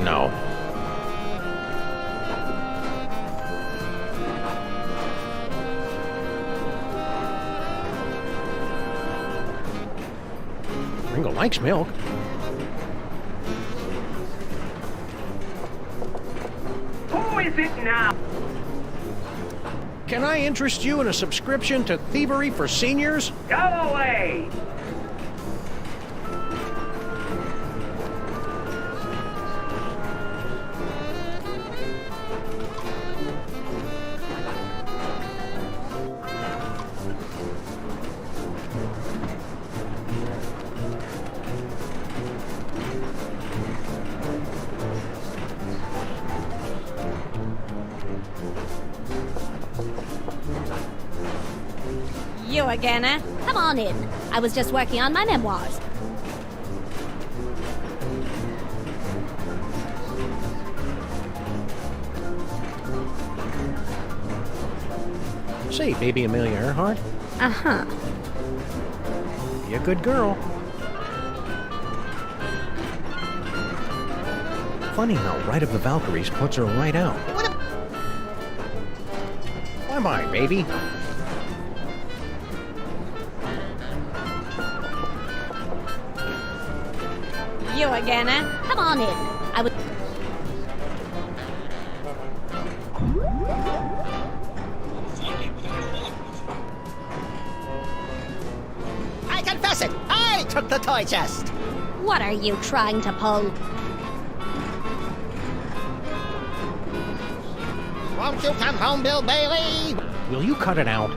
No. Ringo likes milk. Who is it now? Can I interest you in a subscription to Thievery for Seniors? Go away! You again, eh? Come on in. I was just working on my memoirs. Say, baby Amelia Earhart, Uh-huh. be a good girl. Funny how Rite of the Valkyries puts her right out. Bye-bye, baby. You again, eh? Come on in. I was... I confess it! I took the toy chest! What are you trying to pull? Won't you come home, Bill Bailey? Will you cut it out?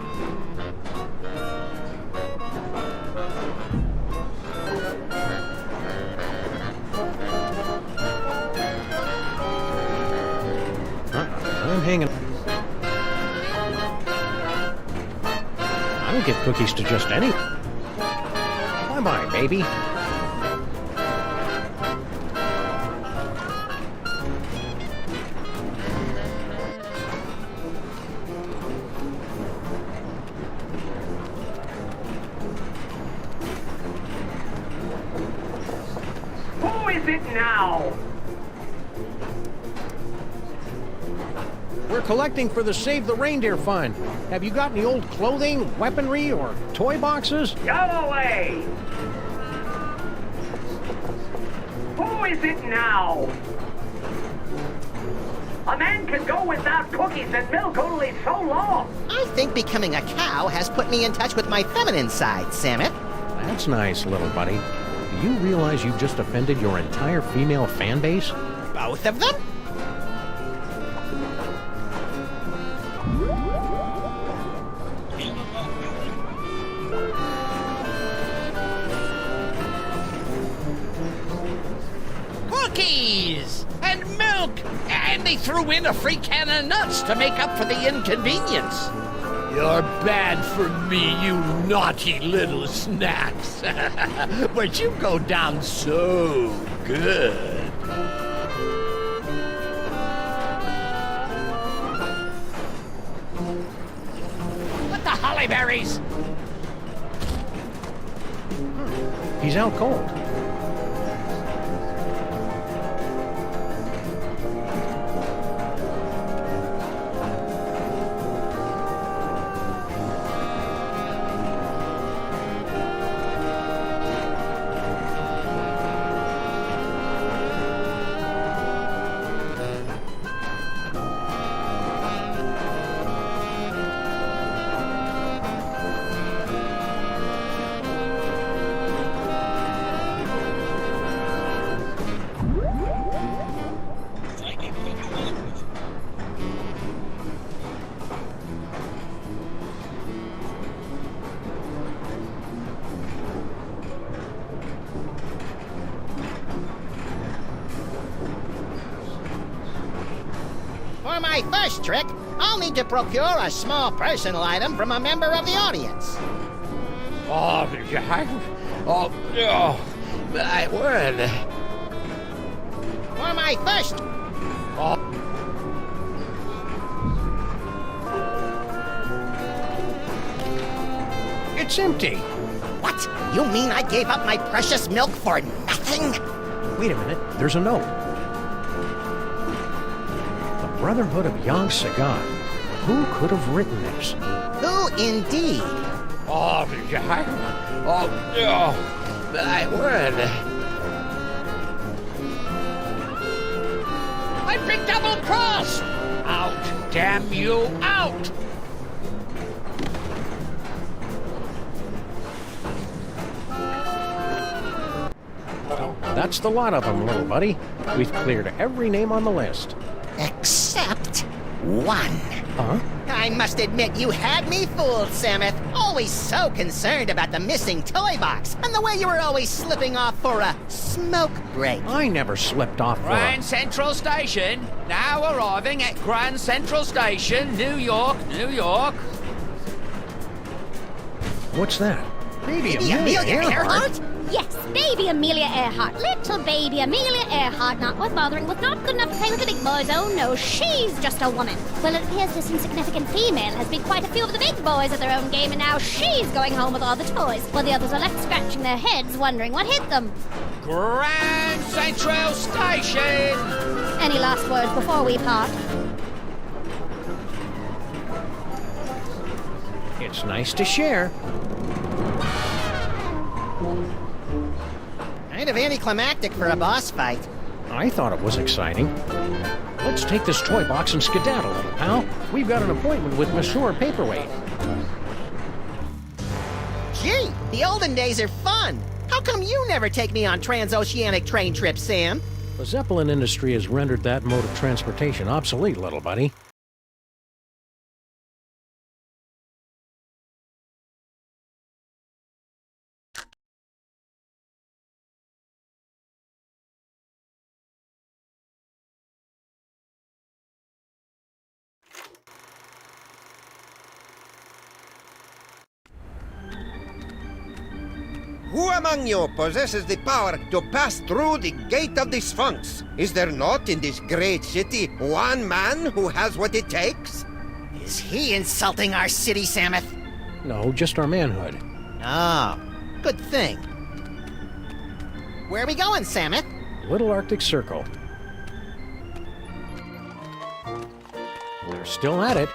I'm hanging. I don't give cookies to just any. Bye-bye, baby. Who is it now? We're collecting for the Save the Reindeer Fund. Have you got any old clothing, weaponry, or toy boxes? Go away! Who is it now? A man can go without cookies and milk only so long. I think becoming a cow has put me in touch with my feminine side, Samus. That's nice, little buddy. Do you realize you've just offended your entire female fan base? Both of them? Cookies and milk, and they threw in a free can of nuts to make up for the inconvenience. You're bad for me, you naughty little snacks. But you go down so good. What the holly berries? He's out cold. For my first trick, I'll need to procure a small personal item from a member of the audience. Oh, my word. For my first... Oh. It's empty. What? You mean I gave up my precious milk for nothing? Wait a minute, there's a note. The Brotherhood of Young Sagat. Who could have written this? Who indeed? Oh, my word. I've been double-crossed! Out, damn you, out! That's the lot of them, little buddy. We've cleared every name on the list. Except one. Huh? I must admit you had me fooled, Samus. Always so concerned about the missing toy box and the way you were always slipping off for a smoke break. I never slipped off for Grand Central Station. Now arriving at Grand Central Station, New York, New York. What's that? Baby Baby Amelia Earhart? Yes, baby Amelia Earhart. Little baby Amelia Earhart, not worth bothering with, not good enough to play with the big boys. Oh no, she's just a woman. Well, it appears this insignificant female has beat quite a few of the big boys at their own game, and now she's going home with all the toys, while the others are left scratching their heads, wondering what hit them. Grand Central Station. Any last words before we part? It's nice to share. Kind of anticlimactic for a boss fight. I thought it was exciting. Let's take this toy box and skedaddle, little pal. We've got an appointment with Monsieur Paperweight. Gee, the olden days are fun. How come you never take me on transoceanic train trips, Sam? The Zeppelin industry has rendered that mode of transportation obsolete, little buddy. Who among you possesses the power to pass through the Gate of the Sphinx? Is there not in this great city one man who has what it takes? Is he insulting our city, Samus? No, just our manhood. Oh, good thing. Where are we going, Samus? Little Arctic Circle. You're still at it.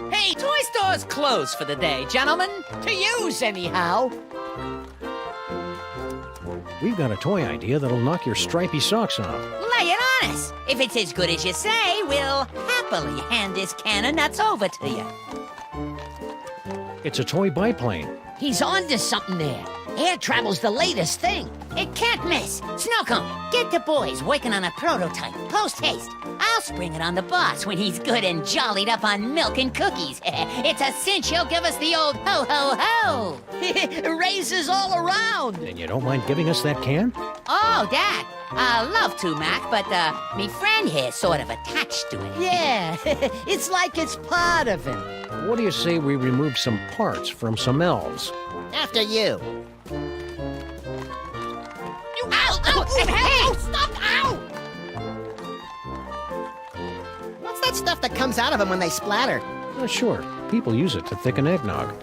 Hey, toy store's closed for the day, gentlemen. To use, anyhow. We've got a toy idea that'll knock your stripy socks off. Lay it on us. If it's as good as you say, we'll happily hand this can of nuts over to you. It's a toy biplane. He's on to something there. Air travel's the latest thing. It can't miss. Snowcone, get the boys working on a prototype. Post haste. I'll spring it on the boss when he's good and jollied up on milk and cookies. It's a cinch he'll give us the old ho ho ho. Raises all around. And you don't mind giving us that can? Oh, that. Love to, Mac, but me friend here's sort of attached to it. Yeah, it's like it's part of him. What do you say we remove some parts from some elves? After you. Ow! Ow! Hey! Stop! Ow! What's that stuff that comes out of them when they splatter? Sure. People use it to thicken eggnog.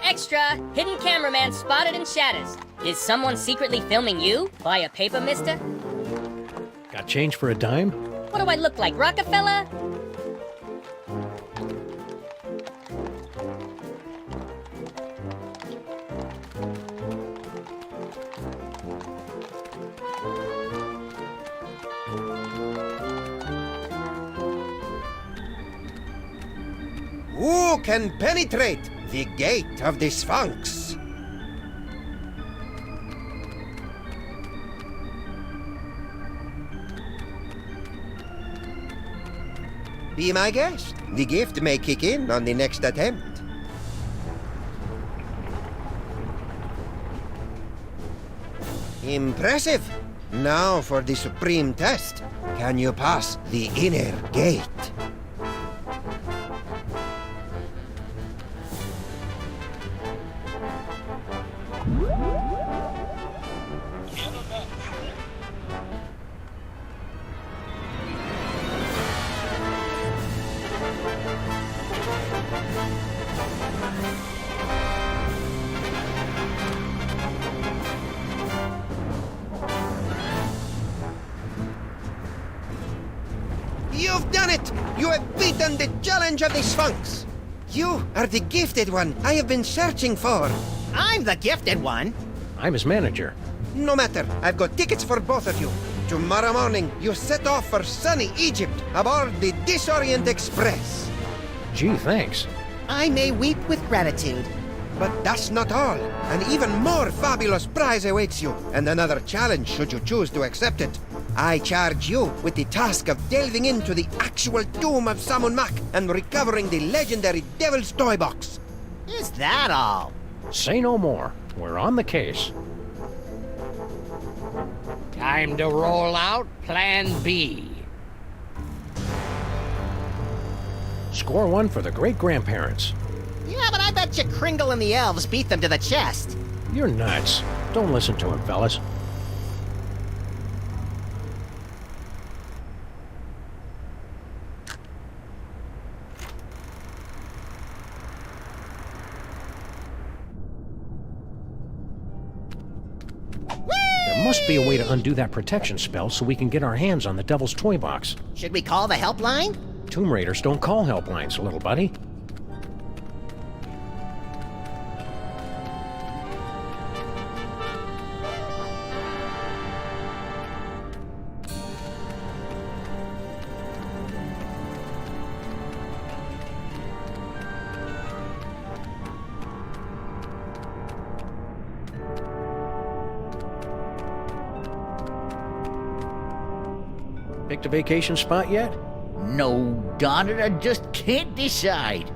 Extra! Hidden cameraman spotted in shadows. Is someone secretly filming you? Buy a paper, mister? Got change for a dime? What do I look like, Rockefeller? Who can penetrate the gate of the Sphinx? Be my guest. The gift may kick in on the next attempt. Impressive. Now for the supreme test. Can you pass the inner gate? You've done it! You have beaten the challenge of the Sphinx! You are the gifted one I have been searching for! I'm the gifted one! I'm his manager. No matter, I've got tickets for both of you. Tomorrow morning, you set off for sunny Egypt aboard the Disorient Express. Gee, thanks. I may weep with gratitude. But that's not all. An even more fabulous prize awaits you, and another challenge should you choose to accept it. I charge you with the task of delving into the actual tomb of Samun Mak and recovering the legendary Devil's Toy Box. Is that all? Say no more. We're on the case. Time to roll out Plan B. Score one for the great-grandparents. Yeah, but I bet you Kringle and the elves beat them to the chest. You're nuts. Don't listen to him, fellas. There must be a way to undo that protection spell so we can get our hands on the Devil's Toy Box. Should we call the helpline? Tomb Raiders don't call helplines, little buddy. Picked a vacation spot yet? No, darn it, I just can't decide.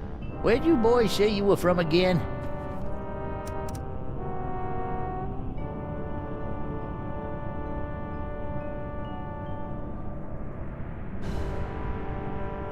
Where'd you boys say you were from again?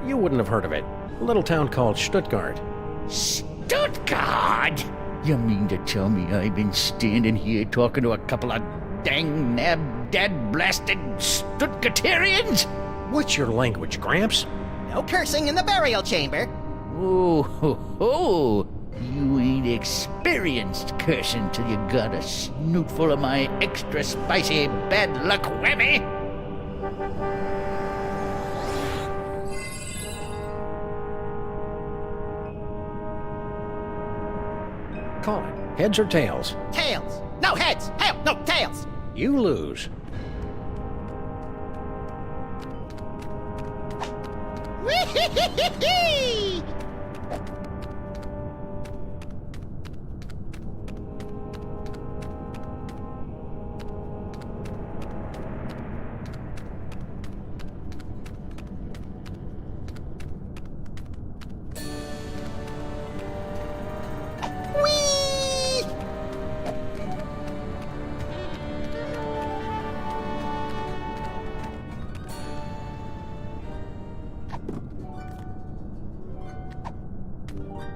You wouldn't have heard of it. A little town called Stuttgart. Stuttgart? You mean to tell me I've been standing here talking to a couple of dang nab dad blasted Stuttgarterians? What's your language, Gramps? No cursing in the burial chamber. Oh, ho, ho. You ain't experienced cursing till you got a snootful of my extra spicy bad luck whammy. Call it. Heads or tails? Tails. No, heads. Hell, no, tails. You lose. Whee-hee-hee-hee-hee!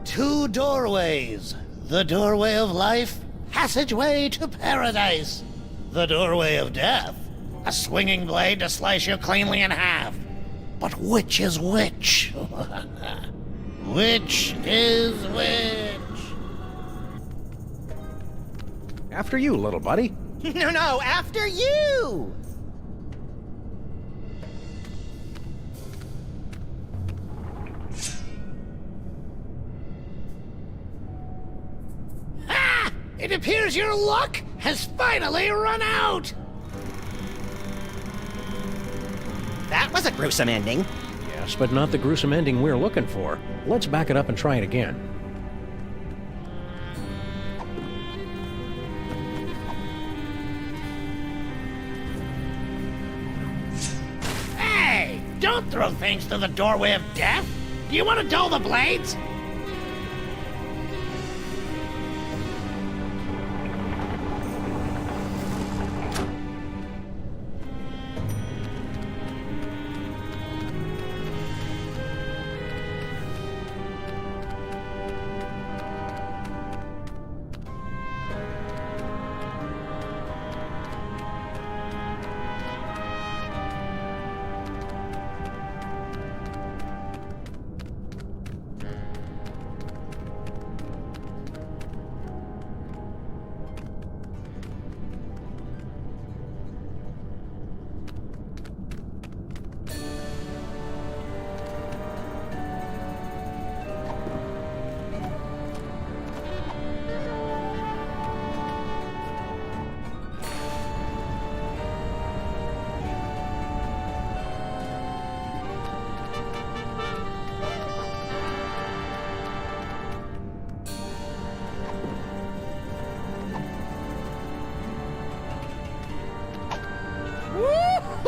Two doorways. The doorway of life, passageway to paradise. The doorway of death, a swinging blade to slice you cleanly in half. But which is which? Which is which? After you, little buddy. No, after you! It appears your luck has finally run out! That was a gruesome ending. Yes, but not the gruesome ending we're looking for. Let's back it up and try it again. Hey! Don't throw things through the doorway of death! Do you want to dull the blades?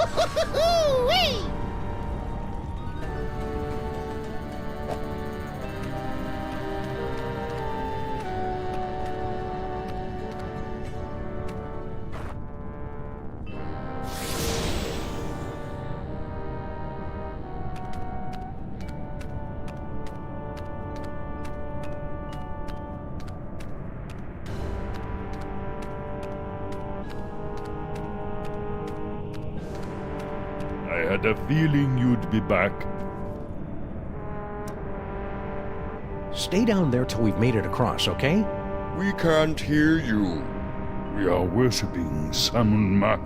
Woo-hoo-hoo-hoo-wee! I had a feeling you'd be back. Stay down there till we've made it across, okay? We can't hear you. We are worshipping Sun Mak.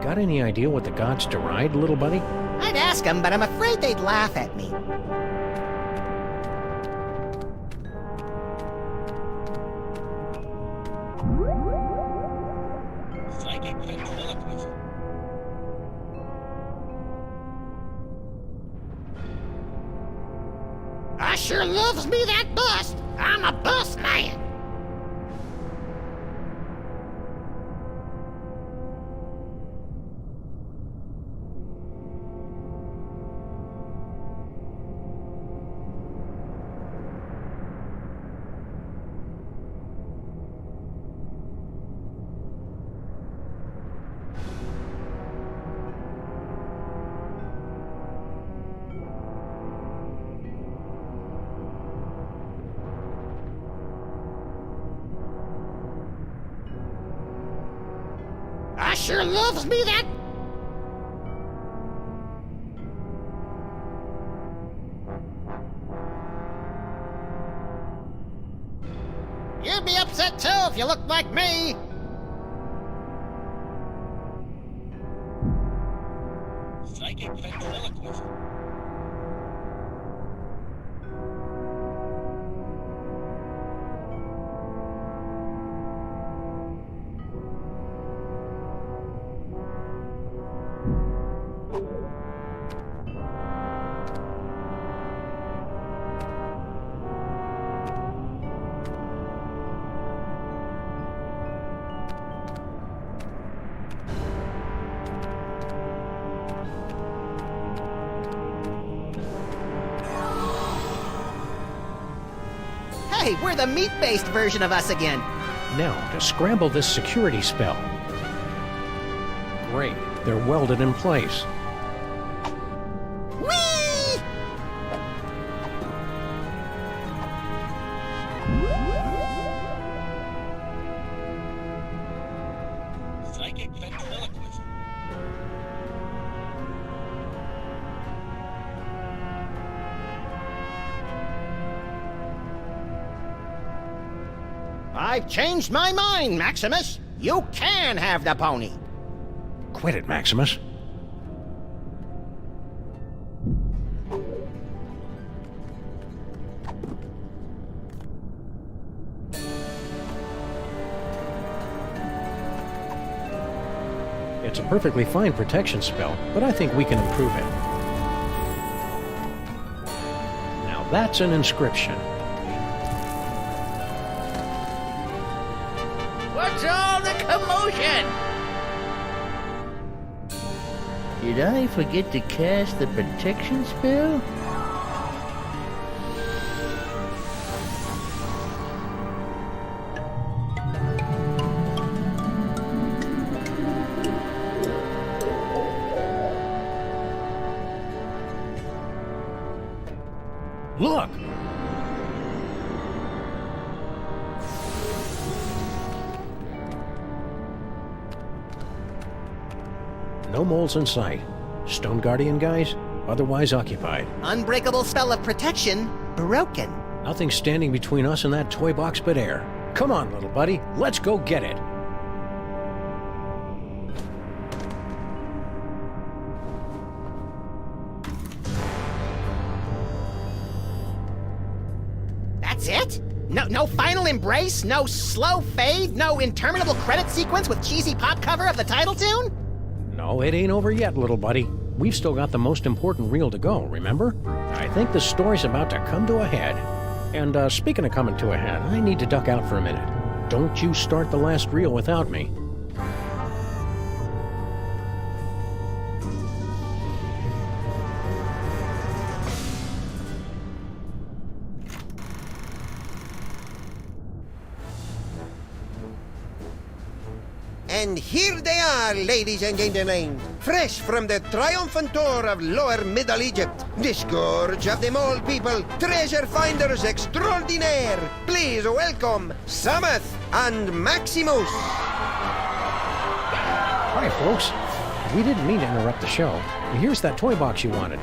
Got any idea what the gods deride, little buddy? I'd ask them, but I'm afraid they'd laugh at me. I sure loves me that bust. I'm a bust man. sure loves me, that... You'd be upset too if you looked like me. Psychic ventriloquism. Hey, we're the meat-based version of us again. Now, to scramble this security spell. Great, they're welded in place. Whee! Psychic ventriloquism. I've changed my mind, Maximus. You can have the pony. Quit it, Maximus. It's a perfectly fine protection spell, but I think we can improve it. Now that's an inscription. What's all the commotion? Did I forget to cast the protection spell? Look! No moles in sight. Stone Guardian guys, otherwise occupied. Unbreakable spell of protection, broken. Nothing standing between us and that toy box but air. Come on, little buddy, let's go get it. That's it? No final embrace? No slow fade? No interminable credit sequence with cheesy pop cover of the title tune? No, it ain't over yet, little buddy. We've still got the most important reel to go, remember? I think the story's about to come to a head. And speaking of coming to a head, I need to duck out for a minute. Don't you start the last reel without me. And here they are, ladies and gentlemen, fresh from the triumphant tour of Lower Middle Egypt, the scourge of the mole people, treasure finders extraordinaire. Please welcome Samuth and Maximus. Hi, folks. We didn't mean to interrupt the show. Here's that toy box you wanted.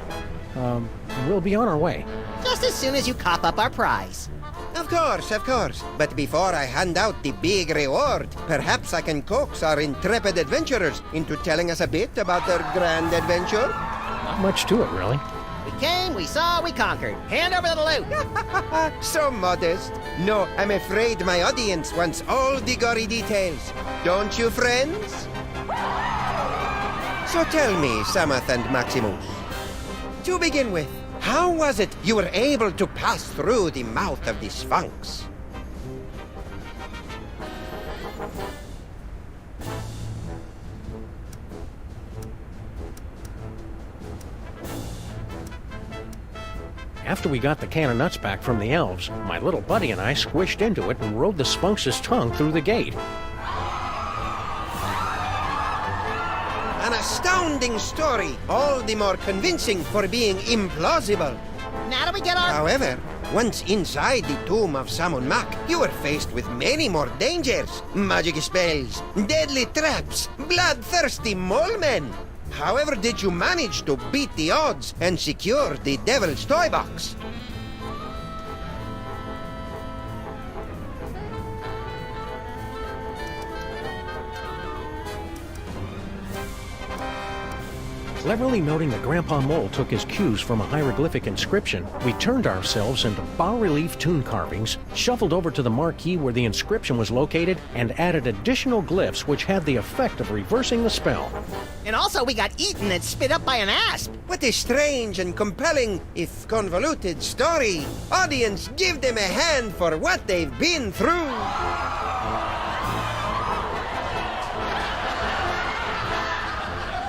We'll be on our way. Just as soon as you cop up our prize. Of course. But before I hand out the big reward, perhaps I can coax our intrepid adventurers into telling us a bit about their grand adventure. Not much to it, really. We came, we saw, we conquered. Hand over the loot. So modest. No, I'm afraid my audience wants all the gory details. Don't you, friends? So tell me, Samuth and Maximus, to begin with, how was it you were able to pass through the mouth of the Sphinx? After we got the can of nuts back from the elves, my little buddy and I squished into it and rode the Sphinx's tongue through the gate. An astounding story, all the more convincing for being implausible. Now do we get our... However, Once inside the tomb of Samun Mak, you were faced with many more dangers. Magic spells, deadly traps, bloodthirsty mole men. However did you manage to beat the odds and secure the Devil's Toy Box? Cleverly noting that Grandpa Mole took his cues from a hieroglyphic inscription, we turned ourselves into bas-relief tomb carvings, shuffled over to the marquee where the inscription was located, and added additional glyphs which had the effect of reversing the spell. And also we got eaten and spit up by an asp. What a strange and compelling, if convoluted, story. Audience, give them a hand for what they've been through.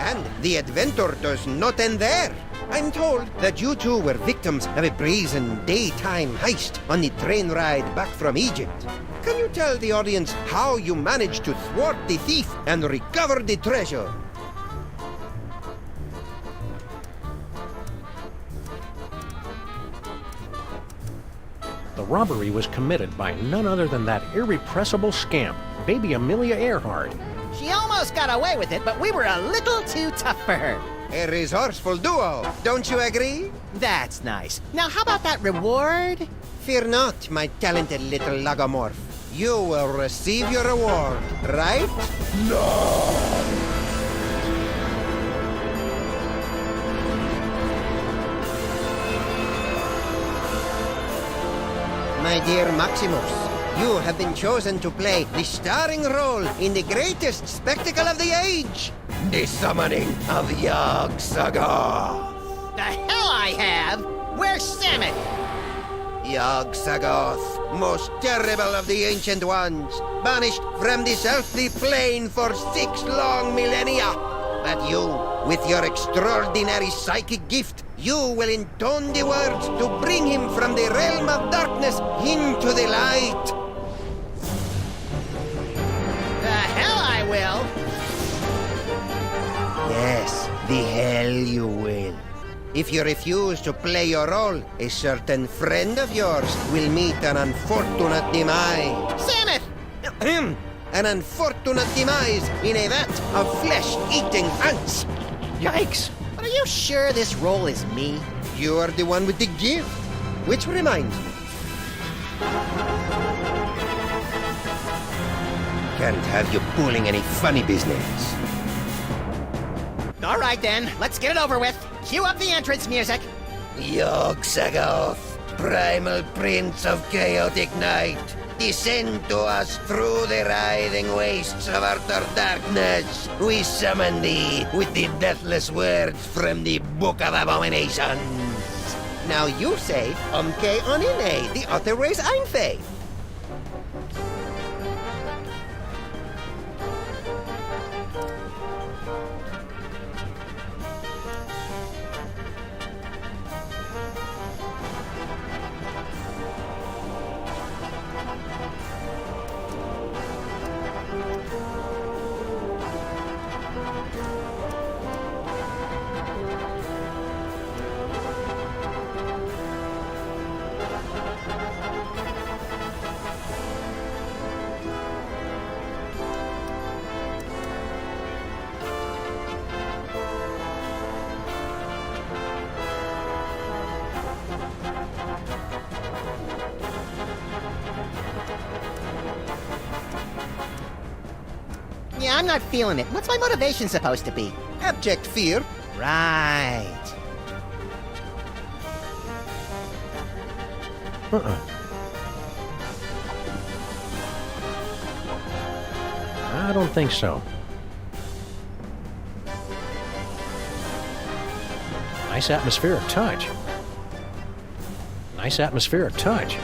And the adventure does not end there. I'm told that you two were victims of a brazen daytime heist on the train ride back from Egypt. Can you tell the audience how you managed to thwart the thief and recover the treasure? The robbery was committed by none other than that irrepressible scamp, baby Amelia Earhart. She almost got away with it, but we were a little too tough for her. A resourceful duo, don't you agree? That's nice. Now, how about that reward? Fear not, my talented little logomorph. You will receive your reward, right? No! My dear Maximus, you have been chosen to play the starring role in the greatest spectacle of the age, the summoning of Yog-Sagoth. The hell I have! Where's Samet? Yog-Sagoth, most terrible of the Ancient Ones, banished from this earthly plane for 6 long millennia. But you, with your extraordinary psychic gift, you will intone the words to bring him from the realm of darkness into the light. The hell I will! Yes, the hell you will. If you refuse to play your role, a certain friend of yours will meet an unfortunate demise. Samet! An unfortunate demise in a vat of flesh-eating ants. Yikes! But are you sure this role is me? You are the one with the gift. Which reminds me. Can't have you pulling any funny business. All right then, let's get it over with. Cue up the entrance music. Yog-Sagoth, primal prince of chaotic night, descend to us through the writhing wastes of utter darkness. We summon thee with the deathless words from the Book of Abominations. Now you say, Umke Onine, the other race Einfei. Yeah, I'm not feeling it. What's my motivation supposed to be? Abject fear. Right. I don't think so. Nice atmospheric touch. Nice atmospheric touch.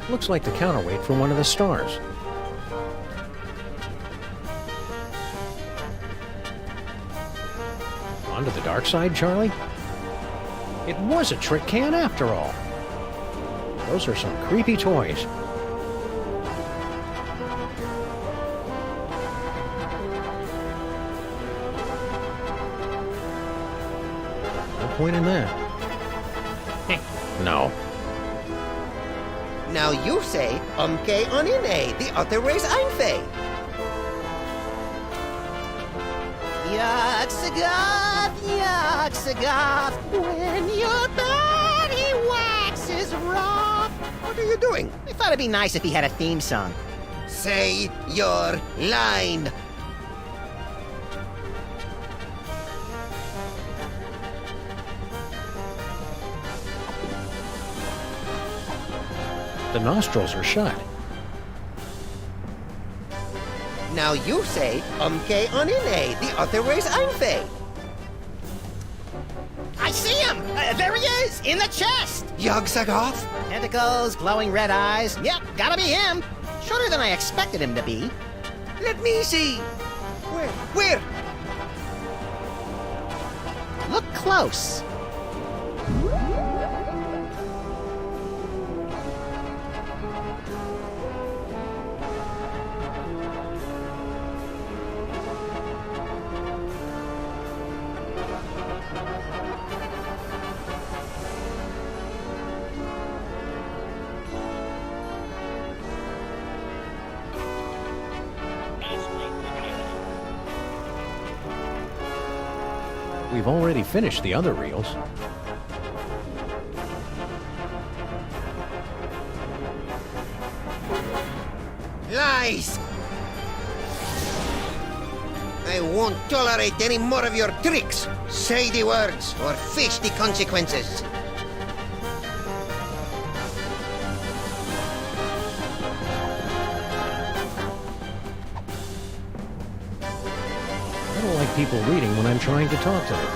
Looks like the counterweight for one of the stars. Onto the dark side, Charlie? It was a trick can after all. Those are some creepy toys. No point in that. No. Now you say, umke onine, the other way's einfe. Yuck-sagath, when your body waxes rough. What are you doing? I thought it'd be nice if he had a theme song. Say your line. The nostrils are shut. Now you say, umke onine, the other way's einfe. I see him! There he is, in the chest! Yog-Sothoth? Tentacles, glowing red eyes. Yep, gotta be him. Shorter than I expected him to be. Let me see. Where? Look close. We've already finished the other reels. Lies! I won't tolerate any more of your tricks. Say the words or face the consequences. I don't like people reading when I'm trying to talk to them.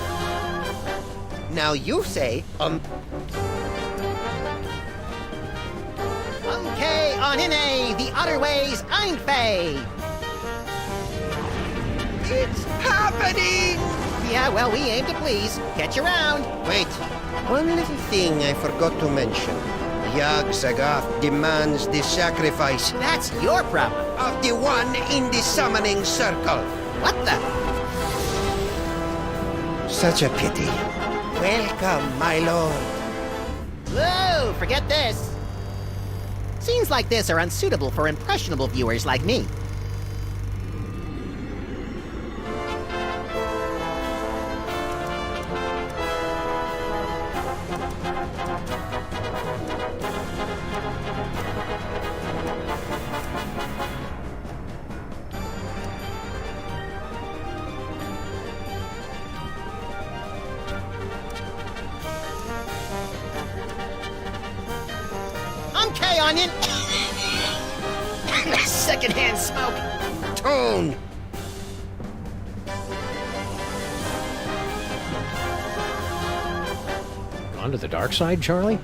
Now you say, umke onine, the other way's einfe. It's happening! Yeah, well, we aim to please. Catch you around. Wait, one little thing I forgot to mention. Yog-Sothoth demands the sacrifice That's your problem. of the one in the summoning circle. What the? Such a pity. Welcome, my lord. Whoa, forget this. Scenes like this are unsuitable for impressionable viewers like me. Okay, Onion. Secondhand smoke. Tone! Onto the dark side, Charlie?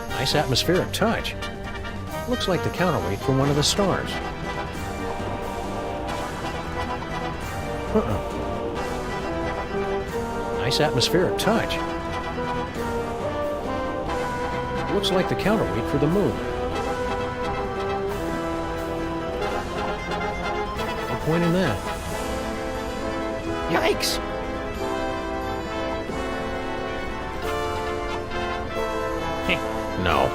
Nice atmospheric touch. Looks like the counterweight for one of the stars. Nice atmospheric touch. Looks like the counterweight for the moon. No point in that. Yikes! No.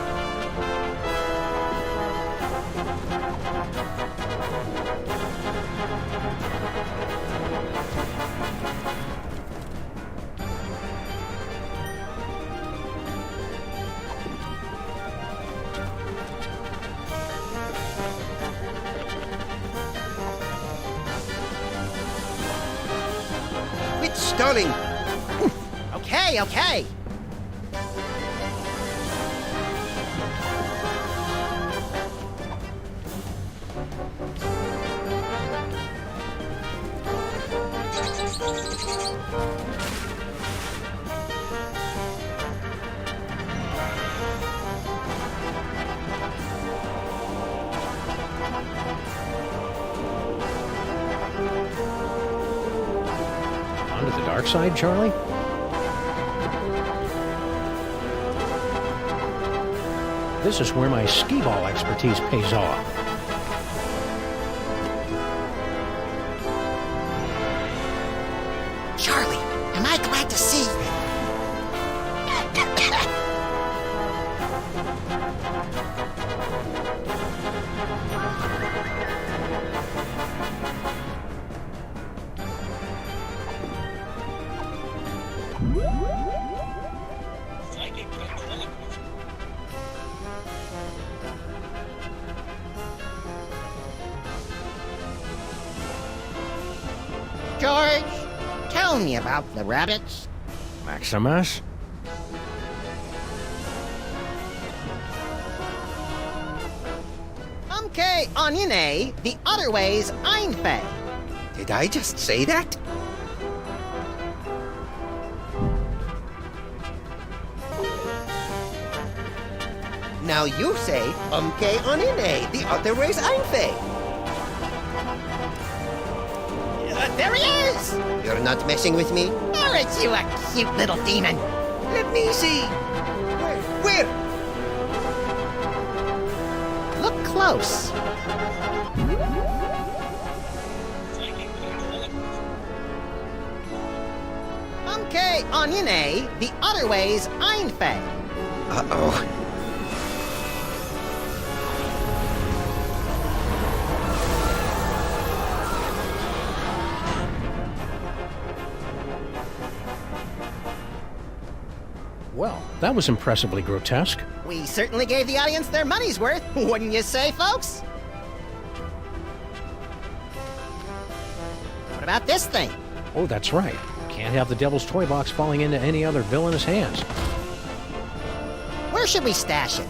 Quit stalling! Okay. Onto the dark side, Charlie? This is where my skee-ball expertise pays off. George, tell me about the rabbits. Maximus? Okay, onione, the other way's Einfei. Did I just say that? Now you say, onine, the other way's Einfei. There he is! You're not messing with me? Aren't you a cute little demon? Let me see. Where? Look close. Okay, onione, the other way's Einfei. Uh-oh. Well, that was impressively grotesque. We certainly gave the audience their money's worth, wouldn't you say, folks? What about this thing? Oh, that's right. Can't have the Devil's Toy Box falling into any other villainous hands. Where should we stash it?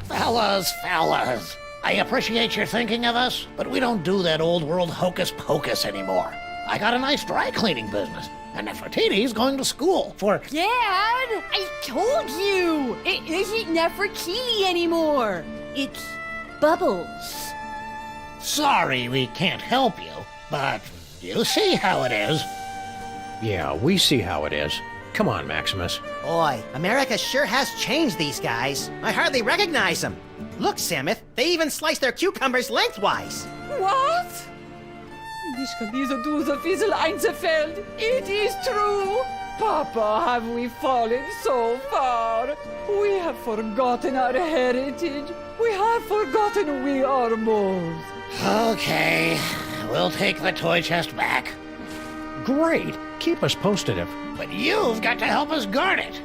Fellas, I appreciate your thinking of us, but we don't do that old world hocus pocus anymore. I got a nice dry cleaning business, and Nefertiti's going to school for... Dad! I told you! It isn't Nefertiti anymore! It's Bubbles. Sorry we can't help you, but you see how it is. Yeah, we see how it is. Come on, Maximus. Boy, America sure has changed these guys. I hardly recognize them. Look, Samuth, they even slice their cucumbers lengthwise. What? Ich kann diese Duse Fiesel einzefällt. It is true. Papa, have we fallen so far? We have forgotten our heritage. We have forgotten we are moles. Okay, we'll take the toy chest back. Great. Keep us posted if... But you've got to help us guard it.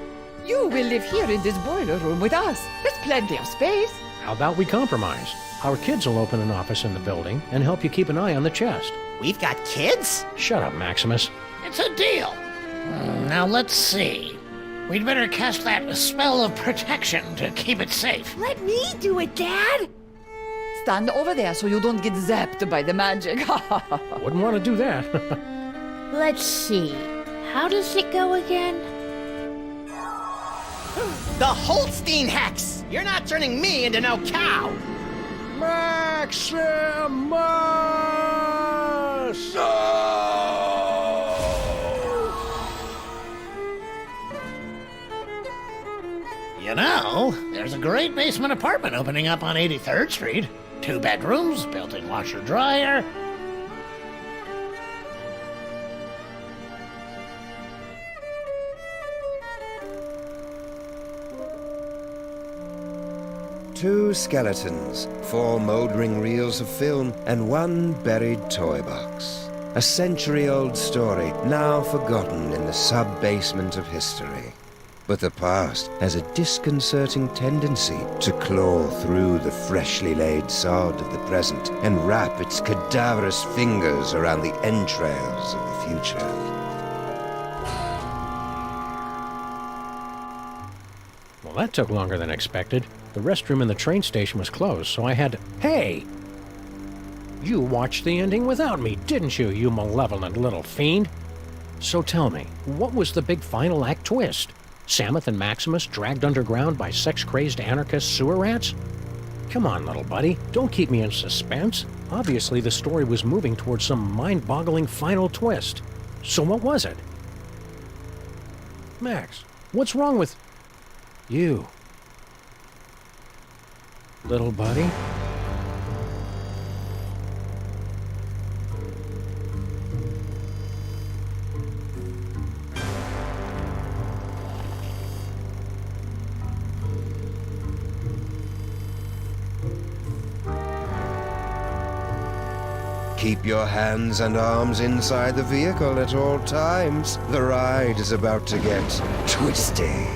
You will live here in this boiler room with us. There's plenty of space. How about we compromise? Our kids will open an office in the building and help you keep an eye on the chest. We've got kids? Shut up, Maximus. It's a deal. Now let's see. We'd better cast that spell of protection to keep it safe. Let me do it, Dad! Stand over there so you don't get zapped by the magic. Wouldn't want to do that. Let's see. How does it go again? The Holstein Hex! You're not turning me into no cow! Maximus! You know, there's a great basement apartment opening up on 83rd Street. 2 bedrooms, built-in washer-dryer. Two skeletons, 4 moldering reels of film, and 1 buried toy box. A century-old story, now forgotten in the sub-basement of history. But the past has a disconcerting tendency to claw through the freshly laid sod of the present and wrap its cadaverous fingers around the entrails of the future. Well, that took longer than expected. The restroom in the train station was closed, so I had to... Hey! You watched the ending without me, didn't you, you malevolent little fiend? So tell me, what was the big final act twist? Samuth and Maximus dragged underground by sex-crazed anarchist sewer rats? Come on, little buddy, don't keep me in suspense. Obviously, the story was moving towards some mind-boggling final twist. So what was it? Max, what's wrong with... you? Little buddy? Keep your hands and arms inside the vehicle at all times. The ride is about to get twisty.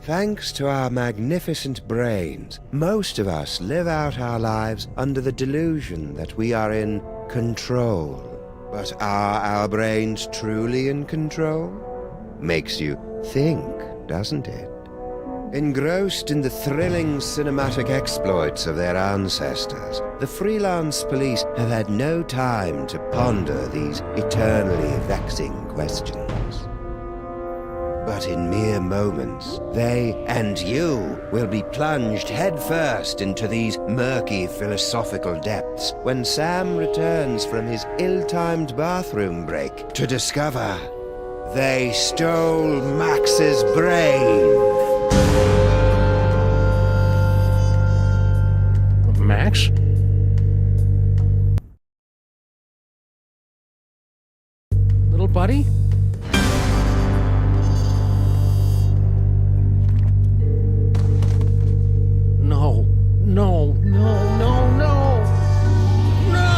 Thanks to our magnificent brains, most of us live out our lives under the delusion that we are in control. But are our brains truly in control? Makes you think, doesn't it? Engrossed in the thrilling cinematic exploits of their ancestors, the freelance police have had no time to ponder these eternally vexing questions. But in mere moments, they and you will be plunged headfirst into these murky philosophical depths when Sam returns from his ill-timed bathroom break to discover they stole Max's brain. Max? Little buddy? No, no, no, no, no! No!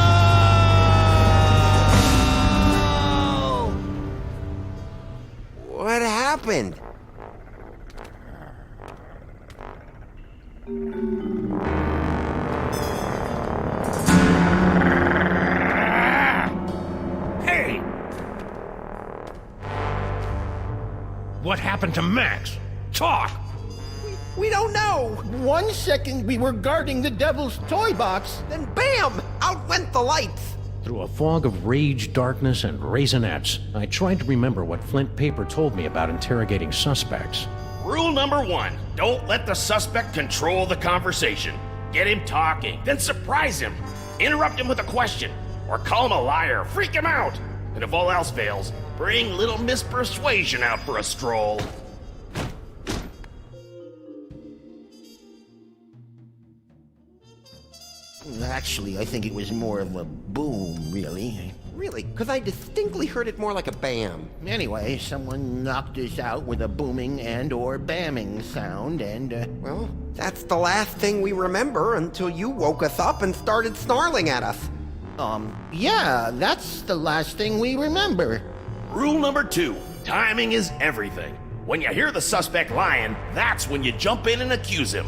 What happened? Hey! What happened to Max? Talk! We don't know. 1 second we were guarding the devil's toy box, then bam! Out went the lights. Through a fog of rage, darkness, and raisinets, I tried to remember what Flint Paper told me about interrogating suspects. Rule number 1, don't let the suspect control the conversation. Get him talking, then surprise him. Interrupt him with a question, or call him a liar, freak him out. And if all else fails, bring little Miss Persuasion out for a stroll. Actually, I think it was more of a boom, really. Really? Because I distinctly heard it more like a bam. Anyway, someone knocked us out with a booming and/or bamming sound, and, Well, that's the last thing we remember until you woke us up and started snarling at us. Yeah, that's the last thing we remember. Rule number 2, timing is everything. When you hear the suspect lying, that's when you jump in and accuse him.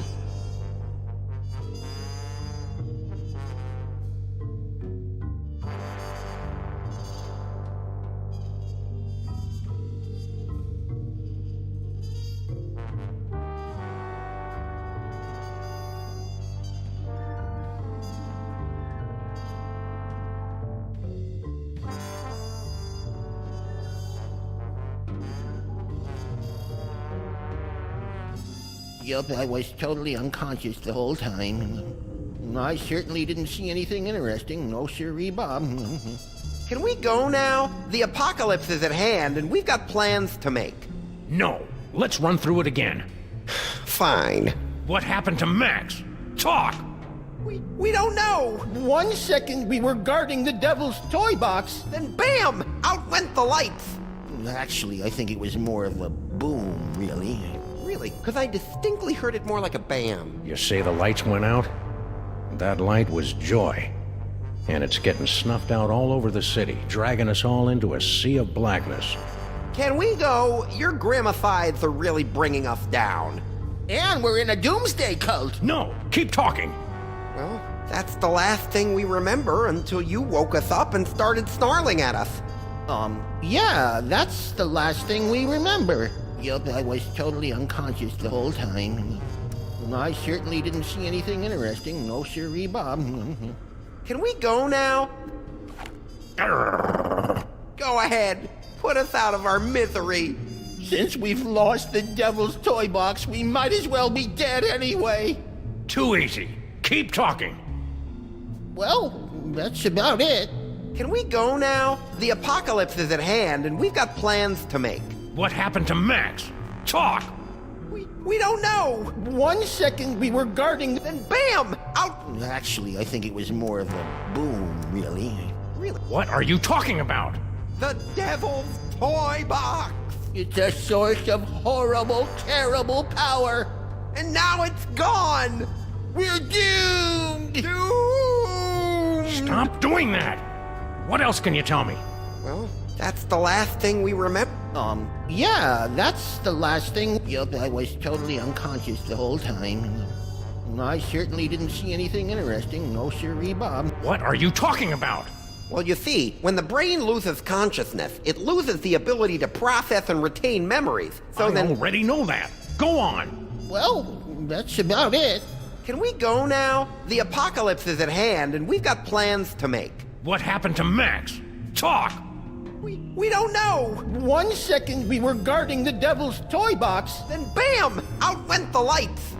Yup, I was totally unconscious the whole time. I certainly didn't see anything interesting. No siree, Bob. Can we go now? The apocalypse is at hand, and we've got plans to make. No. Let's run through it again. Fine. What happened to Max? Talk! We don't know! 1 second we were guarding the devil's toy box, then bam! Out went the lights! Actually, I think it was more of a boom, really. Really? Because I distinctly heard it more like a bam. You say the lights went out? That light was joy. And it's getting snuffed out all over the city, dragging us all into a sea of blackness. Can we go? Your gramophides are really bringing us down. And we're in a doomsday cult. No, keep talking. Well, that's the last thing we remember until you woke us up and started snarling at us. Yeah, that's the last thing we remember. Yup, I was totally unconscious the whole time. I certainly didn't see anything interesting. No siree, Bob. Can we go now? Go ahead. Put us out of our misery. Since we've lost the devil's toy box, we might as well be dead anyway. Too easy. Keep talking. Well, that's about it. Can we go now? The apocalypse is at hand, and we've got plans to make. What happened to Max? Talk! We don't know! 1 second we were guarding, then BAM! Out! Actually, I think it was more of a boom, really. Really? What are you talking about? The devil's toy box! It's a source of horrible, terrible power. And now it's gone! We're doomed! Doomed! Stop doing that! What else can you tell me? Well, that's the last thing we remember. Yeah, that's the last thing. Yup, I was totally unconscious the whole time. I certainly didn't see anything interesting. No siree, Bob. What are you talking about? Well, you see, when the brain loses consciousness, it loses the ability to process and retain memories. So I already know that. Go on. Well, that's about it. Can we go now? The apocalypse is at hand, and we've got plans to make. What happened to Max? Talk! We don't know! 1 second we were guarding the devil's toy box. Then BAM! Out went the lights!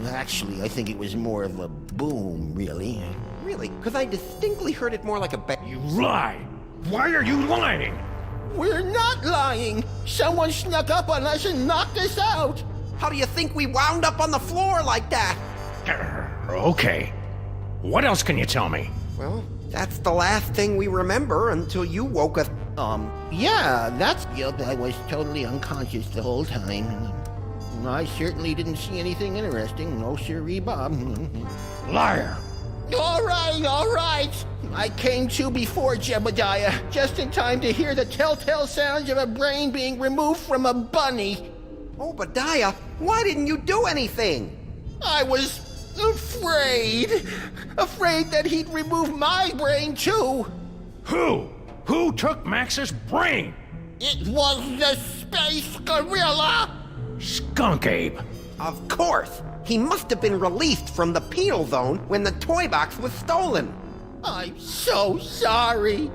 Actually, I think it was more of a boom, really. Really? Because I distinctly heard it more like a bang. You lie! Why are you lying? We're not lying! Someone snuck up on us and knocked us out! How do you think we wound up on the floor like that? Okay. What else can you tell me? Well, that's the last thing we remember until you woke us. Yeah, that's. Yup, I was totally unconscious the whole time. I certainly didn't see anything interesting. No siree, Bob. Liar! All right. I came to before Jebediah, just in time to hear the telltale sounds of a brain being removed from a bunny. Obadiah, why didn't you do anything? I was afraid that he'd remove my brain too. Who? Who took Max's brain? It was the space gorilla. Skunk Ape. Of course. He must have been released from the penal zone when the toy box was stolen. I'm so sorry.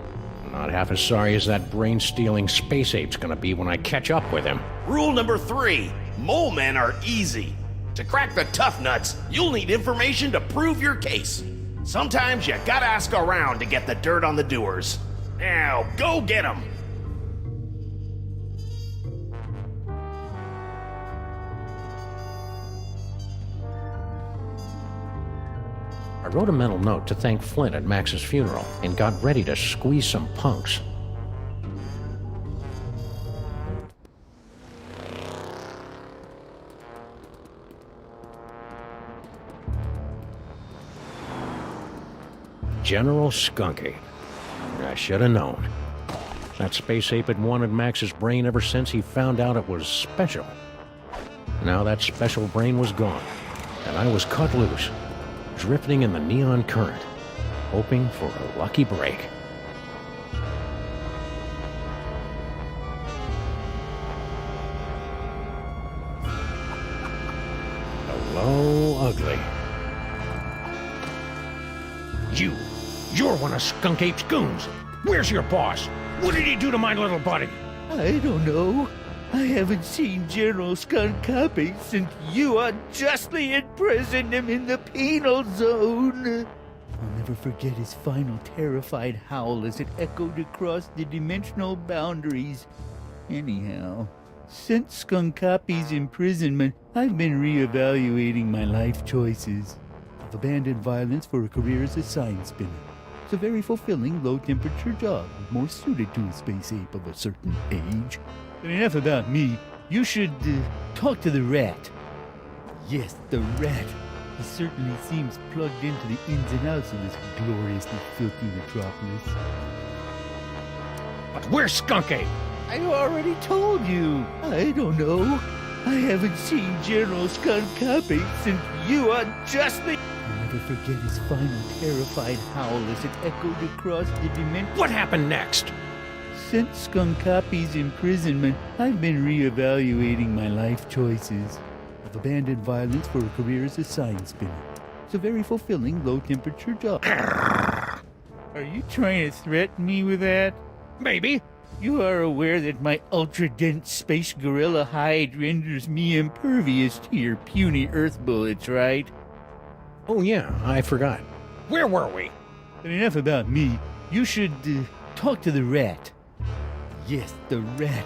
Not half as sorry as that brain-stealing space ape's gonna be when I catch up with him. Rule number 3, mole men are easy. To crack the tough nuts, you'll need information to prove your case. Sometimes you gotta ask around to get the dirt on the doers. Now, go get 'em. I wrote a mental note to thank Flint at Max's funeral and got ready to squeeze some punks. General Skunk Ape. I should have known. That space ape had wanted Max's brain ever since he found out it was special. Now that special brain was gone, and I was cut loose, drifting in the neon current, hoping for a lucky break. Hello, ugly. You're one of Skunk Ape's goons. Where's your boss? What did he do to my little buddy? I don't know. I haven't seen General Skunk-Ape since you unjustly imprisoned him in the penal zone. I'll never forget his final terrified howl as it echoed across the dimensional boundaries. Anyhow, since Skunk-Ape's imprisonment, I've been reevaluating my life choices. I've abandoned violence for a career as a science spinner. It's a very fulfilling, low-temperature job, more suited to a space ape of a certain age. But enough about me. You should talk to the rat. Yes, the rat. He certainly seems plugged into the ins and outs of this gloriously filthy metropolis. But where's Skunk Ape? I already told you. I don't know. I haven't seen General Skunkapi since you unjustly... I'll never forget his final terrified howl as it echoed across the dimension. What happened next? Since Skunkapi's imprisonment, I've been reevaluating my life choices. I've abandoned violence for a career as a science spinner. It's a very fulfilling, low-temperature job. Are you trying to threaten me with that? Maybe. You are aware that my ultra-dense space gorilla hide renders me impervious to your puny Earth bullets, right? Oh yeah, I forgot. Where were we? But enough about me. You should talk to the rat. Yes, the rat.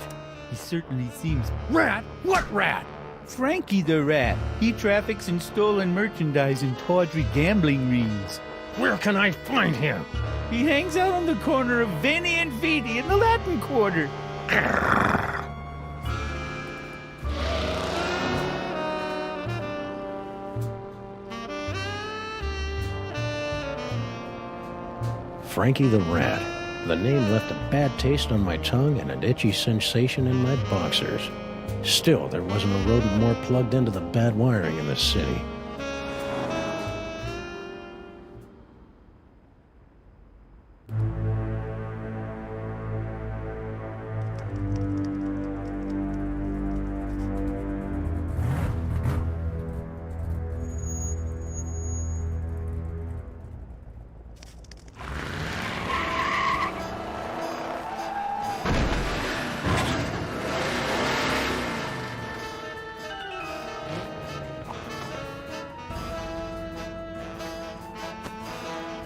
He certainly seems... Rat? What rat? Frankie the rat. He traffics in stolen merchandise in tawdry gambling rings. Where can I find him? He hangs out on the corner of Veni and Vidi in the Latin Quarter. Frankie the Rat. The name left a bad taste on my tongue and an itchy sensation in my boxers. Still, there wasn't a rodent more plugged into the bad wiring in this city.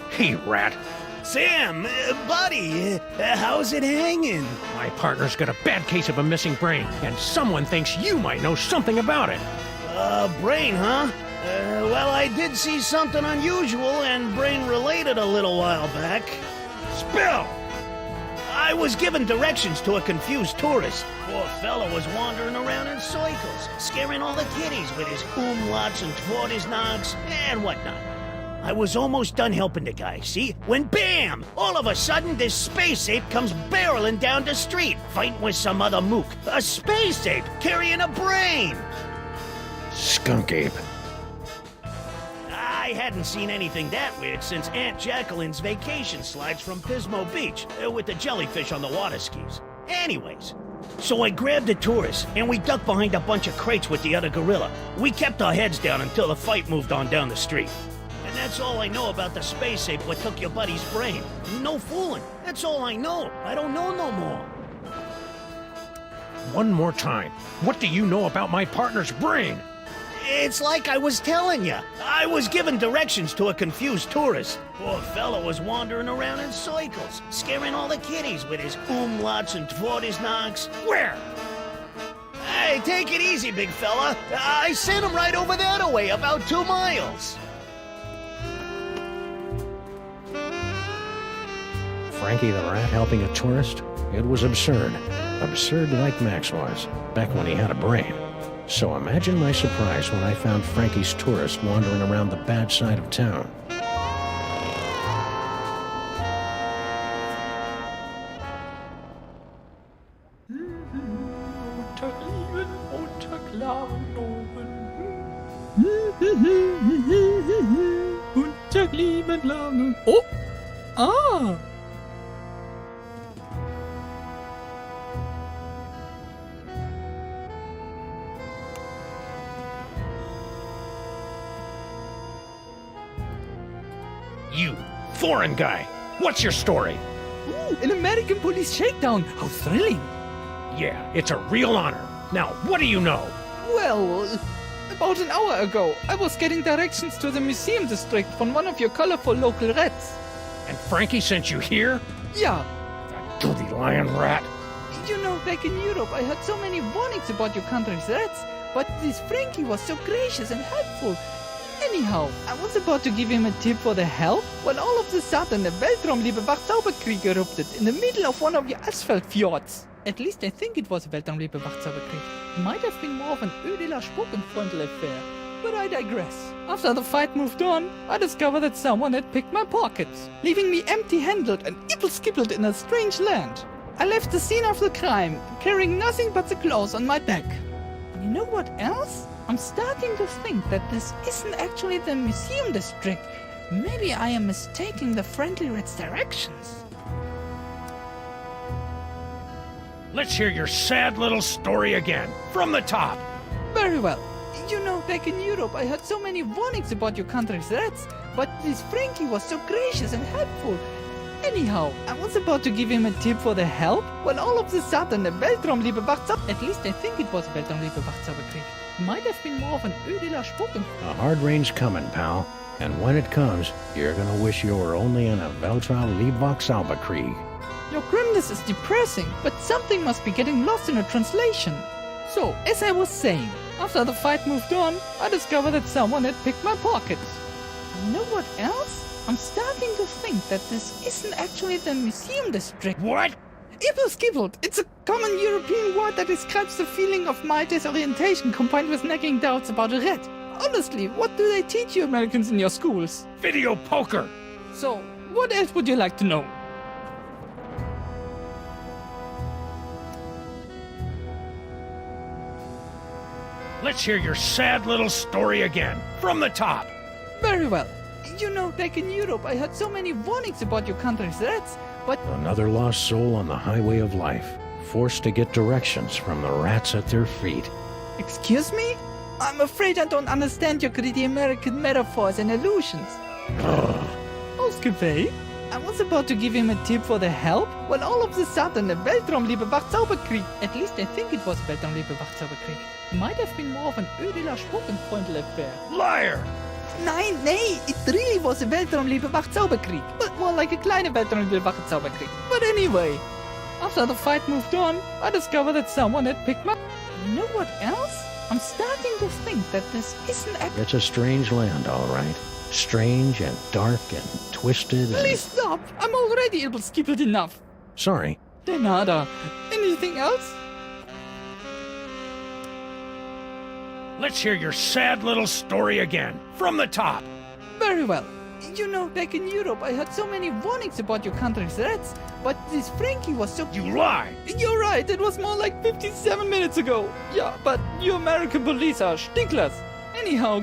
Hey, Rat. Sam, buddy, how's it hanging? My partner's got a bad case of a missing brain, and someone thinks you might know something about it. Brain, huh? Well, I did see something unusual and brain-related a little while back. Spill! I was given directions to a confused tourist. Poor fellow was wandering around in circles, scaring all the kiddies with his umlauts and Tvortisnogs and whatnot. I was almost done helping the guy, see? When bam! All of a sudden, this space ape comes barreling down the street, fighting with some other mook. A space ape carrying a brain! Skunk ape. I hadn't seen anything that weird since Aunt Jacqueline's vacation slides from Pismo Beach with the jellyfish on the water skis. Anyways, so I grabbed the tourist, and we ducked behind a bunch of crates with the other gorilla. We kept our heads down until the fight moved on down the street. And that's all I know about the space ape what took your buddy's brain. No fooling. That's all I know. I don't know no more. One more time. What do you know about my partner's brain? It's like I was telling you. I was given directions to a confused tourist. Poor fellow was wandering around in circles, scaring all the kiddies with his umlauts and Tvortisnogs. Where? Hey, take it easy, big fella. I sent him right over that way, about 2 miles. Frankie the Rat helping a tourist? It was absurd. Absurd like Max was, back when he had a brain. So imagine my surprise when I found Frankie's tourist wandering around the bad side of town. Oh! Ah! You, foreign guy, what's your story? Ooh, an American police shakedown! How thrilling! Yeah, it's a real honor. Now, what do you know? Well, about an hour ago, I was getting directions to the museum district from one of your colorful local rats. And Frankie sent you here? Yeah. That dirty lion rat. You know, back in Europe, I heard so many warnings about your country's rats, but this Frankie was so gracious and helpful. Anyhow, I was about to give him a tip for the help when all of a sudden the Weltraumliebe Wachzauberkrieg erupted in the middle of one of your asphalt fjords. At least I think it was a Weltraumliebe Wachzauberkrieg. Might have been more of an Ödeler Spokenfreundl affair. But I digress. After the fight moved on, I discovered that someone had picked my pockets, leaving me empty-handed and ibble-skibbled in a strange land. I left the scene of the crime, carrying nothing but the clothes on my back. You know what else? I'm starting to think that this isn't actually the museum district. Maybe I am mistaking the Friendly Red's directions. Let's hear your sad little story again, from the top. Very well. You know, back in Europe, I had so many warnings about your country's rats, but this Frankie was so gracious and helpful. Anyhow, I was about to give him a tip for the help when all of a sudden a Weltraumliebe Wachzauber... At least I think it was a Weltraumliebe Wachzauberkrieg. Might have been more of an ödeler Spucken. A hard rain's coming, pal. And when it comes, you're gonna wish you were only in a Weltraum-Liebwachsauberkrieg. Your grimness is depressing, but something must be getting lost in a translation. So, as I was saying, after the fight moved on, I discovered that someone had picked my pockets. You know what else? I'm starting to think that this isn't actually the museum district. What? Ibbelskibbelt. It's a common European word that describes the feeling of my disorientation combined with nagging doubts about a rat. Honestly, what do they teach you Americans in your schools? Video poker! So, what else would you like to know? Let's hear your sad little story again, from the top. Very well. You know, back in Europe, I had so many warnings about your country's rats, but... Another lost soul on the highway of life, forced to get directions from the rats at their feet. Excuse me? I'm afraid I don't understand your greedy American metaphors and allusions. Ausgewählt? I was about to give him a tip for the help when all of a sudden a Weltraumliebe Wachzauberkrieg... At least I think it was a Weltraumliebe Wachzauberkrieg. Might have been more of an ödeler Spuckenfreundle affair. Liar! Nein, nee, it really was a Weltraumliebe Wachzauberkrieg. But more like a kleine Weltraumliebe Wachzauberkrieg. But anyway, after the fight moved on, I discovered that someone had picked my... You know what else? I'm starting to think that this isn't actually... It's a strange land, all right. Strange and dark and twisted and... Please stop! I'm already Ibbelskibbelt enough. Sorry. De nada. Anything else? Let's hear your sad little story again, from the top. Very well. You know, back in Europe, I had so many warnings about your country's rats, but this Frankie was so... You lie! You're right, it was more like 57 minutes ago. Yeah, but you American police are stinklers. Anyhow,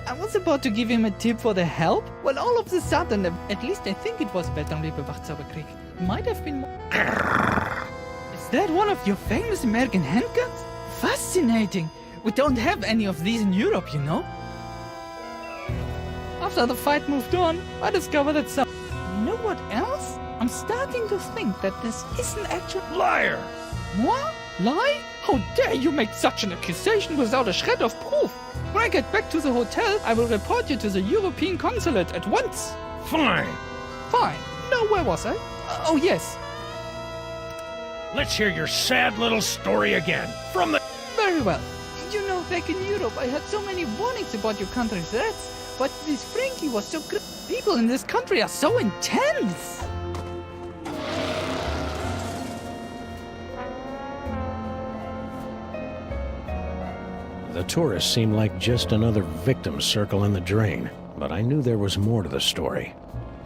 I was about to give him a tip for the help when all of a sudden, at least I think it was Weltraumliebe Wachzauberkrieg. Might have been more... Is that one of your famous American handguns? Fascinating. We don't have any of these in Europe, you know? After the fight moved on, I discovered that some... You know what else? I'm starting to think that this isn't actually... Liar! What? Lie? How dare you make such an accusation without a shred of proof? When I get back to the hotel, I will report you to the European consulate at once. Fine. Fine. Now, where was I? Oh, yes. Let's hear your sad little story again, from the... Very well. You know, back in Europe, I had so many warnings about your country's rats, but this Frankie was so great. People in this country are so intense. The tourists seemed like just another victim circle in the drain, but I knew there was more to the story.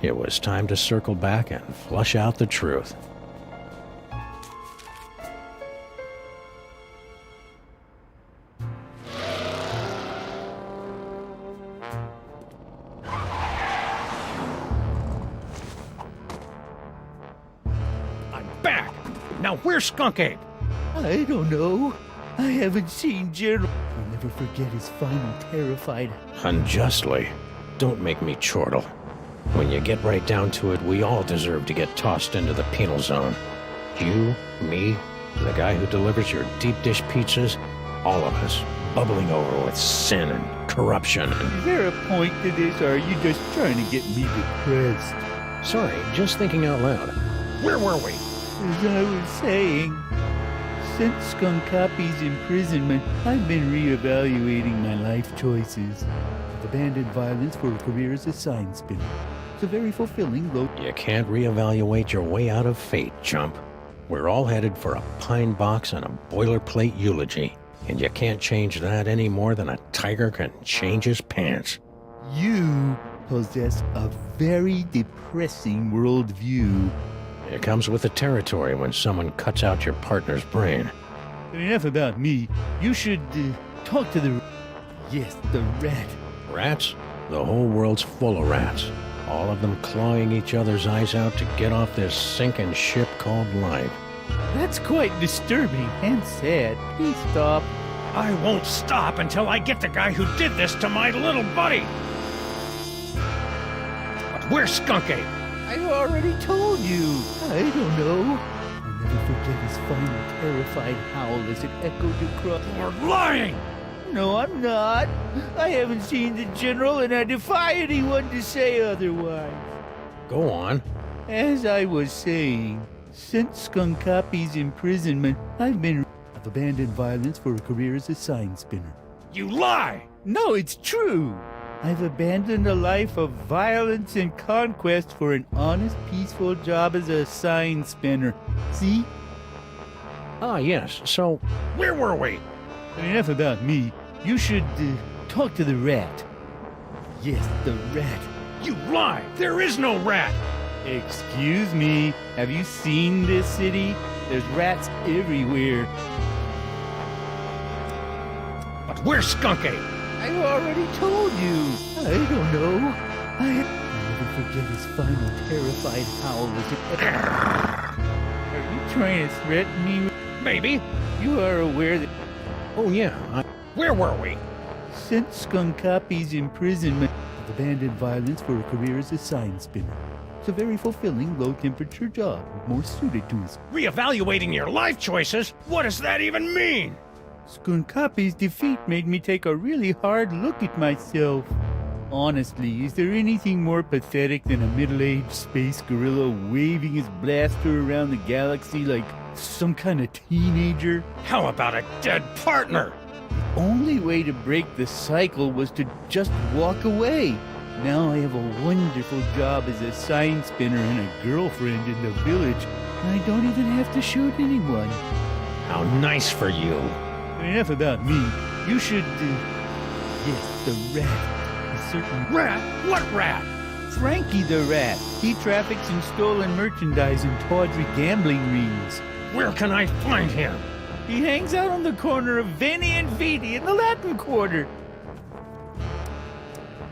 It was time to circle back and flush out the truth. Now, where's Skunk Ape? I don't know. I haven't seen Gerald. I'll never forget his final terrified... Unjustly. Don't make me chortle. When you get right down to it, we all deserve to get tossed into the penal zone. You, me, the guy who delivers your deep dish pizzas, all of us, bubbling over with sin and corruption and... Is there a point to this, or are you just trying to get me depressed? Sorry, just thinking out loud. Where were we? As I was saying, since Skunk Copy's imprisonment, I've been reevaluating my life choices. I've abandoned violence for a career as a sign spinner. It's a very fulfilling, though... You can't reevaluate your way out of fate, chump. We're all headed for a pine box and a boilerplate eulogy, and you can't change that any more than a tiger can change his pants. You possess a very depressing worldview. It comes with the territory when someone cuts out your partner's brain. Enough about me. You should talk to the... Yes, the rat. Rats? The whole world's full of rats. All of them clawing each other's eyes out to get off this sinking ship called life. That's quite disturbing and sad. Please stop. I won't stop until I get the guy who did this to my little buddy! But where's Skunk Ape? I already told you. I don't know. I'll never forget his final terrified howl as it echoed across... You're lying! No, I'm not. I haven't seen the General, and I defy anyone to say otherwise. Go on. As I was saying, since Skunkapi's imprisonment, I've been of abandoned violence for a career as a sign spinner. You lie! No, it's true. I've abandoned a life of violence and conquest for an honest, peaceful job as a sign spinner. See? Ah, yes. So, where were we? Enough about me. You should talk to the rat. Yes, the rat. You lie! There is no rat! Excuse me. Have you seen this city? There's rats everywhere. But where's Skunk Ape? I already told you. I don't know. I'll never forget his final terrified howl as it... Are you trying to threaten me? Maybe. You are aware that... Oh, yeah. Where were we? Since Skunkapi's imprisonment, I've abandoned violence for a career as a sign spinner. It's a very fulfilling, low-temperature job, more suited to his... Reevaluating your life choices? What does that even mean? Skunkapi's defeat made me take a really hard look at myself. Honestly, is there anything more pathetic than a middle-aged space gorilla waving his blaster around the galaxy like some kind of teenager? How about a dead partner? The only way to break the cycle was to just walk away. Now I have a wonderful job as a sign spinner and a girlfriend in the village. I don't even have to shoot anyone. How nice for you. Enough about me. You should... yes, the rat. A certain... Rat? What rat? Frankie the rat. He traffics in stolen merchandise and tawdry gambling rings. Where can I find him? He hangs out on the corner of Veni and Vidi in the Latin Quarter.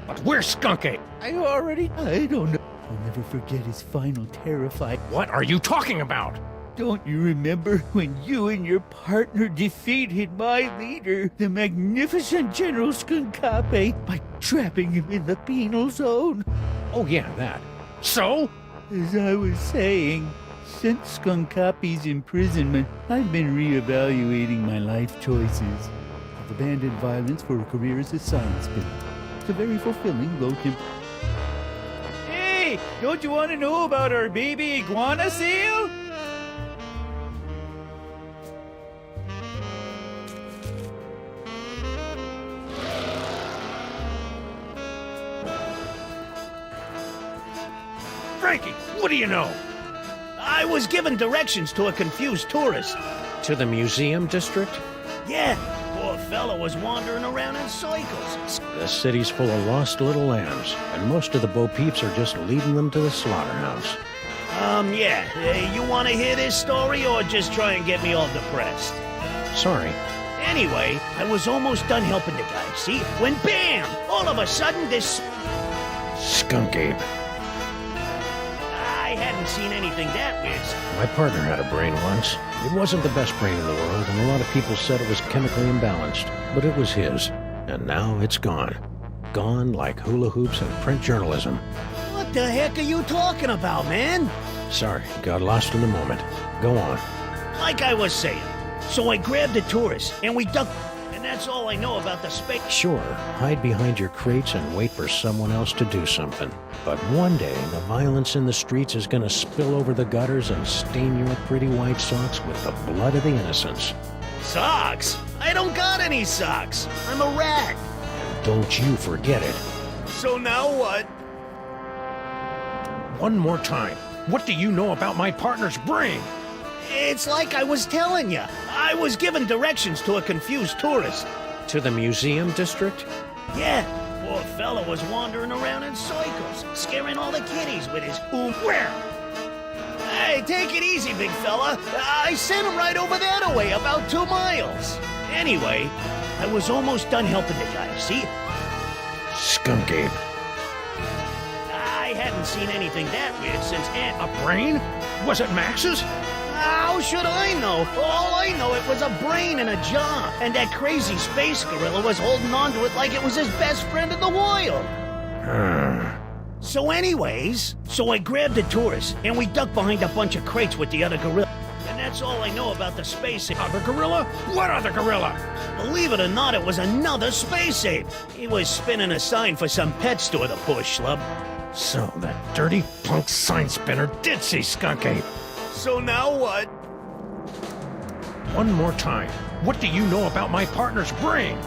But where's Skunk Ape? I don't know. I'll never forget his final terrified... What are you talking about? Don't you remember when you and your partner defeated my leader, the magnificent General Skunkapi, by trapping him in the penal zone? Oh yeah, that. So? As I was saying, since Skunkapi's imprisonment, I've been reevaluating my life choices. I've abandoned violence for a career as a sign spinner. It's a very fulfilling, low-temp... Hey! Don't you want to know about our baby iguana sale? Frankie, what do you know? I was given directions to a confused tourist. To the museum district? Yeah, poor fellow was wandering around in circles. The city's full of lost little lambs, and most of the Bo Peeps are just leading them to the slaughterhouse. Yeah. You want to hear this story or just try and get me all depressed? Sorry. Anyway, I was almost done helping the guy, see? When bam! All of a sudden this... Skunk Ape. I hadn't seen anything that weird. My partner had a brain once. It wasn't the best brain in the world, and a lot of people said it was chemically imbalanced. But it was his. And now it's gone. Gone like hula hoops and print journalism. What the heck are you talking about, man? Sorry, got lost in the moment. Go on. Like I was saying. So I grabbed the tourist, and we ducked... And that's all I know about the space... Sure, hide behind your crates and wait for someone else to do something. But one day, the violence in the streets is gonna spill over the gutters and stain your pretty white socks with the blood of the innocents. Socks? I don't got any socks. I'm a rat. Don't you forget it. So now what? One more time. What do you know about my partner's brain? It's like I was telling you. I was given directions to a confused tourist. To the museum district? Yeah. Poor fellow was wandering around in circles, scaring all the kiddies with his Where? Hey, take it easy, big fella. I sent him right over that way, about 2 miles. Anyway, I was almost done helping the guy, see? Skunk Ape. I hadn't seen anything that weird since A brain? Was it Max's? How should I know? All I know, it was a brain in a jar, and that crazy space gorilla was holding on to it like it was his best friend in the world. So anyways, I grabbed the tourist, and we ducked behind a bunch of crates with the other gorilla. And that's all I know about the space ape. Other gorilla? What other gorilla? Believe it or not, it was another space ape. He was spinning a sign for some pet store, the poor schlub. So that dirty punk sign spinner did see Skunk Ape. So now what? One more time. What do you know about my partner's brain?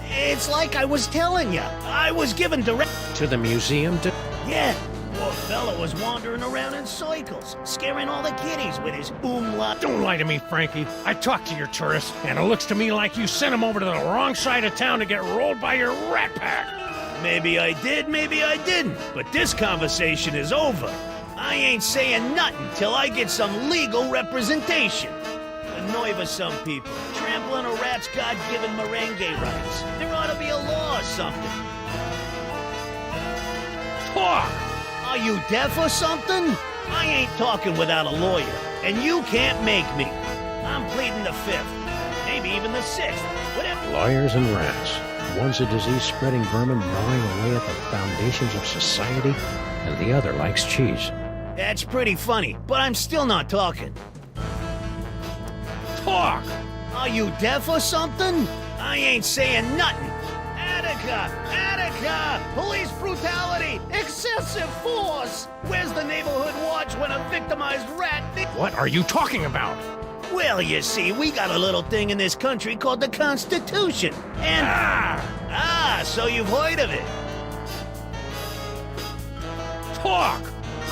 It's like I was telling you. I was given direct... To the museum to... Yeah. Poor fella was wandering around in circles, scaring all the kiddies with his umlaut. Don't lie to me, Frankie. I talked to your tourist, and it looks to me like you sent him over to the wrong side of town to get rolled by your rat pack. Maybe I did, maybe I didn't. But this conversation is over. I ain't saying nothing till I get some legal representation. The nerve of some people, trampling a rat's God-given merengue rights. There ought to be a law or something. Talk! Are you deaf or something? I ain't talking without a lawyer, and you can't make me. I'm pleading the 5th, maybe even the 6th, whatever. Lawyers and rats. One's a disease-spreading vermin gnawing away at the foundations of society, and the other likes cheese. That's pretty funny, but I'm still not talking. Talk! Are you deaf or something? I ain't saying nothing. Attica! Attica! Police brutality! Excessive force! Where's the neighborhood watch when a victimized rat... What are you talking about? Well, you see, we got a little thing in this country called the Constitution, and... so you've heard of it. Talk!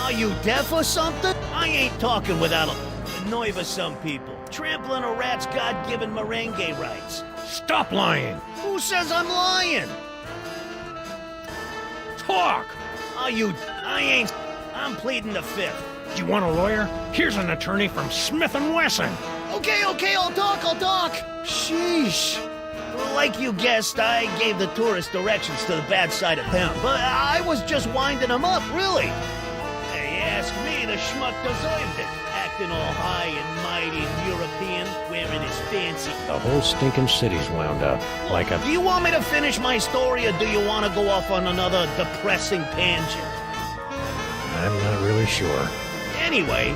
Are you deaf or something? I ain't talking without the nerve of some people, trampling a rat's God-given merengue rights. Stop lying! Who says I'm lying? Talk! I'm pleading the 5th. Do you want a lawyer? Here's an attorney from Smith & Wesson. Okay, I'll talk. Sheesh. Like you guessed, I gave the tourist directions to the bad side of town, but I was just winding him up, really. Hey, ask me, the schmuck deserved it. Acting all high and mighty and European, wearing his fancy... The whole stinking city's wound up, like a... Do you want me to finish my story, or do you want to go off on another depressing tangent? I'm not really sure. Anyway,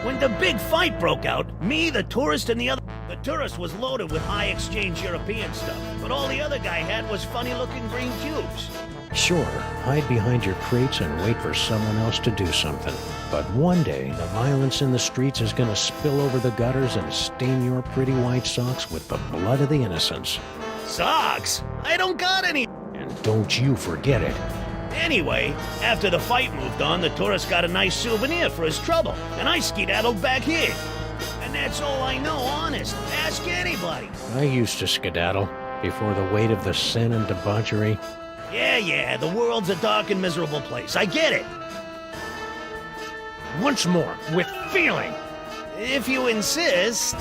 when the big fight broke out, me, the tourist, and the other... The tourist was loaded with high-exchange European stuff, but all the other guy had was funny-looking green cubes. Sure, hide behind your crates and wait for someone else to do something. But one day, the violence in the streets is gonna spill over the gutters and stain your pretty white socks with the blood of the innocents. Socks? I don't got any... And don't you forget it. Anyway, after the fight moved on, the tourist got a nice souvenir for his trouble, and I skedaddled back here. And that's all I know, honest. Ask anybody. I used to skedaddle before the weight of the sin and debauchery. Yeah, the world's a dark and miserable place. I get it. Once more, with feeling. If you insist.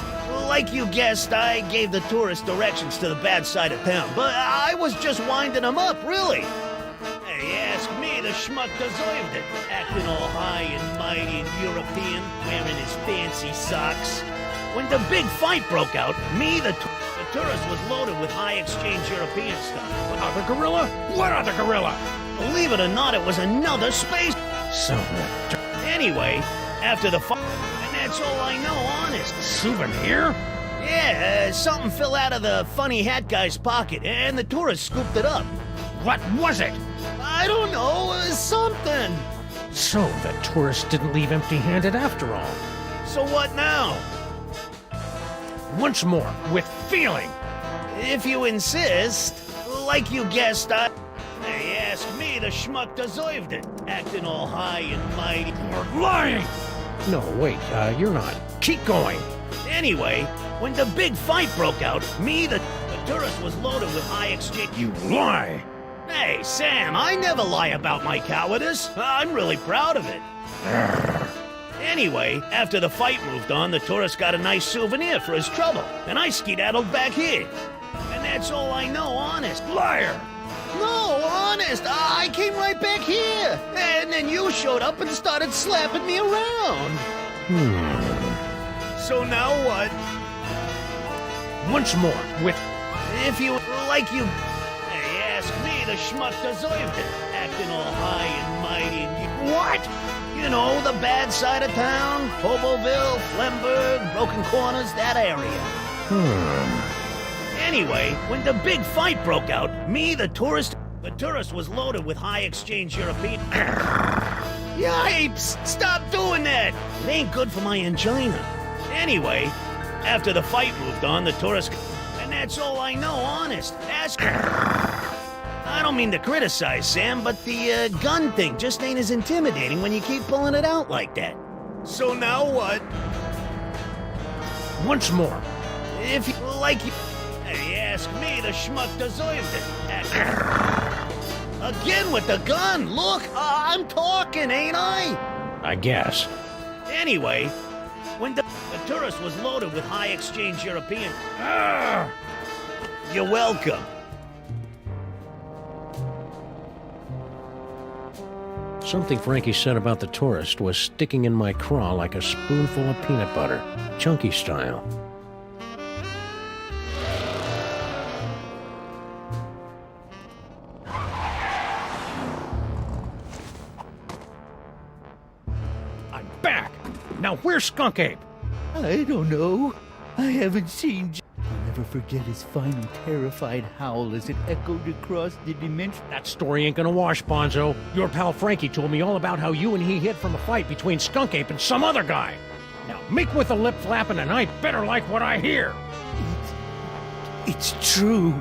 Like you guessed, I gave the tourist directions to the bad side of town, but I was just winding him up, really. Hey, ask me, the schmuck deserved it. Acting all high and mighty and European, wearing his fancy socks. When the big fight broke out, me, the tourist was loaded with high-exchange European stuff. Other gorilla? What other gorilla? Believe it or not, it was another space... So... Anyway, after the fight... And that's all I know, honest. Souvenir? Yeah, something fell out of the funny hat guy's pocket, and the tourist scooped it up. What was it? I don't know, something. So the tourist didn't leave empty-handed after all. So what now? Once more, with feeling. If you insist. Like you guessed, Hey, ask me, the schmuck deserved it. Acting all high and mighty. You're lying! No, wait, you're not. Keep going. Anyway, when the big fight broke out, me, the tourist was loaded with high exchange... You lie! Hey, Sam, I never lie about my cowardice. I'm really proud of it. Anyway... Anyway, after the fight moved on, the tourist got a nice souvenir for his trouble, and I skedaddled back here. And that's all I know, honest. Liar! No, honest, I came right back here. And then you showed up and started slapping me around. So now what? Once more, with... If you like you... Hey, ask me, the schmuck deserved it. Acting all high and mighty and you... What? You know, the bad side of town. Hoboville, Flemberg, Broken Corners, that area. Anyway, when the big fight broke out, me, the tourist was loaded with high exchange European... Yipes! Stop doing that! It ain't good for my angina. Anyway, after the fight moved on, the tourist... And that's all I know, honest. Ask... I don't mean to criticize, Sam, but the gun thing just ain't as intimidating when you keep pulling it out like that. So now what? Once more. If you like you... Hey, ask me, the schmuck deserved it. Again with the gun! Look, I'm talking, ain't I? I guess. Anyway, when the tourist was loaded with high exchange European... You're welcome. Something Frankie said about the tourist was sticking in my craw like a spoonful of peanut butter, chunky style. I'm back! Now where's Skunk Ape? I don't know. I haven't seen... I'll never forget his final terrified howl as it echoed across the dimension. That story ain't gonna wash, Bonzo. Your pal Frankie told me all about how you and he hid from a fight between Skunk Ape and some other guy. Now, make with the lip flapping and I better like what I hear. It's true.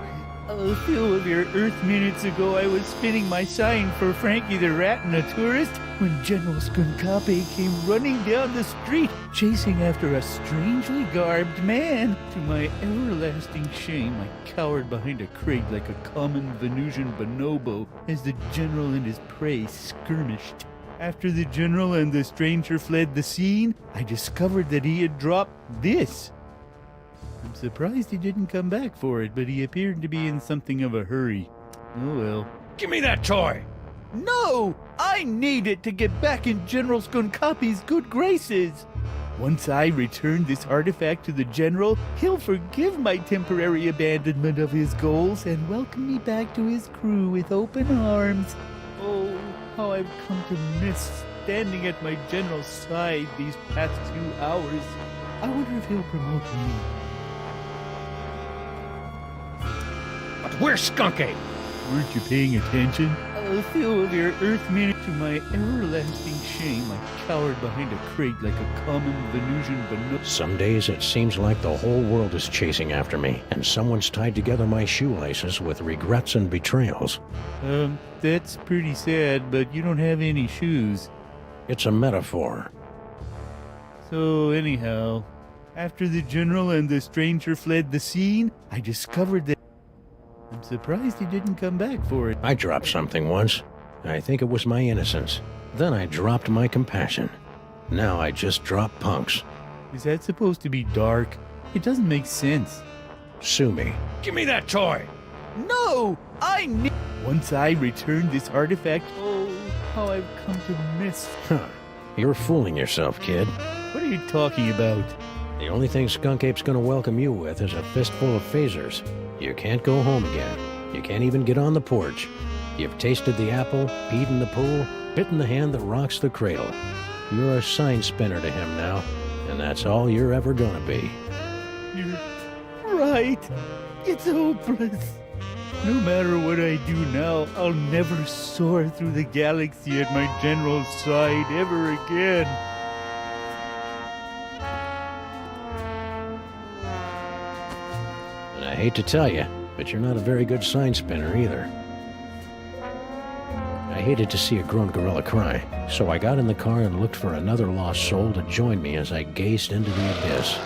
A few of your Earth minutes ago, I was spinning my sign for Frankie the Rat and a tourist when General Skunkape came running down the street, chasing after a strangely garbed man. To my everlasting shame, I cowered behind a crate like a common Venusian bonobo as the General and his prey skirmished. After the General and the stranger fled the scene, I discovered that he had dropped this. I'm surprised he didn't come back for it, but he appeared to be in something of a hurry. Oh well. Give me that toy! No! I need it to get back in General Skunkape's good graces! Once I return this artifact to the General, he'll forgive my temporary abandonment of his goals and welcome me back to his crew with open arms. Oh, how I've come to miss standing at my General's side these past few hours. I wonder if he'll promote me. But where's Skunk Ape? Weren't you paying attention? A few of your Earth minutes. To my everlasting shame, I cowered behind a crate like a common Venusian bonobo. Some days it seems like the whole world is chasing after me, and someone's tied together my shoelaces with regrets and betrayals. That's pretty sad, but you don't have any shoes. It's a metaphor. So anyhow, after the General and the stranger fled the scene, I discovered that... I'm surprised he didn't come back for it. I dropped something once. I think it was my innocence. Then I dropped my compassion. Now I just drop punks. Is that supposed to be dark? It doesn't make sense. Sue me. Give me that toy! No! I need... Once I return this artifact... Oh, how I've come to miss... Huh. You're fooling yourself, kid. What are you talking about? The only thing Skunk Ape's gonna welcome you with is a fistful of phasers. You can't go home again. You can't even get on the porch. You've tasted the apple, peed in the pool, bitten the hand that rocks the cradle. You're a sign spinner to him now, and that's all you're ever gonna be. You're right. It's hopeless. No matter what I do now, I'll never soar through the galaxy at my General's side ever again. And I hate to tell you, but you're not a very good sign spinner either. I hated to see a grown gorilla cry, so I got in the car and looked for another lost soul to join me as I gazed into the abyss.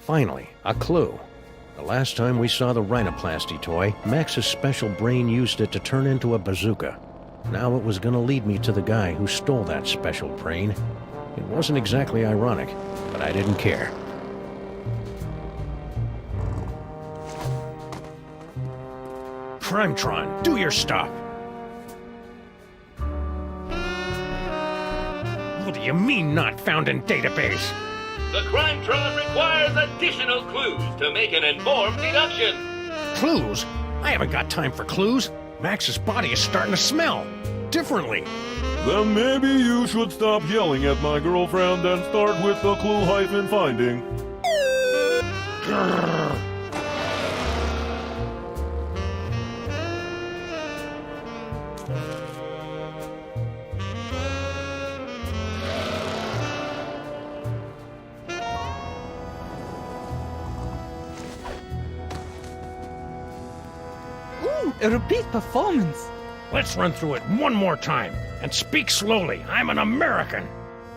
Finally, a clue. The last time we saw the rhinoplasty toy, Max's special brain used it to turn into a bazooka. Now it was gonna lead me to the guy who stole that special brain. It wasn't exactly ironic, but I didn't care. Crimetron, do your stuff! What do you mean not found in database? The Crimetron requires additional clues to make an informed deduction. Clues? I haven't got time for clues. Max's body is starting to smell differently. Then maybe you should stop yelling at my girlfriend and start with the clue-finding. Grrr. Ooh, a repeat performance. Let's run through it one more time. And speak slowly. I'm an American.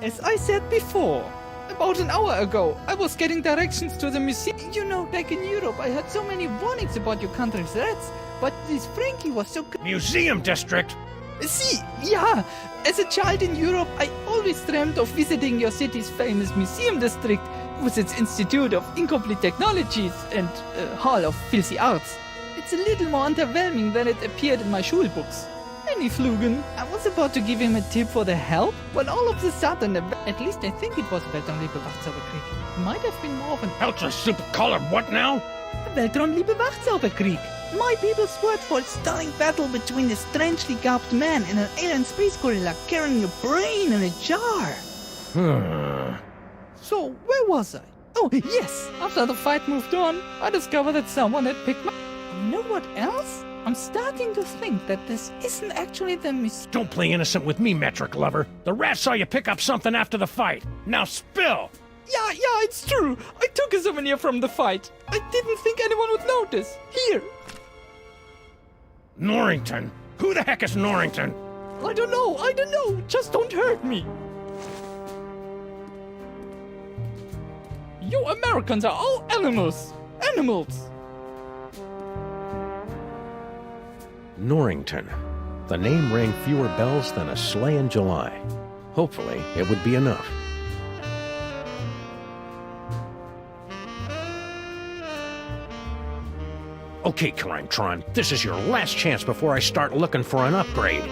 As I said before, about an hour ago, I was getting directions to the museum. You know, back in Europe, I heard so many warnings about your country's rats, but this Frankie was so... Museum district? See, yeah, as a child in Europe, I always dreamt of visiting your city's famous museum district with its Institute of Incomplete Technologies and Hall of Filthy Arts. It's a little more underwhelming than it appeared in my schul books. Any Flugen, I was about to give him a tip for the help, when all of a sudden, at least I think it was Weltraumliebe Wachzauberkrieg. Might have been more of an... Ultra super colored what now? Weltraumliebe Wachzauberkrieg. My people's word for a stunning battle between a strangely garbed man and an alien space gorilla carrying a brain in a jar. So, where was I? Oh, yes! After the fight moved on, I discovered that someone had picked my... You know what else? I'm starting to think that this isn't actually the Don't play innocent with me, metric lover. The rat saw you pick up something after the fight. Now spill! Yeah, it's true. I took a souvenir from the fight. I didn't think anyone would notice. Here. Norrington? Who the heck is Norrington? I don't know. Just don't hurt me. You Americans are all animals. Norrington. The name rang fewer bells than a sleigh in July. Hopefully, it would be enough. Okay, Crimetron, this is your last chance before I start looking for an upgrade.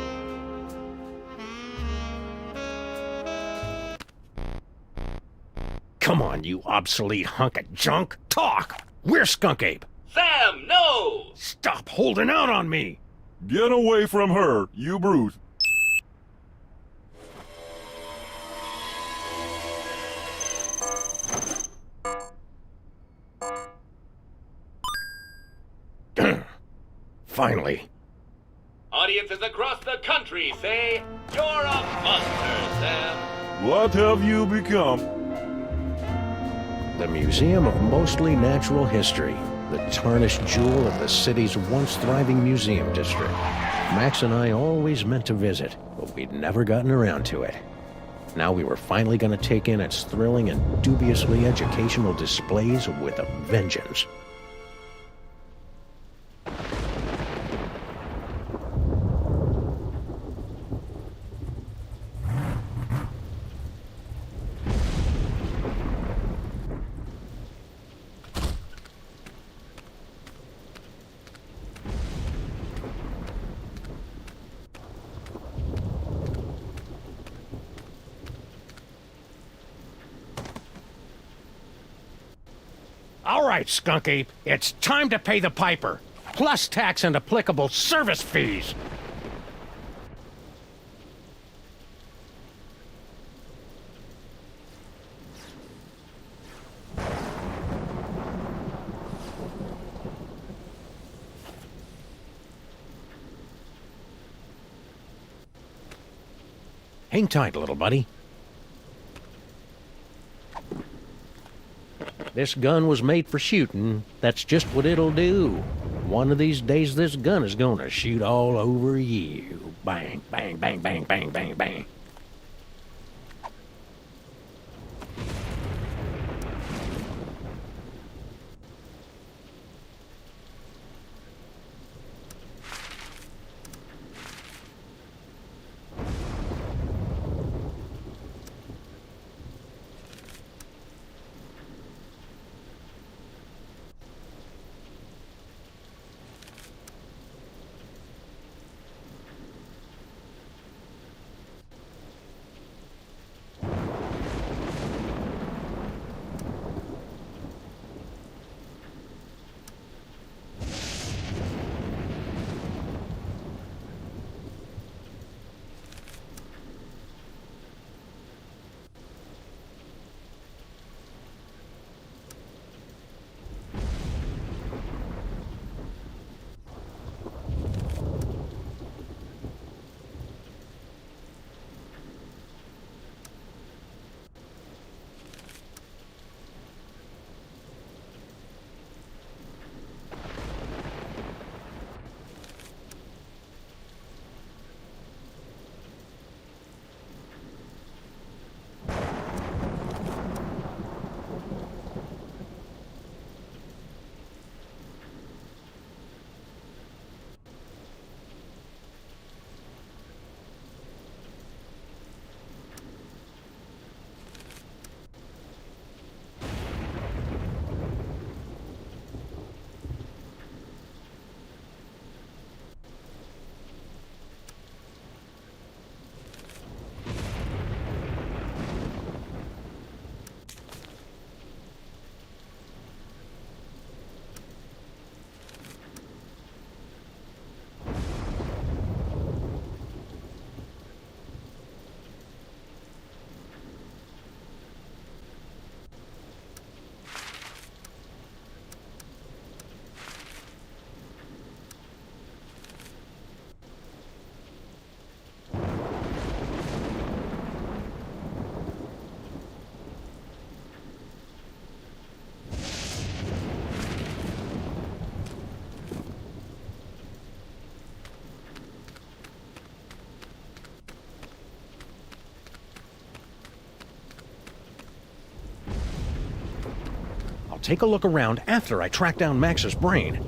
Come on, you obsolete hunk of junk. Talk! Where's Skunk Ape? Sam, no! Stop holding out on me! Get away from her, you brute. Finally. Audiences across the country say, you're a buster, Sam. What have you become? The Museum of Mostly Natural History, the tarnished jewel of the city's once thriving museum district. Max and I always meant to visit, but we'd never gotten around to it. Now we were finally going to take in its thrilling and dubiously educational displays with a vengeance. All right, Skunk Ape, it's time to pay the piper, plus tax and applicable service fees. Hang tight, little buddy. This gun was made for shooting. That's just what it'll do. One of these days, this gun is gonna shoot all over you. Bang, bang, bang, bang, bang, bang, bang. take a look around after I track down Max's brain.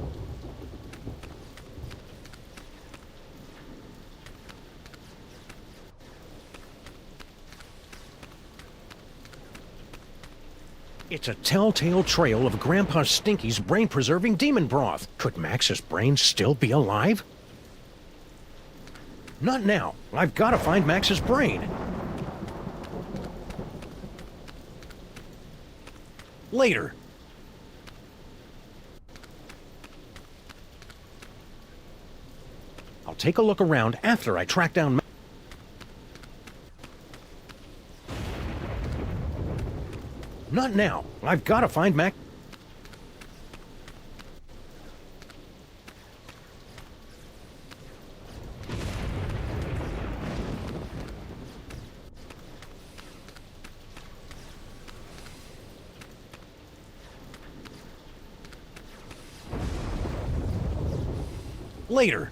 It's a telltale trail of Grandpa Stinky's brain-preserving demon broth. Could Max's brain still be alive? Not now. I've got to find Max's brain. Later. I'll take a look around after I track down Not now. I've got to find Max. Later.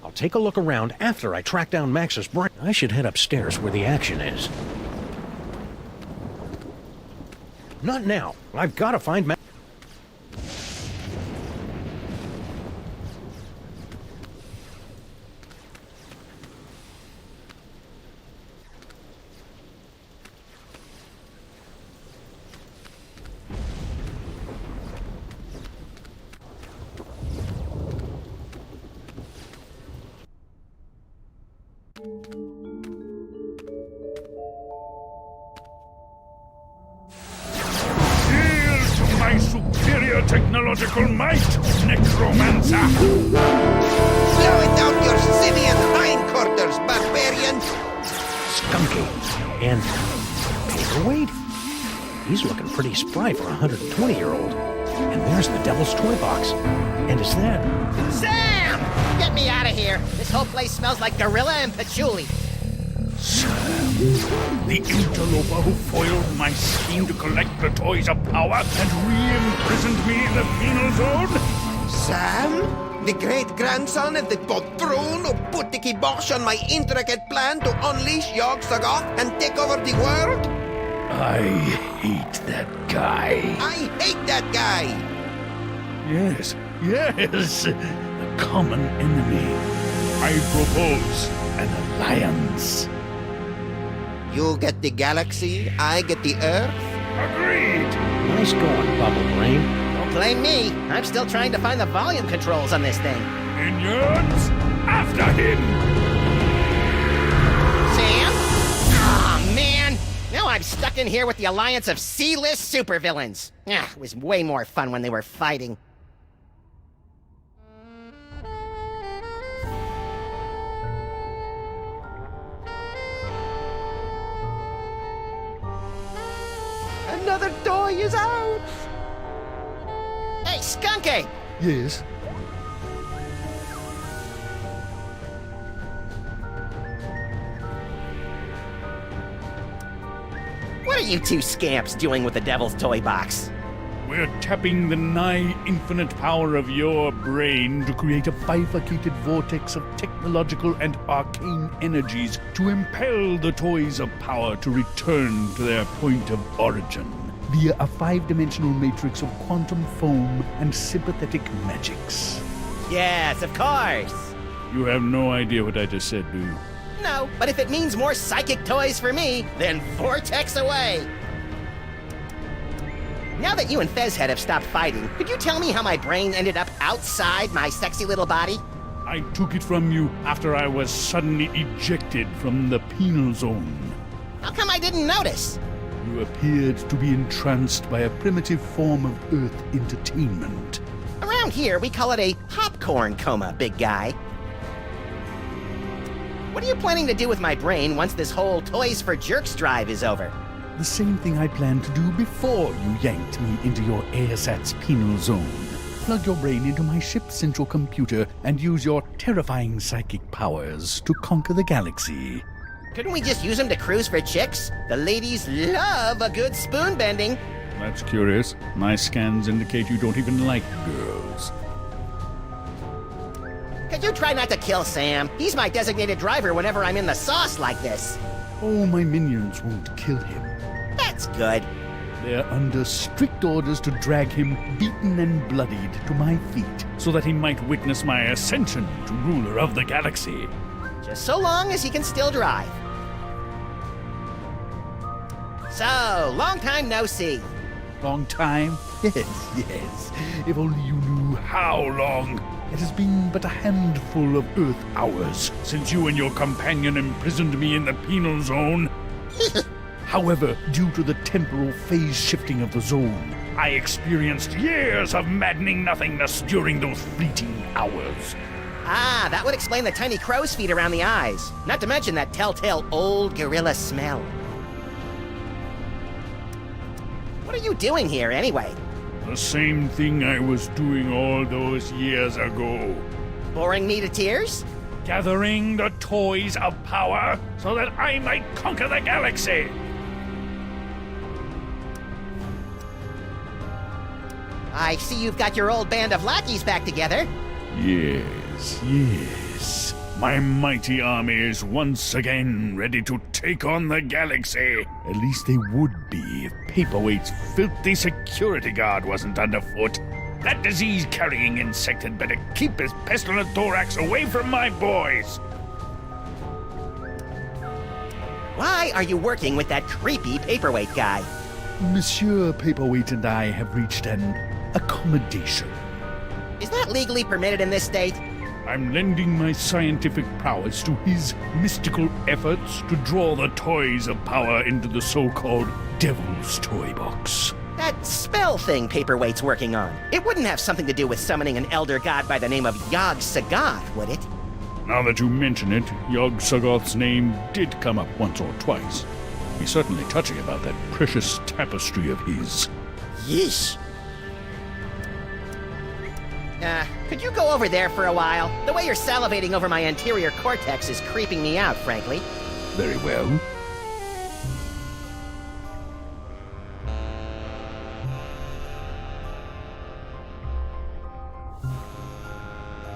I'll take a look around after I track down Max's brain. I should head upstairs where the action is. Not now. I've got to find Max. Superior technological might, necromancer! Slow it down your simian hindquarters, barbarian! Skunky. And paperweight? He's looking pretty spry for a 120-year-old. And there's the Devil's Toy Box. And is that... Sam! Get me out of here! This whole place smells like gorilla and patchouli. The interloper who foiled my scheme to collect the toys of power and re-imprisoned me in the penal zone? Sam? The great-grandson of the patron who put the kibosh on my intricate plan to unleash Yog-Sothoth and take over the world? I hate that guy. I hate that guy! Yes, a common enemy. I propose an alliance. You get the galaxy, I get the Earth? Agreed! Nice going, Bubble Brain. Don't blame me. I'm still trying to find the volume controls on this thing. Minions, after him! Sam? Aw, man! Now I'm stuck in here with the alliance of C-list supervillains. It was way more fun when they were fighting. Another toy is out! Hey, Skunky! Yes? What are you two scamps doing with the Devil's Toy Box? We're tapping the nigh-infinite power of your brain to create a bifurcated vortex of technological and arcane energies to impel the toys of power to return to their point of origin via a 5-dimensional matrix of quantum foam and sympathetic magics. Yes, of course! You have no idea what I just said, do you? No, but if it means more psychic toys for me, then vortex away! Now that you and Fezhead have stopped fighting, could you tell me how my brain ended up outside my sexy little body? I took it from you after I was suddenly ejected from the penal zone. How come I didn't notice? You appeared to be entranced by a primitive form of Earth entertainment. Around here, we call it a popcorn coma, big guy. What are you planning to do with my brain once this whole Toys for Jerks drive is over? The same thing I planned to do before you yanked me into your ASAT's penal zone. Plug your brain into my ship's central computer and use your terrifying psychic powers to conquer the galaxy. Couldn't we just use them to cruise for chicks? The ladies love a good spoon bending. That's curious. My scans indicate you don't even like girls. Could you try not to kill Sam? He's my designated driver whenever I'm in the sauce like this. Oh, my minions won't kill him. That's good. They're under strict orders to drag him, beaten and bloodied, to my feet, so that he might witness my ascension to ruler of the galaxy. Just so long as he can still drive. So, long time no see. Long time? Yes, yes. If only you knew how long. It has been but a handful of Earth hours since you and your companion imprisoned me in the penal zone. However, due to the temporal phase shifting of the zone, I experienced years of maddening nothingness during those fleeting hours. Ah, that would explain the tiny crow's feet around the eyes. Not to mention that telltale old gorilla smell. What are you doing here, anyway? The same thing I was doing all those years ago. Boring me to tears? Gathering the toys of power so that I might conquer the galaxy. I see you've got your old band of lackeys back together. Yes, yes. My mighty army is once again ready to take on the galaxy. At least they would be if Paperweight's filthy security guard wasn't underfoot. That disease-carrying insect had better keep his pestilent thorax away from my boys. Why are you working with that creepy Paperweight guy? Monsieur Paperweight and I have reached an accommodation. Is that legally permitted in this state? I'm lending my scientific prowess to his mystical efforts to draw the toys of power into the so-called Devil's Toy Box. That spell thing Paperweight's working on. It wouldn't have something to do with summoning an elder god by the name of Yog-Sagoth, would it? Now that you mention it, Yog-Sagoth's name did come up once or twice. He's certainly touchy about that precious tapestry of his. Yeesh. Could you go over there for a while? The way you're salivating over my anterior cortex is creeping me out, frankly. Very well.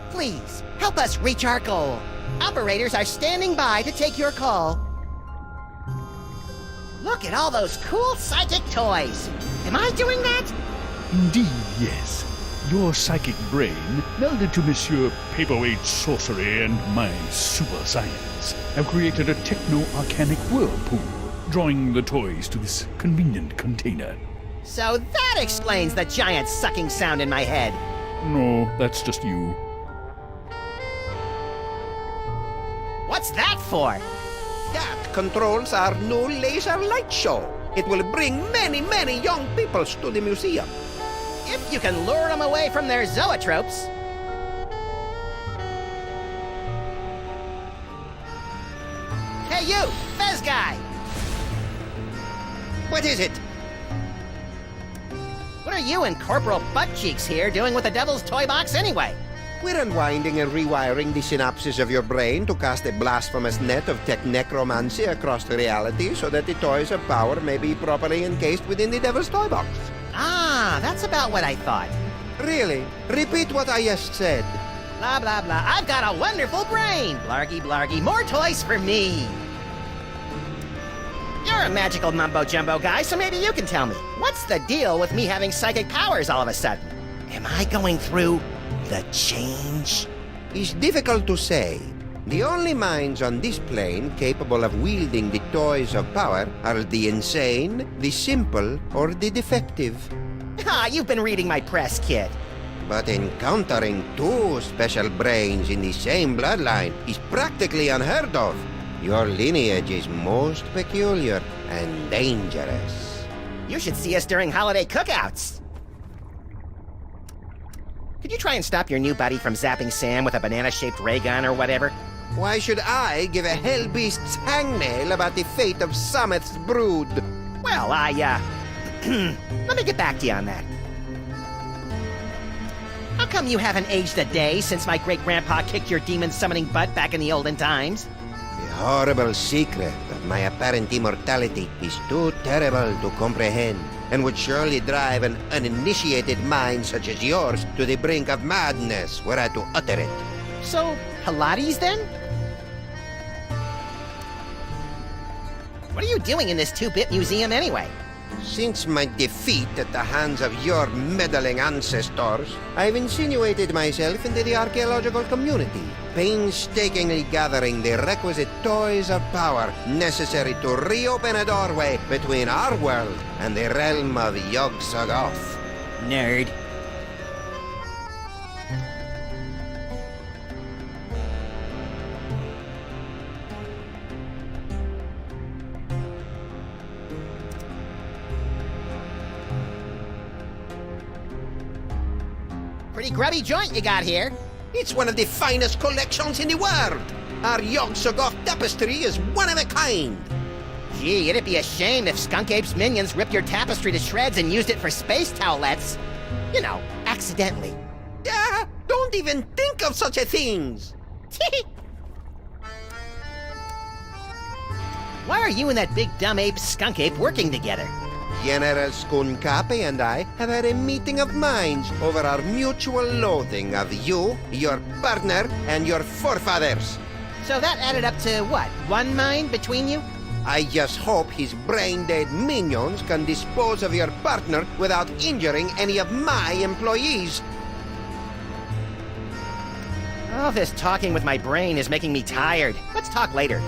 Please, help us reach our goal. Operators are standing by to take your call. Look at all those cool psychic toys. Am I doing that? Indeed, yes. Your psychic brain, melded to Monsieur Paperweight's sorcery and my super science, have created a techno-arcanic whirlpool, drawing the toys to this convenient container. So that explains the giant sucking sound in my head. No, that's just you. What's that for? That controls our new laser light show. It will bring many, many young peoples to the museum. If you can lure them away from their zoetropes. Hey you, Fez guy! What is it? What are you and Corporal Buttcheeks here doing with the Devil's Toy Box anyway? We're unwinding and rewiring the synapses of your brain to cast a blasphemous net of technecromancy across the reality so that the toys of power may be properly encased within the Devil's Toy Box. Ah, that's about what I thought. Really? Repeat what I just said. Blah, blah, blah. I've got a wonderful brain. Blargy, blargy. More toys for me. You're a magical mumbo-jumbo guy, so maybe you can tell me. What's the deal with me having psychic powers all of a sudden? Am I going through the change? It's difficult to say. The only minds on this plane capable of wielding the toys of power are the insane, the simple, or the defective. Ah, you've been reading my press, kid. But encountering two special brains in the same bloodline is practically unheard of. Your lineage is most peculiar and dangerous. You should see us during holiday cookouts. Could you try and stop your new buddy from zapping Sam with a banana-shaped ray gun or whatever? Why should I give a hellbeast's hangnail about the fate of Sameth's brood? Well, let me get back to you on that. How come you haven't aged a day since my great-grandpa kicked your demon-summoning butt back in the olden times? The horrible secret of my apparent immortality is too terrible to comprehend, and would surely drive an uninitiated mind such as yours to the brink of madness were I to utter it. So, Pilates then? What are you doing in this 2-bit museum anyway? Since my defeat at the hands of your meddling ancestors, I've insinuated myself into the archaeological community, painstakingly gathering the requisite toys of power necessary to reopen a doorway between our world and the realm of Yog-Sothoth. Nerd. Pretty grubby joint you got here. It's one of the finest collections in the world. Our Yog-Sothoth tapestry is one of a kind. Gee, it'd be a shame if Skunk Ape's minions ripped your tapestry to shreds and used it for space towelettes. You know, accidentally. Don't even think of such a things. Why are you and that big dumb ape Skunk Ape working together? General Skunkapi and I have had a meeting of minds over our mutual loathing of you, your partner, and your forefathers. So that added up to what? 1 mind between you? I just hope his brain-dead minions can dispose of your partner without injuring any of my employees. All this talking with my brain is making me tired. Let's talk later.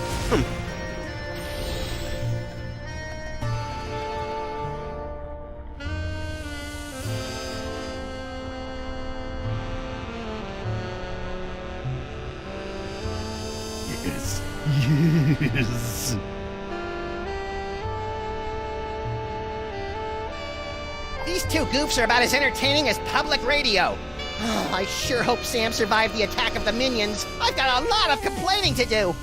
Yes. These two goofs are about as entertaining as public radio. Oh, I sure hope Sam survived the attack of the minions. I've got a lot of complaining to do.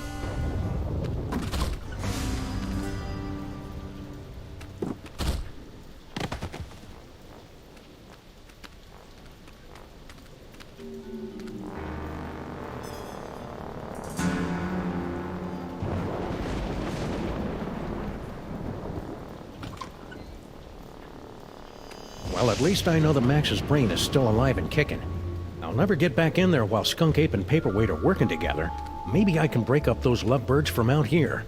Well, at least I know that Max's brain is still alive and kicking. I'll never get back in there while Skunk Ape and Paperweight are working together. Maybe I can break up those lovebirds from out here.